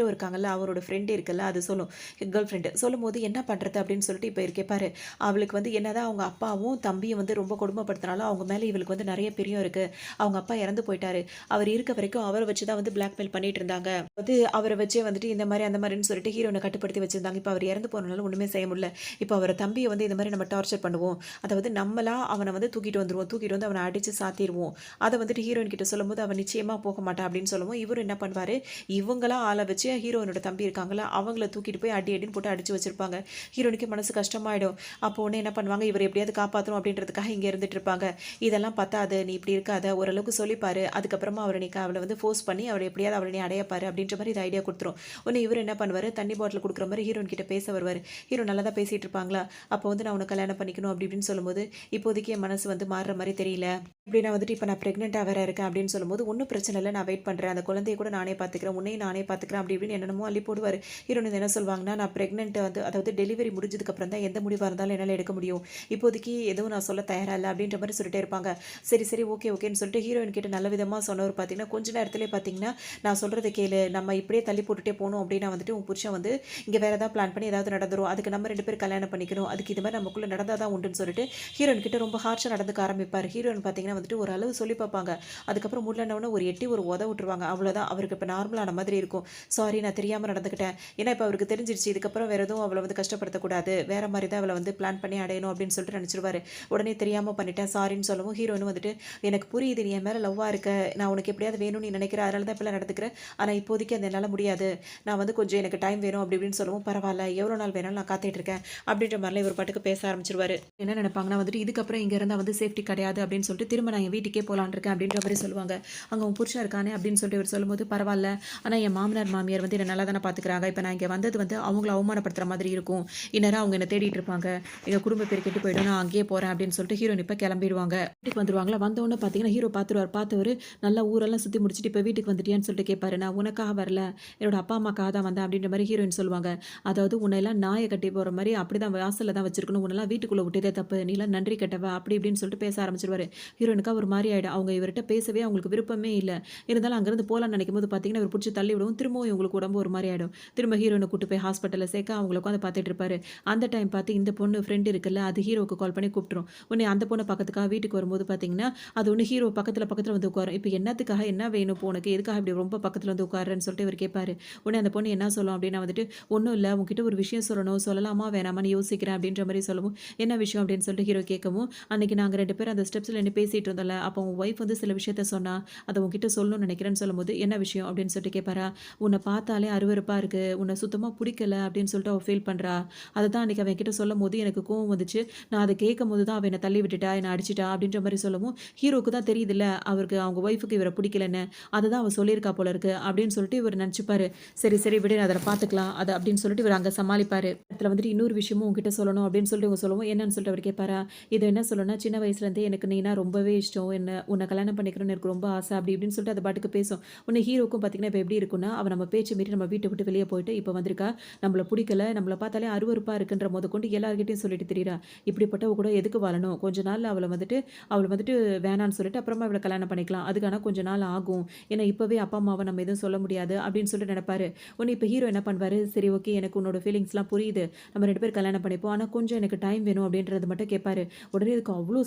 இருக்காங்கல்ல, அவரோட ஃப்ரெண்ட் இருக்குல்ல, அது சொல்லும். Girl friend. சொல்லும்போது என்ன பண்றது அப்படின்னு சொல்லிட்டு இப்ப இவரு கேட்பாரு. அவளுக்கு வந்து என்னதான் அவங்க அப்பாவும், தம்பியும் வந்து ரொம்ப கொடுமைப்படுத்தினாலும், அவங்க மேல இவளுக்கு வந்து நெறைய பிரியம் இருக்கு. அவங்க அப்பா இறந்து போயிட்டாரு. அவர் இருக்க வரைக்கும் அவர வச்சு தான் வந்து பிளாக்மெயில் பண்ணிட்டு இருந்தாங்க. வந்து அவர வச்சே வந்துட்டு இந்த மாரி, அந்த மாரின்னு சொல்லிட்டு ஹீரோயின கட்டுப்படுத்தி வச்சிருந்தாங்க. இப்ப அவர் இறந்து போனனால ஒண்ணுமே செய்ய முடியல. இப்ப அவர தம்பிய வந்து இந்த மாரி நம்ம டார்ச்சர் பண்ணுவோம். அதாவது நம்மளா அவன வந்து தூக்கிட்டு வந்துருவோம். தூக்கிட்டு வந்து அவன அடிச்சு சாத்திருவோம். அத வந்துட்டு ஹீரோயின் கிட்ட சொல்லும்போது, அவ நிச்சயமா போக மாட்டா அப்படின்னு சொல்லவும், இவரு என்ன பண்ணுவாரு, இவங்களா ஆள வச்சு ஹீரோயினோட தம்பி இருக்காங்கல்ல, அவங்கள தூக்கிட்டு போய் அடி அடின்னு போட்டு அடிச்சு வச்சிருப்பாங்க. ஹீரோயினுக்கு மனசு கஷ்டமாயிடும். அப்போ உடனே என்ன பண்ணுவாங்க, இவர எப்படியாவது காப்பாத்தணும் அப்படின்றதுக்காக இங்க இருந்துட்டு இருப்பாங்க. இதெல்லாம் பத்தாது, நீ இப்படி இருக்காத, ஓரளவுக்கு சொல்லி பாரு. அதுக்கப்புறமா அவள வந்து ஃபோர்ஸ் பண்ணி அவள எப்படியாவது அவள நீ அடைய பாரு அப்படின்ற மாரி இது ஐடியா குடுத்துரும். உடனே இவரு என்ன பண்ணுவாரு, தண்ணி பாட்டில் குடுக்குற மாரி ஹீரோயின் கிட்ட பேச வருவாரு. ஹீரோ நல்லா தான் பேசிட்டு இருப்பாங்களா, அப்போ வந்து நான் உன்ன கல்யாணம் பண்ணிக்கணும் அப்படி இப்படின்னு சொல்லும்போது, இப்போதைக்கு என் மனசு வந்து மாறுற மாரி தெரியல. இப்படி நான் வந்துட்டு இப்ப நான் பிரெக்னன்ட்டா வேற இருக்கேன் அப்படின்னு சொல்லும்போது, ஒண்ணும் பிரச்சனை இல்ல. நான் வெயிட் பண்றேன். அந்த குழந்தைய கூட நானே பார்த்துக்கிறேன். பார்த்துக்கிறேன், உன்னையும் நானே பார்த்துக்கிறேன் அப்படி இப்படின்னு என்னென்னமோ அள்ளி போடுவார். ஹீரோயின் என்ன சொல்லுவாங்கன்னா, நான் ப்ரெக்னென்ட் வந்து அதாவது டெலிவரி முடிஞ்சதுக்கப்புறம் தான் எந்த முடிவாக இருந்தாலும் என்னால் எடுக்க முடியும். இப்போதைக்கு எதுவும் நான் சொல்ல தயாரா இல்ல அப்படின்ற மாரி சொல்லிட்டே இருப்பாங்க. சரி, சரி, ஓகே, ஓகேன்னு சொல்லிட்டு ஹீரோயின் கிட்ட நல்ல விதமா சொன்னவர் பார்த்தீங்கன்னா, கொஞ்ச நேரத்திலேயே பார்த்தீங்கன்னா, நான் சொல்றத கேளு. நம்ம இப்படியே தள்ளி போட்டுட்டே போனோம் அப்படின்னா வந்துட்டு, உன் புருஷன் வந்து இங்க வேற ஏதாவது பிளான் பண்ணி ஏதாவது நடந்துரும். அதுக்கு நம்ம 2 பேரும் கல்யாணம் பண்ணிக்கணும். அதுக்கு இது மாரி நமக்குள்ள நடந்தா தான் உண்டுன்னு சொல்லிட்டு, ஹீரோயின் கிட்ட ரொம்ப ஹார்ஷா நடந்துக்க ஆரம்பிப்பாரு. ஹீரோயின் பார்த்தீங்கன்னா வந்துட்டு ஒரு அளவு சொல்லி பார்ப்பாங்க. அதுக்கப்புறம் முடியலன்னவுடனே ஒரு எட்டி ஒரு உத விட்டுருவாங்க. அவ்வளோதான். அவருக்கு இப்ப நார்மலான மாதிரி இருக்கும். சாரி, நான் தெரியாம நடந்துக்கிட்டேன். ஏன்னா இப்ப அவருக்கு தெரிஞ்சிருச்சு. இதுக்கப்புறம் வேற எதுவும் அவள வந்து கஷ்டப்படுத்தக்கூடாது. வேற மாரி தான் அவள வந்து பிளான் பண்ணி அடையணும் அப்படின்னு சொல்லிட்டு நெனச்சுருவாரு. உடனே தெரியாம பண்ணிட்டேன் சாரின்னு சொல்லவும், ஹீரோயினும் வந்துட்டு, எனக்கு புரியுது நீ என் மேல லவ்வா இருக்க. நான் உனக்கு எப்படியாவது வேணும்னு நீ நினைக்கிற. அதனால தான் இப்படிலாம் நடந்துக்கிறேன். ஆனா இப்போதைக்கு அது என்னால முடியாது. நான் வந்து கொஞ்சம் எனக்கு டைம் வேணும் அப்படி இப்படின்னு சொல்லவும், பரவால்ல எவ்வளோ நாள் வேணாலும் நான் காத்துட்டு இருக்கேன். அப்படின்ற மாரிலாம் இவர் பாட்டுக்கு பேச ஆரம்பிச்சுருவாரு. என்ன நினைப்பாங்கன்னா வந்துட்டு, இதுக்கப்புறம் இங்க இருந்தா வந்து சேஃப்டி கிடையாது அப்படின்னு சொல்லிட்டு, திரும்ப நான் என் வீட்டுக்கே போலான்னு இருக்கேன் அப்படின்ற மாரி சொல்லுவாங்க. அங்க உன் புருஷன் இருக்கானே அப்படின்னு சொல்லிட்டு இவர் சொல்லும்போது, பரவால்ல. ஆனா என் மாமனார், மாமியார் வந்து என்ன நல்லா தானே பார்த்துக்கிறாங்க. இப்ப நான் இங்க வந்தது வந்து அவங்கள அவமானப்படுத்துற மாதிரி இருக்கும். இந்நேரம் அவங்க என்ன தேடிட்டு இருப்பாங்க. எங்க குடும்ப பேர் கெட்டு போயிடும். நான் அங்கேயே போறேன் அப்படின்னு சொல்லிட்டு ஹீரோயின் இப்ப கிளம்பிடுவாங்க. வீட்டுக்கு வந்துருவாங்களா, வந்தவுடனே பார்த்தீங்கன்னா, ஹீரோ பார்த்துருவாரு. பார்த்தவரு நல்லா ஊரெல்லாம் சுத்தி முடிச்சுட்டு, இப்ப வீட்டுக்கு வந்துட்டியான்னு சொல்லிட்டு கேட்பாரு. நான் உனக்காக வரல. என்னோட அப்பா, அம்மாக்காக தான் வந்தேன் அப்படின்ற மாரி ஹீரோயின் சொல்லுவாங்க. அதாவது உன்னையெல்லாம் நாய கட்டி போற மாரி அப்படிதான் வாசல்ல தான் வச்சிருக்கணும். உன்னெல்லாம் வீட்டுக்குள்ள விட்டதே தப்பு. நீலாம் நன்றி கெட்டவ அப்படி இப்படின்னு சொல்லிட்டு பேச ஆரம்பிச்சுருவாரு. ஹீரோயினுக்கா ஒரு மாரி ஆயிடும். அவங்க இவர்ட்ட பேசவே அவங்களுக்கு விருப்பமே இல்ல. இருந்தாலும் அங்கருந்து போலான்னு நினைக்கும்போது பார்த்தீங்கன்னா, இவர் புடிச்சு தள்ளி விடவும் திரும்பவும் இவங்களுக்கு உடம்பு ஒரு மாரி ஆயிடும். திரும்ப ஹீரோயின கூட்டு போய் ஹாஸ்பிட்டல்ல சேர்க்க அவங்கள உட்காந்து பார்த்துட்டு இருப்பாரு. அந்த டைம் பார்த்து இந்த பொண்ணு ஃப்ரெண்ட் இருக்குல்ல, அது ஹீரோவுக்கு கால் பண்ணி கூப்பிட்டுரும். உடனே அந்த பொண்ண பார்க்கறதுக்காக வீட்டுக்கு வரும்போது பார்த்தீங்கன்னா, அது ஒண்ணு ஹீரோ பக்கத்துல பக்கத்துல வந்து உட்காரும். இப்ப என்னத்துக்காக என்ன வேணும் இப்போ உனக்கு? எதுக்காக இப்படி ரொம்ப பக்கத்துல வந்து உட்கார்றன்னு சொல்லிட்டு இவரு கேட்பாரு. உடனே அந்த பொண்ணு என்ன சொல்லும் அப்படின்னா வந்துட்டு, "ஒண்ணும் இல்ல. உன்கிட்ட ஒரு விஷயம் சொல்லணும். சொல்லலாமா வேணாமான்னு யோசிக்கிறேன்" அப்படின்ற மாரி சொல்லவும், "என்ன விஷயம்?" அப்படின்னு சொல்லிட்டு ஹீரோ கேட்கவும், "அன்னைக்கு நாங்க 2 பேரும் அந்த ஸ்டெப்ஸ்ல நின்னு பேசிட்டு இருந்தோம்ல, அப்போ உன் ஒய்ஃப் வந்து சில விஷயத்த சொன்னா. அத உன்கிட்ட சொல்லணும்னு நினைக்கிறேன்னு" சொல்லும்போது, "என்ன விஷயம்?" அப்படின்னு சொல்லிட்டு கேட்பாரா. "உன்ன பார்த்தாலே அருவருப்பா இருக்கு. உன்ன சுத்தமா புடிக்கல" அப்படின்னு சொல்லிட்டு அவ ஃபீல் பண்றா. அததான் அன்னைக்கு அவ என்கிட்ட சொல்லும்போது எனக்கு கோவம் வந்துச்சு. நான் அத கேட்கும்போது தான் அவ என்ன தள்ளி விட்டுட்டா, என்ன அடிச்சுட்டா அப்படின்ற மாரி சொல்லவும், ஹீரோக்கு தான் தெரியுதுல்ல, அவருக்கு அவங்க ஒய்ஃப்க்கு இவர புடிக்கலன்னு. அததான் அவ சொல்லியிருக்கா போல இருக்கு அப்படின்னு சொல்லிட்டு இவரு நெனச்சுப்பாரு. சரி, சரி விடு, அத பார்த்துக்கலாம். அப்படின்னு சொல்லிட்டு இவரு அங்க சமாளிப்பாரு. இடத்துல வந்துட்டு இன்னொரு விஷயமும் உன்கிட்ட சொல்லணும் அப்படின்னு சொல்லிட்டு இவங்க சொல்லவும், என்னன்னு சொல்லிட்டு அவரு கேட்பாரா. இது என்ன சொல்லணும்னா, சின்ன வயசுலேருந்தே எனக்கு நீனா ரொம்பவே இஷ்டம். உன்ன கல்யாணம் பண்ணிக்கணும்னு எனக்கு ரொம்ப ஆசை அப்படி இப்படின்னு சொல்லிட்டு அது பாட்டுக்கு பேசும். உடனே ஹீரோக்கும் பார்த்தீங்கன்னா, இப்ப எப்படி இருக்கும்னா, அவ நம்ம பேச்ச மீறி நம்ம வீட்ட விட்டு வெளிய போயிட்டு, இப்ப வந்திருக்கா. நம்மள புடிக்கல, நம்மள பார்த்தாலே அருவருப்பா இருக்குன்ற மொதற்கொண்டு எல்லார்கிட்டயும் சொல்லிட்டு திரியிறா. இப்படிப்பட்டவ கூட எதுக்கு வாழணும்? கொஞ்ச நாள்ல அவள வந்துட்டு வேணான்னு சொல்லிட்டு அப்புறமா இவள கல்யாணம் பண்ணிக்கலாம். அதுக்கு ஆனா கொஞ்ச நாள் ஆகும். ஏன்னா இப்பவே அப்பா, அம்மாவ நம்ம எதுவும் சொல்ல முடியாது அப்படின்னு சொல்லிட்டு நெனைப்பாரு. உடனே இப்ப ஹீரோ என்ன பண்ணுவாரு, சரி ஓகே, எனக்கு உன்னோட ஃபீலிங்ஸ்லாம் புரியுது. நம்ம 2 பேரும் கல்யாணம் பண்ணிப்போம். ஆனா கொஞ்சம் எனக்கு டைம் வேணும் அப்படின்றது மட்டும் கேட்பாரு. உடனே இதுக்கு அவ்ளோ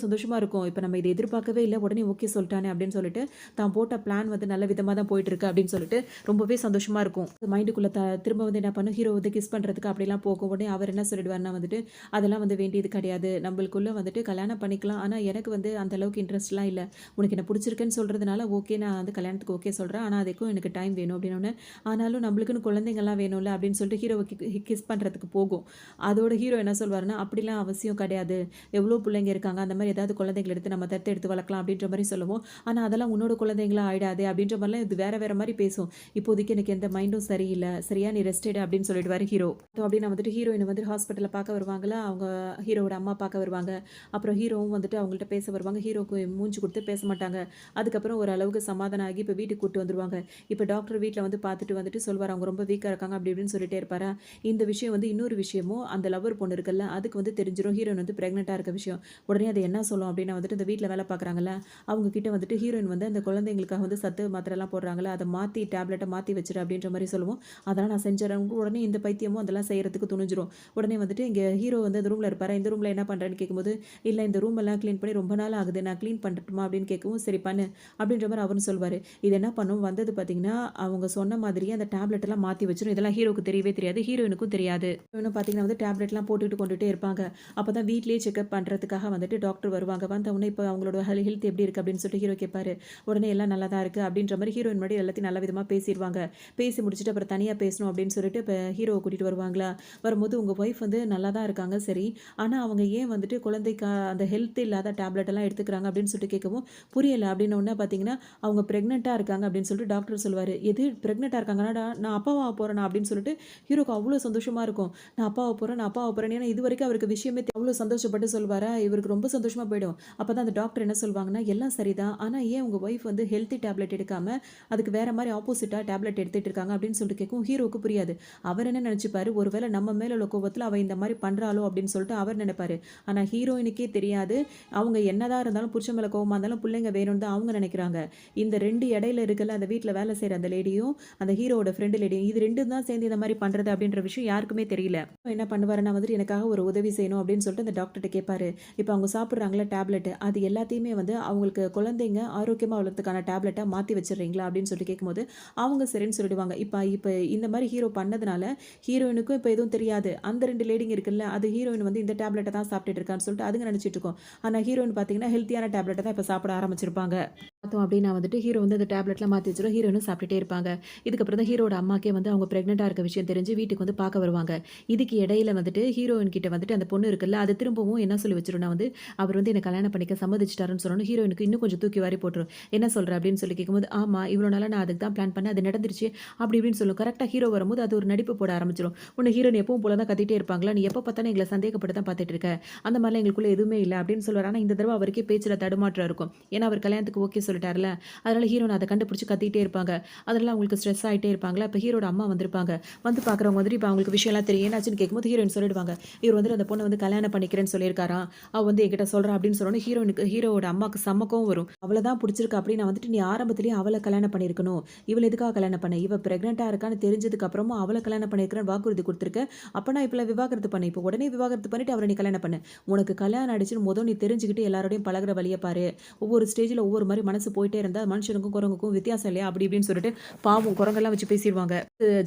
சந்தோஷமா இருக்கும். இப்ப நம்ம இத எதிர்பார்க்கவே இல்ல. உடனே ஓகே சொல்ட்டானே அப்படின்னு சொல்லிட்டு, தான் போட்ட பிளான் வந்து நல்ல விதமா தான் போயிட்டுருக்கு அப்படின்னு சொல்லிட்டு ரொம்பவே சந்தோஷமா இருக்கும். மைண்டுக்குள்ள திரும்ப வந்து என்ன பண்ணும், ஹீரோ வந்து கிஸ் பண்றதுக்கு அப்படிலாம் போகும். உடனே அவர் என்ன சொல்லிடுவாருன்னா வந்துட்டு, அதெல்லாம் வந்து வேண்டியது கிடையாது. நம்மளுக்குள்ள வந்துட்டு கல்யாணம் பண்ணிக்கலாம். ஆனா எனக்கு வந்து அந்த அளவுக்கு இன்ட்ரெஸ்ட்லாம் இல்ல. உனக்கு என்ன புடிச்சிருக்குன்னு சொல்றதுனால ஓகே, நான் வந்து கல்யாணத்துக்கு ஓகே சொல்றேன். ஆனா அதுக்கும் எனக்கு டைம் வேணும் அப்படின்னோனே, ஆனாலும் நம்மளுக்குன்னு குழந்தைங்கலாம் வேணும்ல அப்படின்னு சொல்லிட்டு ஹீரோவ கிஸ் பண்றதுக்கு போகும். அதோட ஹீரோ என்ன சொல்வாருன்னா, அப்படிலாம் அவசியம் கிடையாது. எவ்வளோ புள்ளைங்க இருக்காங்க. அந்த மாரி ஏதாவது குழந்தைகள எடுத்து நம்ம தத்து எடுத்து வளர்க்கலாம் அப்படின்ற மாரி சொல்லுவோம். ஆனா அதெல்லாம் உன்னோட குழந்தைங்களா ஆயிடாதே அப்படின்ற மாரிலாம் இது வேற வேற மாரி பேசும். இப்போதைக்கு எனக்கு எந்த மைண்டும் சரியில்ல. சரியா நீ ரெஸ்ட் எடு அப்படின்னு சொல்லிடுவாரு ஹீரோ. அப்படின்னு வந்துட்டு ஹீரோயின் வந்து ஹாஸ்பிட்டல்ல பார்க்க வருவாங்களா, அவங்க ஹீரோவோட அம்மா பார்க்க வருவாங்க. அப்புறம் ஹீரோவும் வந்துட்டு அவங்கள்ட்ட பேச வருவாங்க. ஹீரோக்கு மூஞ்சி குடுத்து பேச மாட்டாங்க. அதுக்கப்புறம் ஓரளவுக்கு சமாதானம் ஆகி இப்ப வீட்டுக்கு கூட்டு வந்துருவாங்க. இப்ப டாக்டர் வீட்ல வந்து பார்த்துட்டு வந்துட்டு சொல்வாரு, அவங்க ரொம்ப வீக்கா இருக்காங்க அப்படி இப்படின்னு சொல்லிட்டே இருப்பாரா. இந்த விஷயம் வந்து இன்னொரு விஷயமும் அந்த லவ்வர் பொண்ணு இருக்குல்ல, அதுக்கு வந்து தெரிஞ்சிரும் ஹீரோயின் வந்து பிரெக்னன்ட்டா இருக்க விஷயம். உடனே அது என்ன சொல்லும் அப்படின்னா வந்துட்டு, இந்த வீட்ல வேலை பார்க்குறாங்கல்ல, அவங்க கிட்ட வந்துட்டு ஹீரோயின் வந்து அந்த குழந்தைங்களுக்காக வந்து சத்து மாத்திரைலாம் போடுறாங்கல்ல, அத மாத்தி டேப்லெட்ட மாத்தி வச்சுரு அப்படின்ற மாரி சொல்லவும், அதெல்லாம் நான் செஞ்சறேன். உடனே இந்த பைத்தியமும் அதெல்லாம் செய்றதுக்கு துணிஞ்சிரும். உடனே வந்துட்டு இங்க ஹீரோ வந்து அந்த ரூம்ல இருப்பாரா, இந்த ரூம்ல என்ன பண்றேன்னு கேட்கும்போது, இல்ல இந்த ரூம் எல்லாம் கிளீன் பண்ணி ரொம்ப நாள் ஆகுது. நான் கிளீன் பண்ணட்டுமா அப்படின்னு கேட்கவும், சரி பண்ணு அப்படின்ற மாரி அவரும் சொல்வாரு. இது என்ன பண்ணும், வந்தது பார்த்தீங்கன்னா, அவங்க சொன்ன மாதிரியே அந்த டேப்லெட் எல்லாம் மாத்தி வச்சுரும். இதெல்லாம் ஹீரோவுக்கு தெரியவே தெரியாது. ஹீரோயினுக்கும் தெரியாது. ஹீரோயினும் பார்த்தீங்கன்னா வந்து டேப்லெட்லாம் போட்டுட்டு கொண்டுட்டே இருப்பாங்க. அப்பதான் வீட்லயே செக்கப் பண்றதுக்காக வந்துட்டு டாக்டர் வருவாங்க. வந்தவுடனே இப்ப அவங்களோட ஹெல்த் எப்படி இருக்கு அப்படின்னு சொல்லிட்டு ஹீரோ கேட்பாரு. உடனே எல்லாம் நல்லா தான் இருக்கு அப்படின்ற மாரி ஹீரோயின் முன்னாடி எல்லாத்தையும் நல்ல விதமா பேசிருவாங்க. பேசி முடிச்சுட்டு அப்புறம் தனியா பேசணும் அப்படின்னு சொல்லிட்டு இப்ப ஹீரோவ கூட்டிட்டு வருவாங்களா. வரும்போது உங்க ஒய்ஃப் வந்து நல்லா தான் இருக்காங்க சரி. ஆனா அவங்க ஏன் வந்துட்டு குழந்தைக்கு அந்த ஹெல்த் இல்லாத டேப்லெட் எல்லாம் எடுத்துக்கிறாங்க அப்படின்னு சொல்லிட்டு கேட்கவும், புரியல அப்படின்ன உடனே பார்த்தீங்கன்னா, அவங்க பிரெக்னன்ட்டா இருக்காங்க அப்படின்னு சொல்லிட்டு டாக்டர் சொல்லுவாரு. எது பிரெக்னன்ட்டா இருக்காங்களாடா, நான் அப்பாவா போறேனா அப்படின்னு சொல்லிட்டு ஹீரோக்கு அவ்ளோ சந்தோஷமா இருக்கும். நான் அப்பாவ போறேன், நான் அப்பாவ போறேன்னு. ஏன்னா இதுவரைக்கும் அவருக்கு விஷயமே அவ்ளோ சந்தோஷப்பட்டு சொல்வாரா, இவருக்கு ரொம்ப சந்தோஷமா போயிடும். அப்பதான் அந்த டாக்டர் என்ன சொல்வாங்கன்னா, எல்லாம் சரிதான். ஆனா ஏன் உங்க ஒய்ஃப் வந்து ஹெல்த்தி டேப்லெட் எடுக்காம, அதுக்கு வேற மாரி ஆப்போசிட்டா டேப்லெட் எடுத்துட்டு இருக்காங்க அப்படின்னு சொல்லிட்டு கேட்கும். ஹீரோவுக்கு புரியாது. அவர் என்ன நினைச்சுப்பாரு, ஒருவேளை நம்ம மேல உள்ள கோவத்துல அவ இந்த மாரி பண்றாளோ அப்படின்னு சொல்லிட்டு அவர் நினைப்பாரு. ஆனா ஹீரோயினுக்கே தெரியாது. அவங்க என்னதான் இருந்தாலும் புருஷன் மேல கோவமா இருந்தாலும் பிள்ளைங்க வேணும்னு தான் அவங்க நினைக்கிறாங்க. இந்த 2 இடையில இருக்குல்ல அந்த வீட்ல வேலை செய்ற அந்த லேடியும், அந்த ஹீரோவோட ஃப்ரெண்ட் லேடியும் இது 2ம் தான் சேர்ந்து இந்த மாரி பண்றது அப்படின்ற விஷயம் யாருக்குமே தெரியல. என்ன பண்ணுவாருன்னா வந்துட்டு எனக்காக ஒரு உதவி செய்யணும் அப்படின்னு சொல்லிட்டு அந்த டாக்டர்ட்ட கேட்பாரு. இப்ப அவங்க சாப்பிடுறாங்கல்ல டேப்லெட் அது எல்லாத்தையுமே வந்து அவங்களுக்கு குழந்தைங்க ஆரோக்கியமா வளர்றதுக்கான டேப்லெட்டா மாத்தி வச்சுடுறீங்களா அப்படின்னு சொல்லிட்டு கேட்கும்போது, அவங்க சரின்னு சொல்லிடுவாங்க. இப்ப இப்ப இந்த மாரி ஹீரோ பண்ணதுனால ஹீரோயினுக்கும் இப்ப எதுவும் தெரியாது. அந்த 2 லேடிங்க இருக்குல்ல, அது ஹீரோயின் வந்து இந்த டேப்லெட்ட தான் சாப்பிட்டுட்டு இருக்கான்னு சொல்லிட்டு அதுங்க நினைச்சிட்டு இருக்கும். ஆனா ஹீரோயின் பார்த்தீங்கன்னா, ஹெல்த்தியான டேப்லெட்ட தான் இப்ப சாப்பிட ஆரம்பிச்சிருப்பாங்க. பார்த்தோம் அப்டின்னா வந்துட்டு, ஹீரோ வந்து அந்த டேப்லெட்லாம் மாத்தி வச்சுரும். ஹீரோயினும் சாப்பிட்டுட்டே இருப்பாங்க. இதுக்கப்புறம் தான் ஹீரோவோட அம்மாக்கே வந்து அவங்க பிரெக்னன்ட்டா இருக்க விஷயம் தெரிஞ்சு வீட்டுக்கு வந்து பார்க்க வருவாங்க. இதுக்கு இடையில வந்துட்டு ஹீரோயின் கிட்ட வந்துட்டு அந்த பொண்ணு இருக்குல்ல, அது திரும்பவும் என்ன சொல்லி வச்சுரும்னா வந்து, அவர் வந்து என்ன கல்யாணம் பண்ணிக்க சம்மதிச்சுட்டாருன்னு சொன்னோனே, ஹீரோயினுக்கு இன்னும் கொஞ்சம் தூக்கி வாரி போட்டுரும். "என்ன சொல்ற?" அப்படின்னு சொல்லி கேட்கும்போது, "ஆமா, இவ்வளோ நாளா நான் அதுக்கு தான் பிளான் பண்ணேன். அது நடந்துருச்சு." அப்படி இப்படின்னு சொல்லும். கரெக்ட்டா ஹீரோ வரும்போது, அது ஒரு நடிப்பு போட ஆரம்பிச்சுரும். "உன்ன ஹீரோயின் எப்பவும் போல தான் கத்திட்டே இருப்பாங்களா? நீ எப்ப பார்த்தாலும் எங்கள சந்தேகப்பட்டு தான் பார்த்துட்டு இருக்க. அந்த மாரிலாம் எங்களுக்குள்ள எதுவுமே இல்ல." அப்படின்னு சொல்லுவாரு. ஆனா இந்த தடவ அவருக்கே பேச்சுல தடுமாற்றம் இருக்கும். ஏன்னா அவர் கல்யாணத்துக்கு ஓகே சொல்லிட்டார்ல. அதனால ஹீரோயின் அத கண்டுபிடிச்சு கத்திட்டே இருப்பாங்க. அதனால அவங்களுக்கு ஸ்ட்ரெஸ் ஆயிட்டே இருப்பாங்களா, அப்ப ஹீரோட அம்மா வந்திருப்பாங்க. வந்து பார்க்குறவங்க வந்துட்டு இப்ப அவங்களுக்கு விஷயம்லாம் தெரியும். என்னாச்சுன்னு கேட்கும்போது ஹீரோயின் சொல்லிடுவாங்க. இவர் வந்துட்டு அந்த பொண்ண வந்து கல்யாணம் பண்ணிக்கிறேன்னு சொல்லியிருக்காராம். அவ வந்து என்கிட்ட சொல்றா அப்படின்னு சொன்னோனே ஹீரோவோட அம்மாக்கு செம்ம கோவம் வரும். அவள தான் புடிச்சிருக்கு அப்படின்னா வந்துட்டு நீ ஆரம்பத்திலேயே அவள கல்யாணம் பண்ணியிருக்கணும். இவள எதுக்காக கல்யாணம் பண்ண? இவ பிரெக்னன்ட்டா இருக்கான்னு தெரிஞ்சதுக்கு அப்புறமும் அவள கல்யாணம் பண்ணியிருக்கிறேன்னு வாக்குறுதி குடுத்துருக்க. அப்ப நான் இப்ப விவாகரத்து பண்ணு. இப்ப உடனே விவாகரத்து பண்ணிட்டு அவர நீ கல்யாணம் பண்ணு. உனக்கு கல்யாணம் ஆயிடுச்சுன்னு நீ தெரிஞ்சுக்கிட்டு எல்லாரோடையும் பழகுற வழிய பாரு. ஒவ்வொரு ஸ்டேஜ்ல ஒவ்வொரு மாரி மனசு போயிட்டே இருந்தா மனுஷனுக்கும் குரங்குக்கும் வித்தியாசம் இல்லையா? அப்படி இப்படின்னு சொல்லிட்டு பாவம் குரங்கெல்லாம் வச்சு பேசிருவாங்க.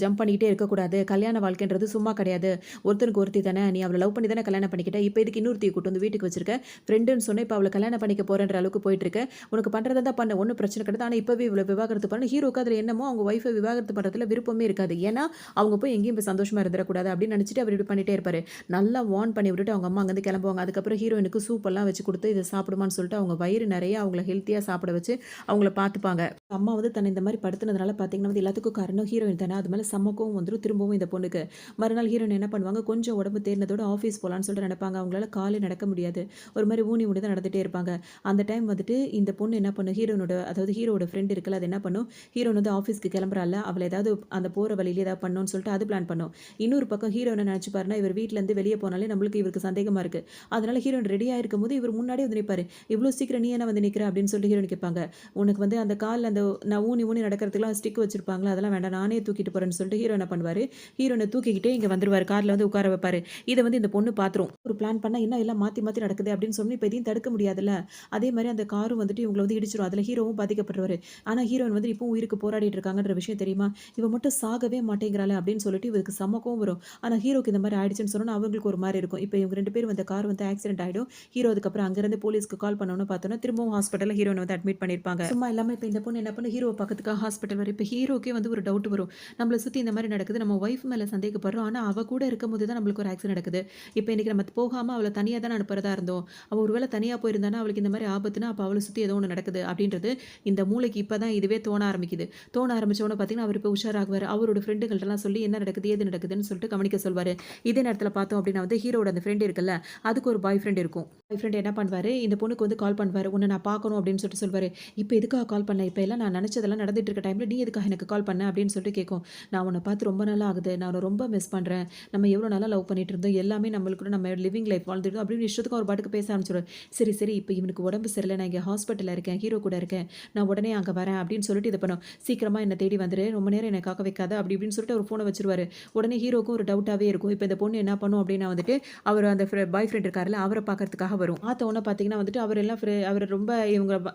ஜம்ப் பண்ணிக்கிட்டே இருக்கக்கூடாது. கல்யாண வாழ்க்கைன்றது சும்மா கிடையாது. ஒருத்தனுக்கு ஒருத்தி தானே. நீ அவள லவ் பண்ணி தானே கல்யாணம் பண்ணிக்கிட்ட. இப்ப எதுக்கு இன்னொருத்திய கூட்டு வந்து வீட்டுக்கு வச்சிருக்க? ஃப்ரெண்டுன்னு சொன்ன இப்ப அவள கல்யாணம் பண்ணிக்க போறேன்ற அளவுக்கு போயிட்டு இருக்க. உனக்கு பண்றத தான் பண்ணு. ஒண்ணும் பிரச்சனை கிடையாது. ஆனா இப்பவே இவள விவாகரத்து பண்ணு. ஹீரோக்கு அதுல என்னமோ அவங்க ஒய்ஃப விவாகரத்து பண்றதுல விருப்பமே இருக்காது. ஏன்னா அவங்க போய் எங்கேயும் போய் சந்தோஷமா இருந்துறக்கூடாது அப்படின்னு நினைச்சுட்டு அவர் இப்படி பண்ணிட்டே இருப்பாரு. நல்லா வார்ன் பண்ணி விட்டுட்டு அவங்க அம்மா அங்கருந்து கிளம்புவாங்க. அதுக்கப்புறம் ஹீரோயினுக்கு சூப் எல்லாம் வச்சு குடுத்து இத சாப்பிடுமான்னு சொல்லிட்டு அவங்க வயிறு நிறைய அவங்கள ஹெல்த்தியா சாப்பிட வச்சு அவங்கள பார்த்துப்பாங்க. அம்மா வந்து தன்னை இந்த மாரி படுத்துனதுனால பார்த்தீங்கன்னா வந்து எல்லாத்துக்கும் காரணம் ஹீரோயின் தானே. அது மேல செம்ம கோவம் வந்துரும் திரும்பவும் இந்த பொண்ணுக்கு. மறுநாள் ஹீரோயின் என்ன பண்ணுவாங்க, கொஞ்சம் உடம்பு தேறினதோட ஆஃபீஸ் போலான்னு சொல்லிட்டு நினைப்பாங்க. அவங்களால காலே நடக்க முடியாது. ஒரு மாரி ஊனி ஊனி தான் நடந்துட்டே இருப்பாங்க. அந்த டைம் வந்துட்டு இந்த பொண்ணு என்ன பண்ணும், அதாவது ஹீரோவோட ஃப்ரெண்ட் இருக்குல்ல, அது என்ன பண்ணும், ஹீரோயின் வந்து ஆஃபீஸ்க்கு கிளம்புறால்ல, அவள ஏதாவது அந்த போற வழியில ஏதாவது பண்ணணும்னு சொல்லிட்டு அது பிளான் பண்ணும். இன்னொரு பக்கம் ஹீரோ என்ன நினைச்சுப்பாருன்னா, இவர் வீட்லருந்து வெளிய போனாலே இவருக்கு சந்தேகமா இருக்கு. அதனால ஹீரோயின் ரெடியா இருக்கும்போது இவர் முன்னாடியே வந்து நிப்பாரு. "இவ்ளோ சீக்கிரம் நீ என்ன வந்து நிக்கிற?" அப்படின்னு சொல்லிட்டு ஹீரோயின் கேட்பாங்க. "உனக்கு வந்து அந்த கால்ல அந்த நான் ஊனி ஊனி நடக்கிறதுக்குலாம் ஸ்டிக் வச்சிருப்பாங்கல்ல, அதெல்லாம் வேண்டாம். நானே தூக்கிட்டு போறேன்னு" சொல்லிட்டு ஹீரோ என்ன பண்ணுவாரு, ஹீரோயின தூக்கிக்கிட்டே இங்க வந்துருவாரு. கார்ல வந்து உட்கார வைப்பாரு. இத வந்து இந்த பொண்ணு பார்த்துரும். ஒரு பிளான் பண்ணா என்ன எல்லாம் மாத்தி மாத்தி நடக்குது அப்படின்னு சொல்லி இப்ப எதையும் தடுக்க முடியாதுல்ல. அதே மாரி அந்த காரும் வந்துட்டு இவங்கள வந்து இடிச்சிரும். அதுல ஹீரோவும் பாதிக்கப்பட்டுருவாரு. ஆனா ஹீரோயின் வந்து இப்பவும் உயிருக்கு போராடிட்டு இருக்காங்கன்ற விஷயம் தெரியுமா? இவ மட்டும் சாகவே மாட்டேங்கிறாளே அப்படின்னு சொல்லிட்டு இவருக்கு செம்ம கோவம் வரும். ஆனா ஹீரோக்கு இந்த மாரி ஆயிடுச்சுன்னு சொன்னோனே அவங்களுக்கு ஒரு மாரி இருக்கும். இப்ப இவங்க 2 பேரும் அந்த கார் வந்து ஆக்சிடென்ட் ஆயிடும். ஹீரோ அதுக்கப்புறம் அங்கிருந்து போலீஸ்க்கு கால் பண்ணோம்னு பார்த்தோம்னா, திரும்பவும் ஹாஸ்பிட்டல்ல ஹீரோயின வந்து அட்மிட் பண்ணியிருப்பாங்க. சும்மா இல்லாம இப்ப இந்த பொண்ணு என்ன பண்ணும், ஹீரோவ பார்க்கறதுக்காக ஹாஸ்பிட்டல் வரும். இப்ப ஹீரோக்கே வந்து ஒரு டவுட் வரும். நம்மள சுத்தி இந்த மாரி நடக்குது. நம்ம ஒய்ஃப் மேல சந்தேகப்படுறோம். ஆனா அவ கூட இருக்கும்போது தான் நம்மளுக்கு ஒரு ஆக்சிடென்ட் நடக்குது. இப்ப இன்னைக்கு நம்ம போகாம அவள தனியா தானே அனுப்புறதா இருந்தோம். அவ ஒரு வேள தனியா போயிருந்தான்னா, அவளுக்கு இந்த மாரி ஆபத்துனா, அப்ப அவள சுத்தி ஏதோ ஒண்ணு நடக்குது அப்படின்றது இந்த மூளைக்கு இப்ப தான் இதுவே தோண ஆரம்பிக்குது. தோண ஆரம்பிச்ச உடனே பார்த்தீங்கன்னா, அவரு இப்ப உஷாராகுவாரு. அவரோட ஃப்ரெண்டுகள்ட்டலாம் சொல்லி என்ன நடக்குது, ஏது நடக்குதுன்னு சொல்லிட்டு கவனிக்க சொல்வாரு. இதே நேரத்தில பார்த்தோம் அப்படின்னா வந்து ஹீரோவோட அந்த ஃப்ரெண்ட் இருக்குல்ல, அதுக்கு ஒரு பாய் ஃப்ரெண்ட் இருக்கும். பாய் ஃப்ரெண்ட் என்ன பண்ணுவாரு, இந்த பொண்ணுக்கு வந்து கால் பண்ணுவாரு. "உன்ன நான் பார்க்கணும்" அப்படின்னு சொல்லிட்டு சொல்வாரு. "இப்ப எதுக்காக கால் பண்ண? இப்ப எல்லாம் நான் நினைச்சதெல்லாம் நடந்துட்டு இருக்க டைம்ல நீ எதுக்காக எனக்கு கால் பண்ண?" அப்படின்னு சொல்லிட்டு கேட்கும். "நான் உன்ன பார்த்து ரொம்ப நாளா ஆகுது. நான் உன்ன ரொம்ப மிஸ் பண்றேன். நம்ம எவ்வளோ நாளா லவ் பண்ணிட்டு இருந்தோம். எல்லாமே நம்மளுக்குள்ள நம்ம லிவிங் லைஃப் வாழ்ந்துட்டு இருந்தோம்." அப்படின்னு இஷ்டத்துக்கு அவர் பாட்டுக்கு பேச ஆரம்பிச்சுருவாரு. "சரி, சரி. இப்ப இவனுக்கு உடம்பு சரியில்ல. நான் இங்க ஹாஸ்பிட்டல்ல இருக்கேன். ஹீரோ கூட இருக்கேன். நான் உடனே அங்க வரேன்." அப்படின்னு சொல்லிட்டு இது பண்ணும். "சீக்கிரமா என்ன தேடி வந்துரு. ரொம்ப நேரம் என்ன காக்க வைக்காத." அப்படி இப்படின்னு சொல்லிட்டு அவர் ஃபோன வச்சுருவாரு. உடனே ஹீரோக்கும் ஒரு டவுட்டாவே இருக்கும். இப்ப இந்த பொண்ணு என்ன பண்ணும் அப்படின்னா வந்துட்டு, அவர் அந்த பாய் ஃப்ரெண்ட் இருக்கார்ல, அவர பார்க்கறதுக்காக வரும். பார்த்த உடனே பார்த்தீங்கன்னா வந்துட்டு, அவர் எல்லாம் அவர் ரொம்ப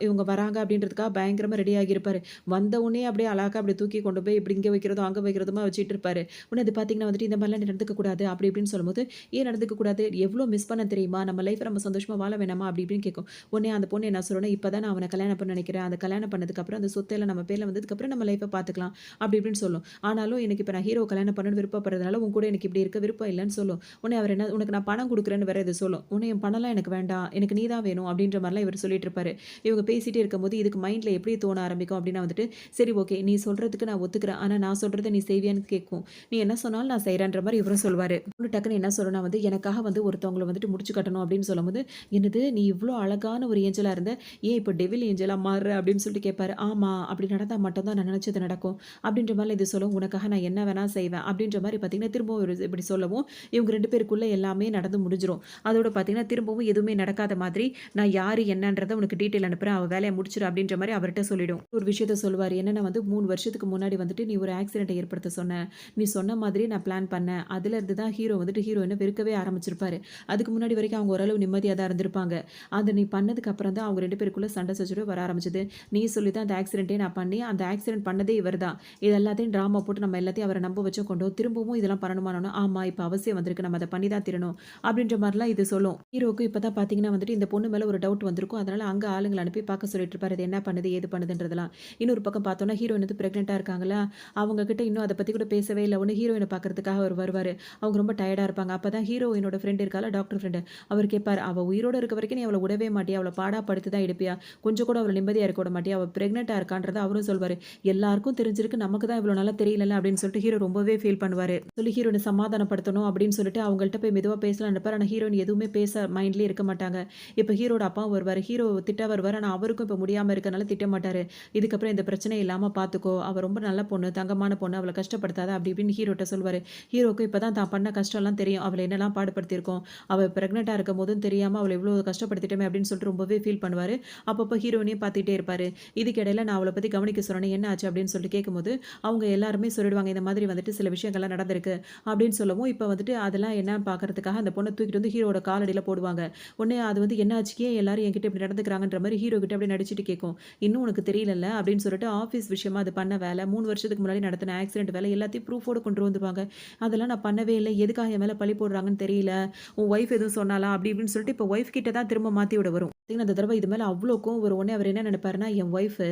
இவங்க வராங்க அப்படின்றதுக்காக பயங்கரமா ரெடி ஆகியிருப்பாரு. வந்த உடனே அப்படியே அழகா அப்படியே தூக்கி கொண்டு போய் இப்படி இங்க வைக்கிறதும், அங்க வைக்கிறதுமா வச்சுட்டு இருப்பாரு. உடனே அது பார்த்தீங்கன்னா வந்துட்டு, "இந்த மாரிலாம் நீ நடந்துக்க கூடாது." அப்படி இப்படின்னு சொல்லும்போது, "ஏன் நடந்துக்க கூடாது? எவ்வளோ மிஸ் பண்ணேன் தெரியுமா? நம்ம லைஃப்ல நம்ம சந்தோஷமா வாழ வேணாமா?" அப்படி இப்படின்னு கேட்கும். உடனே அந்த பொண்ணு என்ன சொல்லும்னா, "இப்ப தான் நான் அவன கல்யாணம் பண்ண நினைக்கிறேன். அந்த கல்யாணம் பண்ணதுக்கப்புறம் அந்த சொத்தெல்லாம் நம்ம பேர்ல வந்ததுக்கப்புறம் நம்ம லைஃப்ப பார்த்துக்கலாம்." அப்படி இப்படின்னு சொல்லும். ஆனாலும் எனக்கு இப்ப நான் ஹீரோவ கல்யாணம் பண்ணணும்னு விருப்பப்படுறதுனால, உன் கூட எனக்கு இப்படி இருக்க விருப்பம் இல்லன்னு சொல்லும். உடனே அவர் என்ன, "உனக்கு நான் பணம் குடுக்குறேன்னு" வேற இது சொல்லும். உடனே, "என் பணம்லாம் எனக்கு வேண்டாம். எனக்கு நீ தான் வேணும்." அப்படின்ற மாரிலாம் இவரு சொல்லிட்டு இருப்பாரு. இவங்க பேசிட்டே இருக்கும்போது இதுக்கு மைண்ட்ல எப்படி தோண ஆரம்பிக்கும் அப்படின்னா வந்துட்டு, சரி ஓகே நீ சொல்றதுக்கு நான் ஒத்துக்கிறேன். ஆனா நான் சொல்றத நீ செய்வியான்னு கேட்கும். நீ என்ன சொன்னாலும் நான் செய்றேன்ற மாரி இவரும் சொல்லுவாரு. பொண்ணு டக்குன்னு என்ன சொல்லும்னா வந்து, எனக்காக வந்து ஒருத்தவங்கள வந்துட்டு முடிச்சு கட்டணும் அப்படின்னு சொல்லும்போது, என்னது நீ இவ்ளோ அழகான ஒரு ஏஞ்சலா இருந்த, ஏன் இப்ப டெவில் ஏஞ்சலா மாறுற அப்படின்னு சொல்லிட்டு கேட்பாரு. ஆமா, அப்படி நடந்தா மட்டும் தான் நான் நினைச்சது நடக்கும். அப்படின்ற மாரிலாம் இது சொல்லும். உனக்காக நான் என்ன வேணா செய்வேன். அப்படின்ற மாரி பார்த்தீங்கன்னா, திரும்பவும் ஒரு இப்படி சொல்லவும், இவங்க 2 பேருக்குள்ள எல்லாமே நடந்து முடிஞ்சிரும். அதோட பார்த்தீங்கன்னா, திரும்பவும் எதுவுமே நடக்காத மாதிரி, நான் யாரு என்னன்றத உனக்கு டீட்டெயில் அனுப்புறேன். அவ வேலைய முடிச்சுரு அப்படின்ற மாரி அவர்ட்ட சொல்லிடும். ஒரு விஷயத்த சொல்லுவாரு. என்னன்னா வந்து 3 வருஷத்துக்கு முன்னாடி வந்துட்டு நீ ஒரு ஆக்சிடென்ட்ட ஏற்படுத்த சொன்ன. நீ சொன்ன மாதிரியே நான் பிளான் பண்ணேன். அதுலருந்து தான் ஹீரோ வந்துட்டு ஹீரோயின வெறுக்கவே ஆரம்பிச்சிருப்பாரு. அதுக்கு முன்னாடி வரைக்கும் அவங்க ஓரளவு நிம்மதியா தான் இருந்திருப்பாங்க. அத நீ பண்ணதுக்கு அப்புறம் தான் அவங்க 2 பேருக்குள்ள சண்டை சச்சரவு வர ஆரம்பிச்சது. நீ சொல்லி தான் அந்த ஆக்சிடென்ட்டே நான் பண்ணி, அந்த ஆக்சிடென்ட் பண்ணதே இவர் தான். இது எல்லாத்தையும் டிராமா போட்டு நம்ம எல்லாத்தையும் அவர நம்ப வச்சோம் கொண்டோம். திரும்பவும் இதெல்லாம் பண்ணணுமான்னோன, ஆமா இப்ப அவசியம் வந்திருக்கு. நம்ம அத பண்ணி தான் தீரணும். அப்படின்ற மாரிலாம் இது சொல்லும். ஹீரோவுக்கு இப்ப தான் பார்த்தீங்கன்னா வந்துட்டு இந்த பொண்ணு மேல ஒரு டவுட் வந்திருக்கும். அதனால அங்க ஆளுங்கள அனுப்பி பார்க்க சொல்லிட்டு இருப்பாரு. இது என்ன பண்ணுது? ஏது பண்ணுதுன்றதெல்லாம். இன்னொரு பக்கம் பார்த்தோம்னா, ஹீரோயின் வந்து பிரெக்னன்ட்டா இருக்காங்களா, அவங்க கிட்ட இன்னும் அத பத்தி கூட பேசவே இல்ல. ஒண்ணு ஹீரோயின பார்க்கறதுக்காக அவர் வருவாரு. அவங்க ரொம்ப டயர்டா இருப்பாங்க. அப்பதான் ஹீரோயினோட ஃப்ரெண்ட் இருக்கால்ல, டாக்டர் ஃப்ரெண்ட். அவர் கேட்பாரு, "அவ உயிரோட இருக்க வரைக்கும் நீ அவள விடவே மாட்டியா? அவள பாடா படுத்தி தான் எடுப்பியா? கொஞ்சம் கூட அவள நிம்மதியா இருக்க விட மாட்டியா? அவ பிரெக்னன்ட்டா இருக்கான்றத" அவரும் சொல்வாரு. எல்லாருக்கும் தெரிஞ்சிருக்கு. நமக்கு தான் இவ்வளோ நாளா தெரியலல்ல அப்படின்னு சொல்லிட்டு ஹீரோ ரொம்பவே ஃபீல் பண்ணுவாரு. சொல்லி ஹீரோயின சமாதானப்படுத்தணும் அப்படின்னு சொல்லிட்டு அவங்கள்ட்ட போய் மெதுவா பேசலாம்னு நினைப்பாரு. ஆனா ஹீரோயின் எதுவுமே பேச மைண்ட்லயே இருக்க மாட்டாங்க. இப்ப ஹீரோட அப்பாவும் வருவாரு. ஹீரோ திட்ட வருவாரு. ஆனா அவருக்கும் இப்ப முடியாம இருக்கனால திட்ட மாட்டாரு. இதுக்கப்புறம் இந்த பிரச்சனை இல்லாம பார்த்துக்கோ. அவ ரொம்ப நல்ல பொண்ணு, தங்கமான பொண்ணு. அவள கஷ்டப்படுத்தாத அப்படி இப்படின்னு ஹீரோட்ட சொல்வாரு. ஹீரோக்கு இப்ப தான் பண்ண கஷ்டம்லாம் தெரியும். அவள என்னலாம் பாடுபடுத்தியிருக்கோம். அவ பிரெக்னன்ட்டா இருக்கும்போதும் தெரியாம அவள இவ்ளோ கஷ்டப்படுத்திட்டோமே அப்படின்னு சொல்லிட்டு ரொம்பவே ஃபீல் பண்ணுவாரு. அப்பப்போ ஹீரோயினையும் பார்த்துட்டே இருப்பாரு. இதுக்கு இடையில நான் அவள பத்தி கவனிக்க சொன்னேனே என்ன ஆச்சு அப்படின்னு சொல்லிட்டு கேட்கும்போது, அவங்க எல்லாருமே சொல்லிடுவாங்க. இந்த மாதிரி வந்துட்டு சில விஷயங்கள்லாம் நடந்திருக்கு அப்படின்னு சொல்லவும், இப்ப வந்துட்டு அதெல்லாம் என்னன்னு பார்க்கறதுக்காக அந்த பொண்ண தூக்கிட்டு வந்து ஹீரோவோட காலடியில போடுவாங்க. உடனே அது வந்து என்னாச்சு? ஏன் எல்லாரும் என்கிட்ட இப்படி நடந்துக்கிறாங்கன்ற மாரி ஹீரோ கிட்ட அப்படியே நடிச்சுட்டு கேட்கும். இன்னும் உனக்கு தெரியலல்ல அப்படின்னு சொல்லிட்டு ஆஃபீஸ் விஷயமா அது பண்ண வேலை, 3 வருஷத்துக்கு முன்னாடி நடத்தின ஆக்சிடென்ட் வேலை எல்லாத்தையும் ப்ரூஃபோட கொண்டு வந்துருவாங்க. அதெல்லாம் நான் பண்ணவே இல்ல. எதுக்காக என் மேல பழி போடுறாங்கன்னு தெரியல. உன் ஒய்ஃப் எதுவும் சொன்னாளா? அப்படி இப்படின்னு சொல்லிட்டு இப்ப ஒய்ஃப் கிட்ட தான் திரும்ப மாத்தி விட வரும். பார்த்தீங்கன்னா, அந்த தடவ இது மேல அவ்ளோ கோவம் வரும். உடனே அவர் என்ன நினைப்பாருன்னா, என் ஒய்ஃபு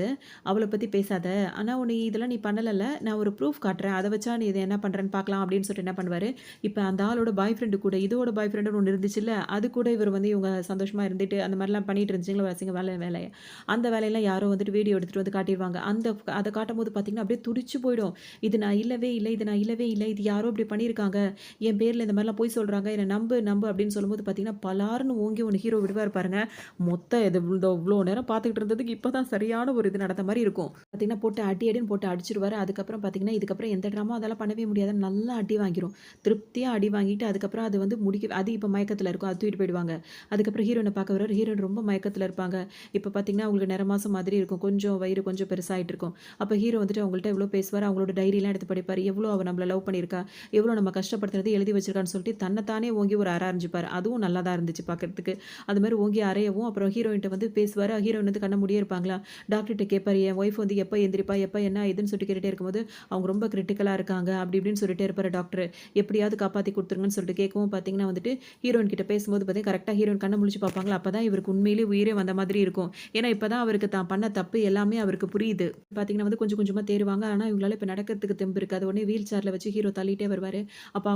அவள பத்தி பேசாத. ஆனா உன்னை இதெல்லாம் நீ பண்ணலல்ல. நான் ஒரு ப்ரூஃப் காட்டுறேன். அத வச்சா நீ இத என்ன பண்றன்னு பார்க்கலாம் அப்படின்னு சொல்லிட்டு என்ன பண்ணுவாரு, இப்ப அந்த ஆளோட பாய் ஃப்ரெண்ட் கூட இதோட பாய் ஃப்ரெண்டுன்னு ஒண்ணு இருந்துச்சுல்ல, அது கூட இவர் வந்து இவங்க சந்தோஷமா இருந்துட்டு அந்த மாரிலாம் பண்ணிட்டு இருந்துச்சுங்களா ஒரு அசிங்க வேலைய. அந்த வேலையெல்லாம் யாரோ வந்துட்டு வீடியோ எடுத்துட்டு வந்து காட்டிருவாங்க. அத காட்டும்போது பார்த்தீங்கன்னா, அப்படியே துடிச்சு போயிடும். இது நான் இல்லவே இல்ல. இது நான் இல்லவே இல்ல. இது யாரோ இப்படி பண்ணியிருக்காங்க. என் பேர்ல இந்த மாரிலாம் பொய் சொல்றாங்க. என்ன நம்பு, நம்பு அப்படின்னு சொல்லும்போது பார்த்தீங்கன்னா, பலார்ன்னு ஓங்கி ஒண்ணு ஹீரோ விடுவாரு பாருங்க. மொத்த இது இவ்ளோ நேரம் பார்த்துக்கிட்டு இருந்ததுக்கு இப்ப தான் சரியான ஒரு இது நடந்த மாரி இருக்கும். பார்த்தீங்கன்னா, போட்டு அடி அடின்னு போட்டு அடிச்சுருவாரு. அதுக்கப்புறம் பார்த்தீங்கன்னா, இதுக்கப்புறம் எந்த ட்ராமா அதெல்லாம் பண்ணவே முடியாதுன்னு நல்லா அடி வாங்கிரும். திருப்தியா அடி வாங்கிட்டு அதுக்கப்புறம் அது வந்து அது இப்ப மயக்கத்துல இருக்கும். அது தூக்கிட்டு போயிடுவாங்க. அதுக்கப்புறம் ஹீரோயின பார்க்க வருவாரு. ஹீரோயின் ரொம்ப மயக்கத்துல இருப்பாங்க. இப்ப பார்த்தீங்கன்னா, அவங்களுக்கு நிற மாசம் மாதிரி இருக்கும். கொஞ்சம் வயிறு கொஞ்சம் பெருசாயிட்டு இருக்கும். அப்ப ஹீரோ வந்துட்டு அவங்கள்ட்ட எவ்வளோ பேசுவாரு. அவங்களோட டைரிலாம் எடுத்து படிப்பாரு. எவ்வளோ அவ நம்மள லவ் பண்ணியிருக்கா, எவ்வளோ நம்ம கஷ்டப்படுத்துனத எழுதி வச்சிருக்கான்னு சொல்லிட்டு தன்ன தானே ஓங்கி ஒரு அற அறைஞ்சுப்பாரு. அதுவும் நல்லா தான் இருந்துச்சு பார்க்கறதுக்கு. அது மாரி ஓங்கி அறையவும் அப்புறம் ஹீரோயின்ட்ட வந்து பேசுவாரு. ஹீரோயின் வந்து கண்ண மூடியே இருப்பாங்களா. டாக்டர்ட்ட கேட்பாரு. என் ஒய்ஃப் வந்து எப்ப எந்திரிப்பா, எப்ப என்ன ஏதுன்னு சொல்லிட்டு கேட்டுட்டே இருக்கும்போது, அவங்க ரொம்ப கிரிட்டிக்கலா இருக்காங்க. அப்படி இப்படின்னு சொல்லிட்டே இருப்பாரு டாக்டர். எப்படியாவது காப்பாத்தி குடுத்துருங்கன்னு சொல்லிட்டு கேட்கவும் பார்த்தீங்கன்னா வந்துட்டு, ஹீரோயின் கிட்ட பேசும்போது பார்த்தீங்கன்னா, கரெக்ட்டா ஹீரோயின் கண்ண முழிச்சு பார்ப்பாங்களா, அப்பதான் இவருக்கு உண்மையிலேயே உயிரே வந்த மாதிரி இருக்கும். ஏன்னா, இப்ப தான் அவருக்கு தான் பண்ண தப்பு எல்லாமே அவருக்கு புரியுது. பார்த்தீங்கன்னா வந்து கொஞ்சம் கொஞ்சமா தேறுவாங்க. ஆனா, இவங்களால இப்ப நடக்கிறதுக்கு தெம்பு இருக்காது. உடனே வீல் சேர்ல வச்சு ஹீரோ தள்ளிட்டே வருவாரு. அப்ப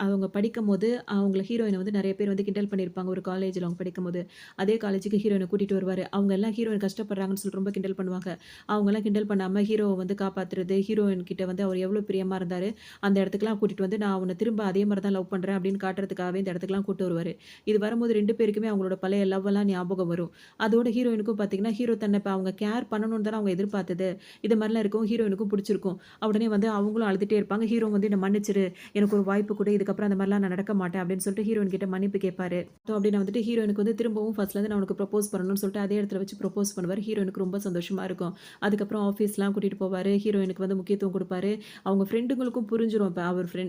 அவங்க படிக்கும்போது, அவங்கள ஹீரோயின வந்து நெறைய பேர் வந்து கிண்டல் பண்ணியிருப்பாங்க. ஒரு காலேஜ்ல அவங்க படிக்கும்போது. அதே காலேஜுக்கு ஹீரோயின கூட்டிட்டு வருவாரு. அவங்க எல்லாம் ஹீரோயின் கஷ்டப்படுறாங்கன்னு சொல்லிட்டு ரொம்ப கிண்டல் பண்ணுவாங்க. அவங்கலாம் கிண்டல் பண்ணாம ஹீரோவ வந்து காப்பாத்துறது, ஹீரோயின் கிட்ட வந்து அவர் எவ்வளோ பிரியமா இருந்தாரு, அந்த இடத்துக்குலாம் கூட்டிட்டு வந்து நான் உன்ன திரும்ப அதே மாரி தான் லவ் பண்றேன் அப்படின்னு காட்டுறதுக்காகவே இந்த இடத்துக்குலாம் கூட்டு வருவாரு. இது வரும்போது 2 பேருக்குமே அவங்களோட பழைய லவ்வெல்லாம் ஞாபகம் வரும். அதோட ஹீரோயினுக்கும் பார்த்தீங்கன்னா, ஹீரோ தன்ன இப்ப அவங்க கேர் பண்ணணும்னு தானே அவங்க எதிர்பார்த்தது. இது மாரிலாம் இருக்கவும் ஹீரோயினுக்கும் புடிச்சிருக்கும். உடனே வந்து அவங்களும் அழுதுட்டே இருப்பாங்க. ஹீரோ வந்து என்ன மன்னிச்சிரு. எனக்கு ஒரு வாய்ப்பு குடு. இதுக்கப்புறம் அந்த மாரிலாம் நான் நடக்க மாட்டேன் அப்படின்னு சொல்லிட்டு ஹீரோயின் கிட்ட மன்னிப்பு கேட்பாரு. அப்படின்னு வந்துட்டு ஹீரோயினுக்கு வந்து திரும்பவும் ஃபர்ஸ்ட்லேருந்து நான் உனக்கு ப்ரொபோஸ் பண்ணணும்னு சொல்லிட்டு அதே இடத்துல வச்சு ப்ரொபோஸ் பண்ணுவாரு. ஹீரோயினுக்கு ரொம்ப சந்தோஷமா இருக்கும். அதுக்கப்புறம் ஆஃபீஸ்லாம் கூட்டிட்டு போவாரு. ஹீரோயினுக்கு வந்து முக்கியத்துவம் குடுப்பாரு. அவங்க ஃப்ரெண்டுங்களுக்கும் புரிஞ்சிரும். இப்ப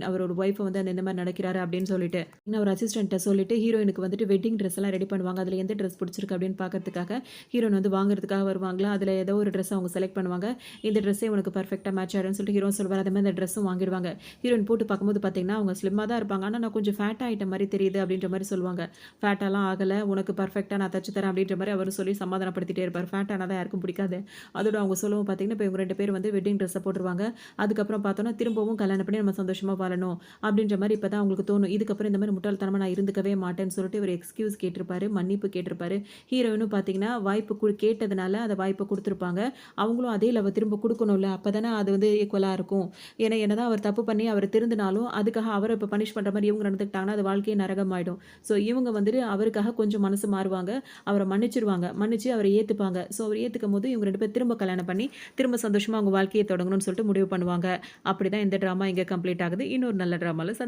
அவரோட ஒய்ஃப வந்து அந்த இந்த மாரி நடக்கிறாரு அப்படின்னு சொல்லிட்டு. இன்னும் ஒரு அசிஸ்டன்ட்ட சொல்லிட்டு ஹீரோயினுக்கு வந்துட்டு வெட்டிங் ட்ரெஸ் எல்லாம் ரெடி பண்ணுவாங்க. அதுல எந்த ட்ரெஸ் புடிச்சிருக்கு அப்படின்னு பார்க்கறதுக்காக ஹீரோயின் வந்து வாங்குறதுக்காக வருவாங்களா, அதுல ஏதோ ஒரு ட்ரெஸ் அவங்க செலக்ட் பண்ணுவாங்க. இந்த ட்ரெஸ்ஸே உனக்கு பெர்ஃபெக்ட்டா மேட்ச் ஆயிடும்னு சொல்லிட்டு ஹீரோ சொல்வாரு. அதே மாரி அந்த ட்ரெஸ்ஸும் வாங்கிடுவாங்க. ஹீரோயின் போட்டு பார்க்கும்போது பார்த்தீங்கன்னா, அவங்க ஸ்லிம்மா தான் இருப்பாங்க. ஆனா நான் கொஞ்சம் ஃபேட்டா ஆயிட்ட மாரி தெரியுது அப்படின்ற மாரி சொல்லுவாங்க. ஃபேட்டாலாம் ஆகல. உனக்கு பெர்ஃபெக்ட்டா நான் தச்சு தரேன் அப்படின்ற மாரி அவரும் சொல்லி சமாதானப்படுத்திட்டே இருப்பாரு. ஃபேட் ஆனா தான் யாருக்கும் பிடிக்காது. அதோட அவங்க சொல்லவும் பார்த்தீங்கன்னா, இப்ப இவங்க 2 பேரும் வந்து வெட்டிங் ட்ரெஸ்ஸ போட்டுருவாங்க. அதுக்கப்புறம் பார்த்தோம்னா, திரும்பவும் கல்யாணம் பண்ணி நம்ம சந்தோஷமா வாழணும் அப்படின்ற மாரி இப்ப தான் அவங்களுக்கு தோணும். இதுக்கப்புறம் இந்த மாரி முட்டாள்தனமா நான் இருந்துக்கவே மாட்டேன்னு சொல்லிட்டு இவரு எக்ஸ்கியூஸ் கேட்டிருப்பாரு. மன்னிப்பு கேட்டிருப்பாரு. ஹீரோயினும் பார்த்தீங்கன்னா, வாய்ப்பு கேட்டதுனால அந்த வாய்ப்ப குடுத்துருப்பாங்க. அவங்களும் அதே லவ்வ திரும்ப குடுக்கணும்ல. அப்பதானே அது வந்து ஈக்குவலா இருக்கும். ஏன்னா, என்னதான் அவர் தப்பு பண்ணி அவர் திருந்தினாலும், அதுக்காக அவர இப்ப பனிஷ் பண்ற மாரி இவங்க நடந்துக்கிட்டாங்கன்னா, அது வாழ்க்கையே நரகமாயிடும். ஸோ இவங்க வந்துட்டு அவருக்காக கொஞ்சம் மனசு மாறுவாங்க. அவர மன்னிச்சுருவாங்க. மன்னிச்சு அவர ஏத்துப்பாங்க. ஸோ அவர் ஏத்துக்கும்போது இவங்க 2 பேரும் திரும்ப கல்யாணம் பண்ணி, திரும்ப சந்தோஷமா அவங்க வாழ்க்கைய தொடங்கணும்னு சொல்லிட்டு முடிவு பண்ணுவாங்க. அப்படிதான் இந்த ட்ராமா இங்க கம்ப்ளீட் ஆகுது. இன்னொரு நல்ல ட்ராமால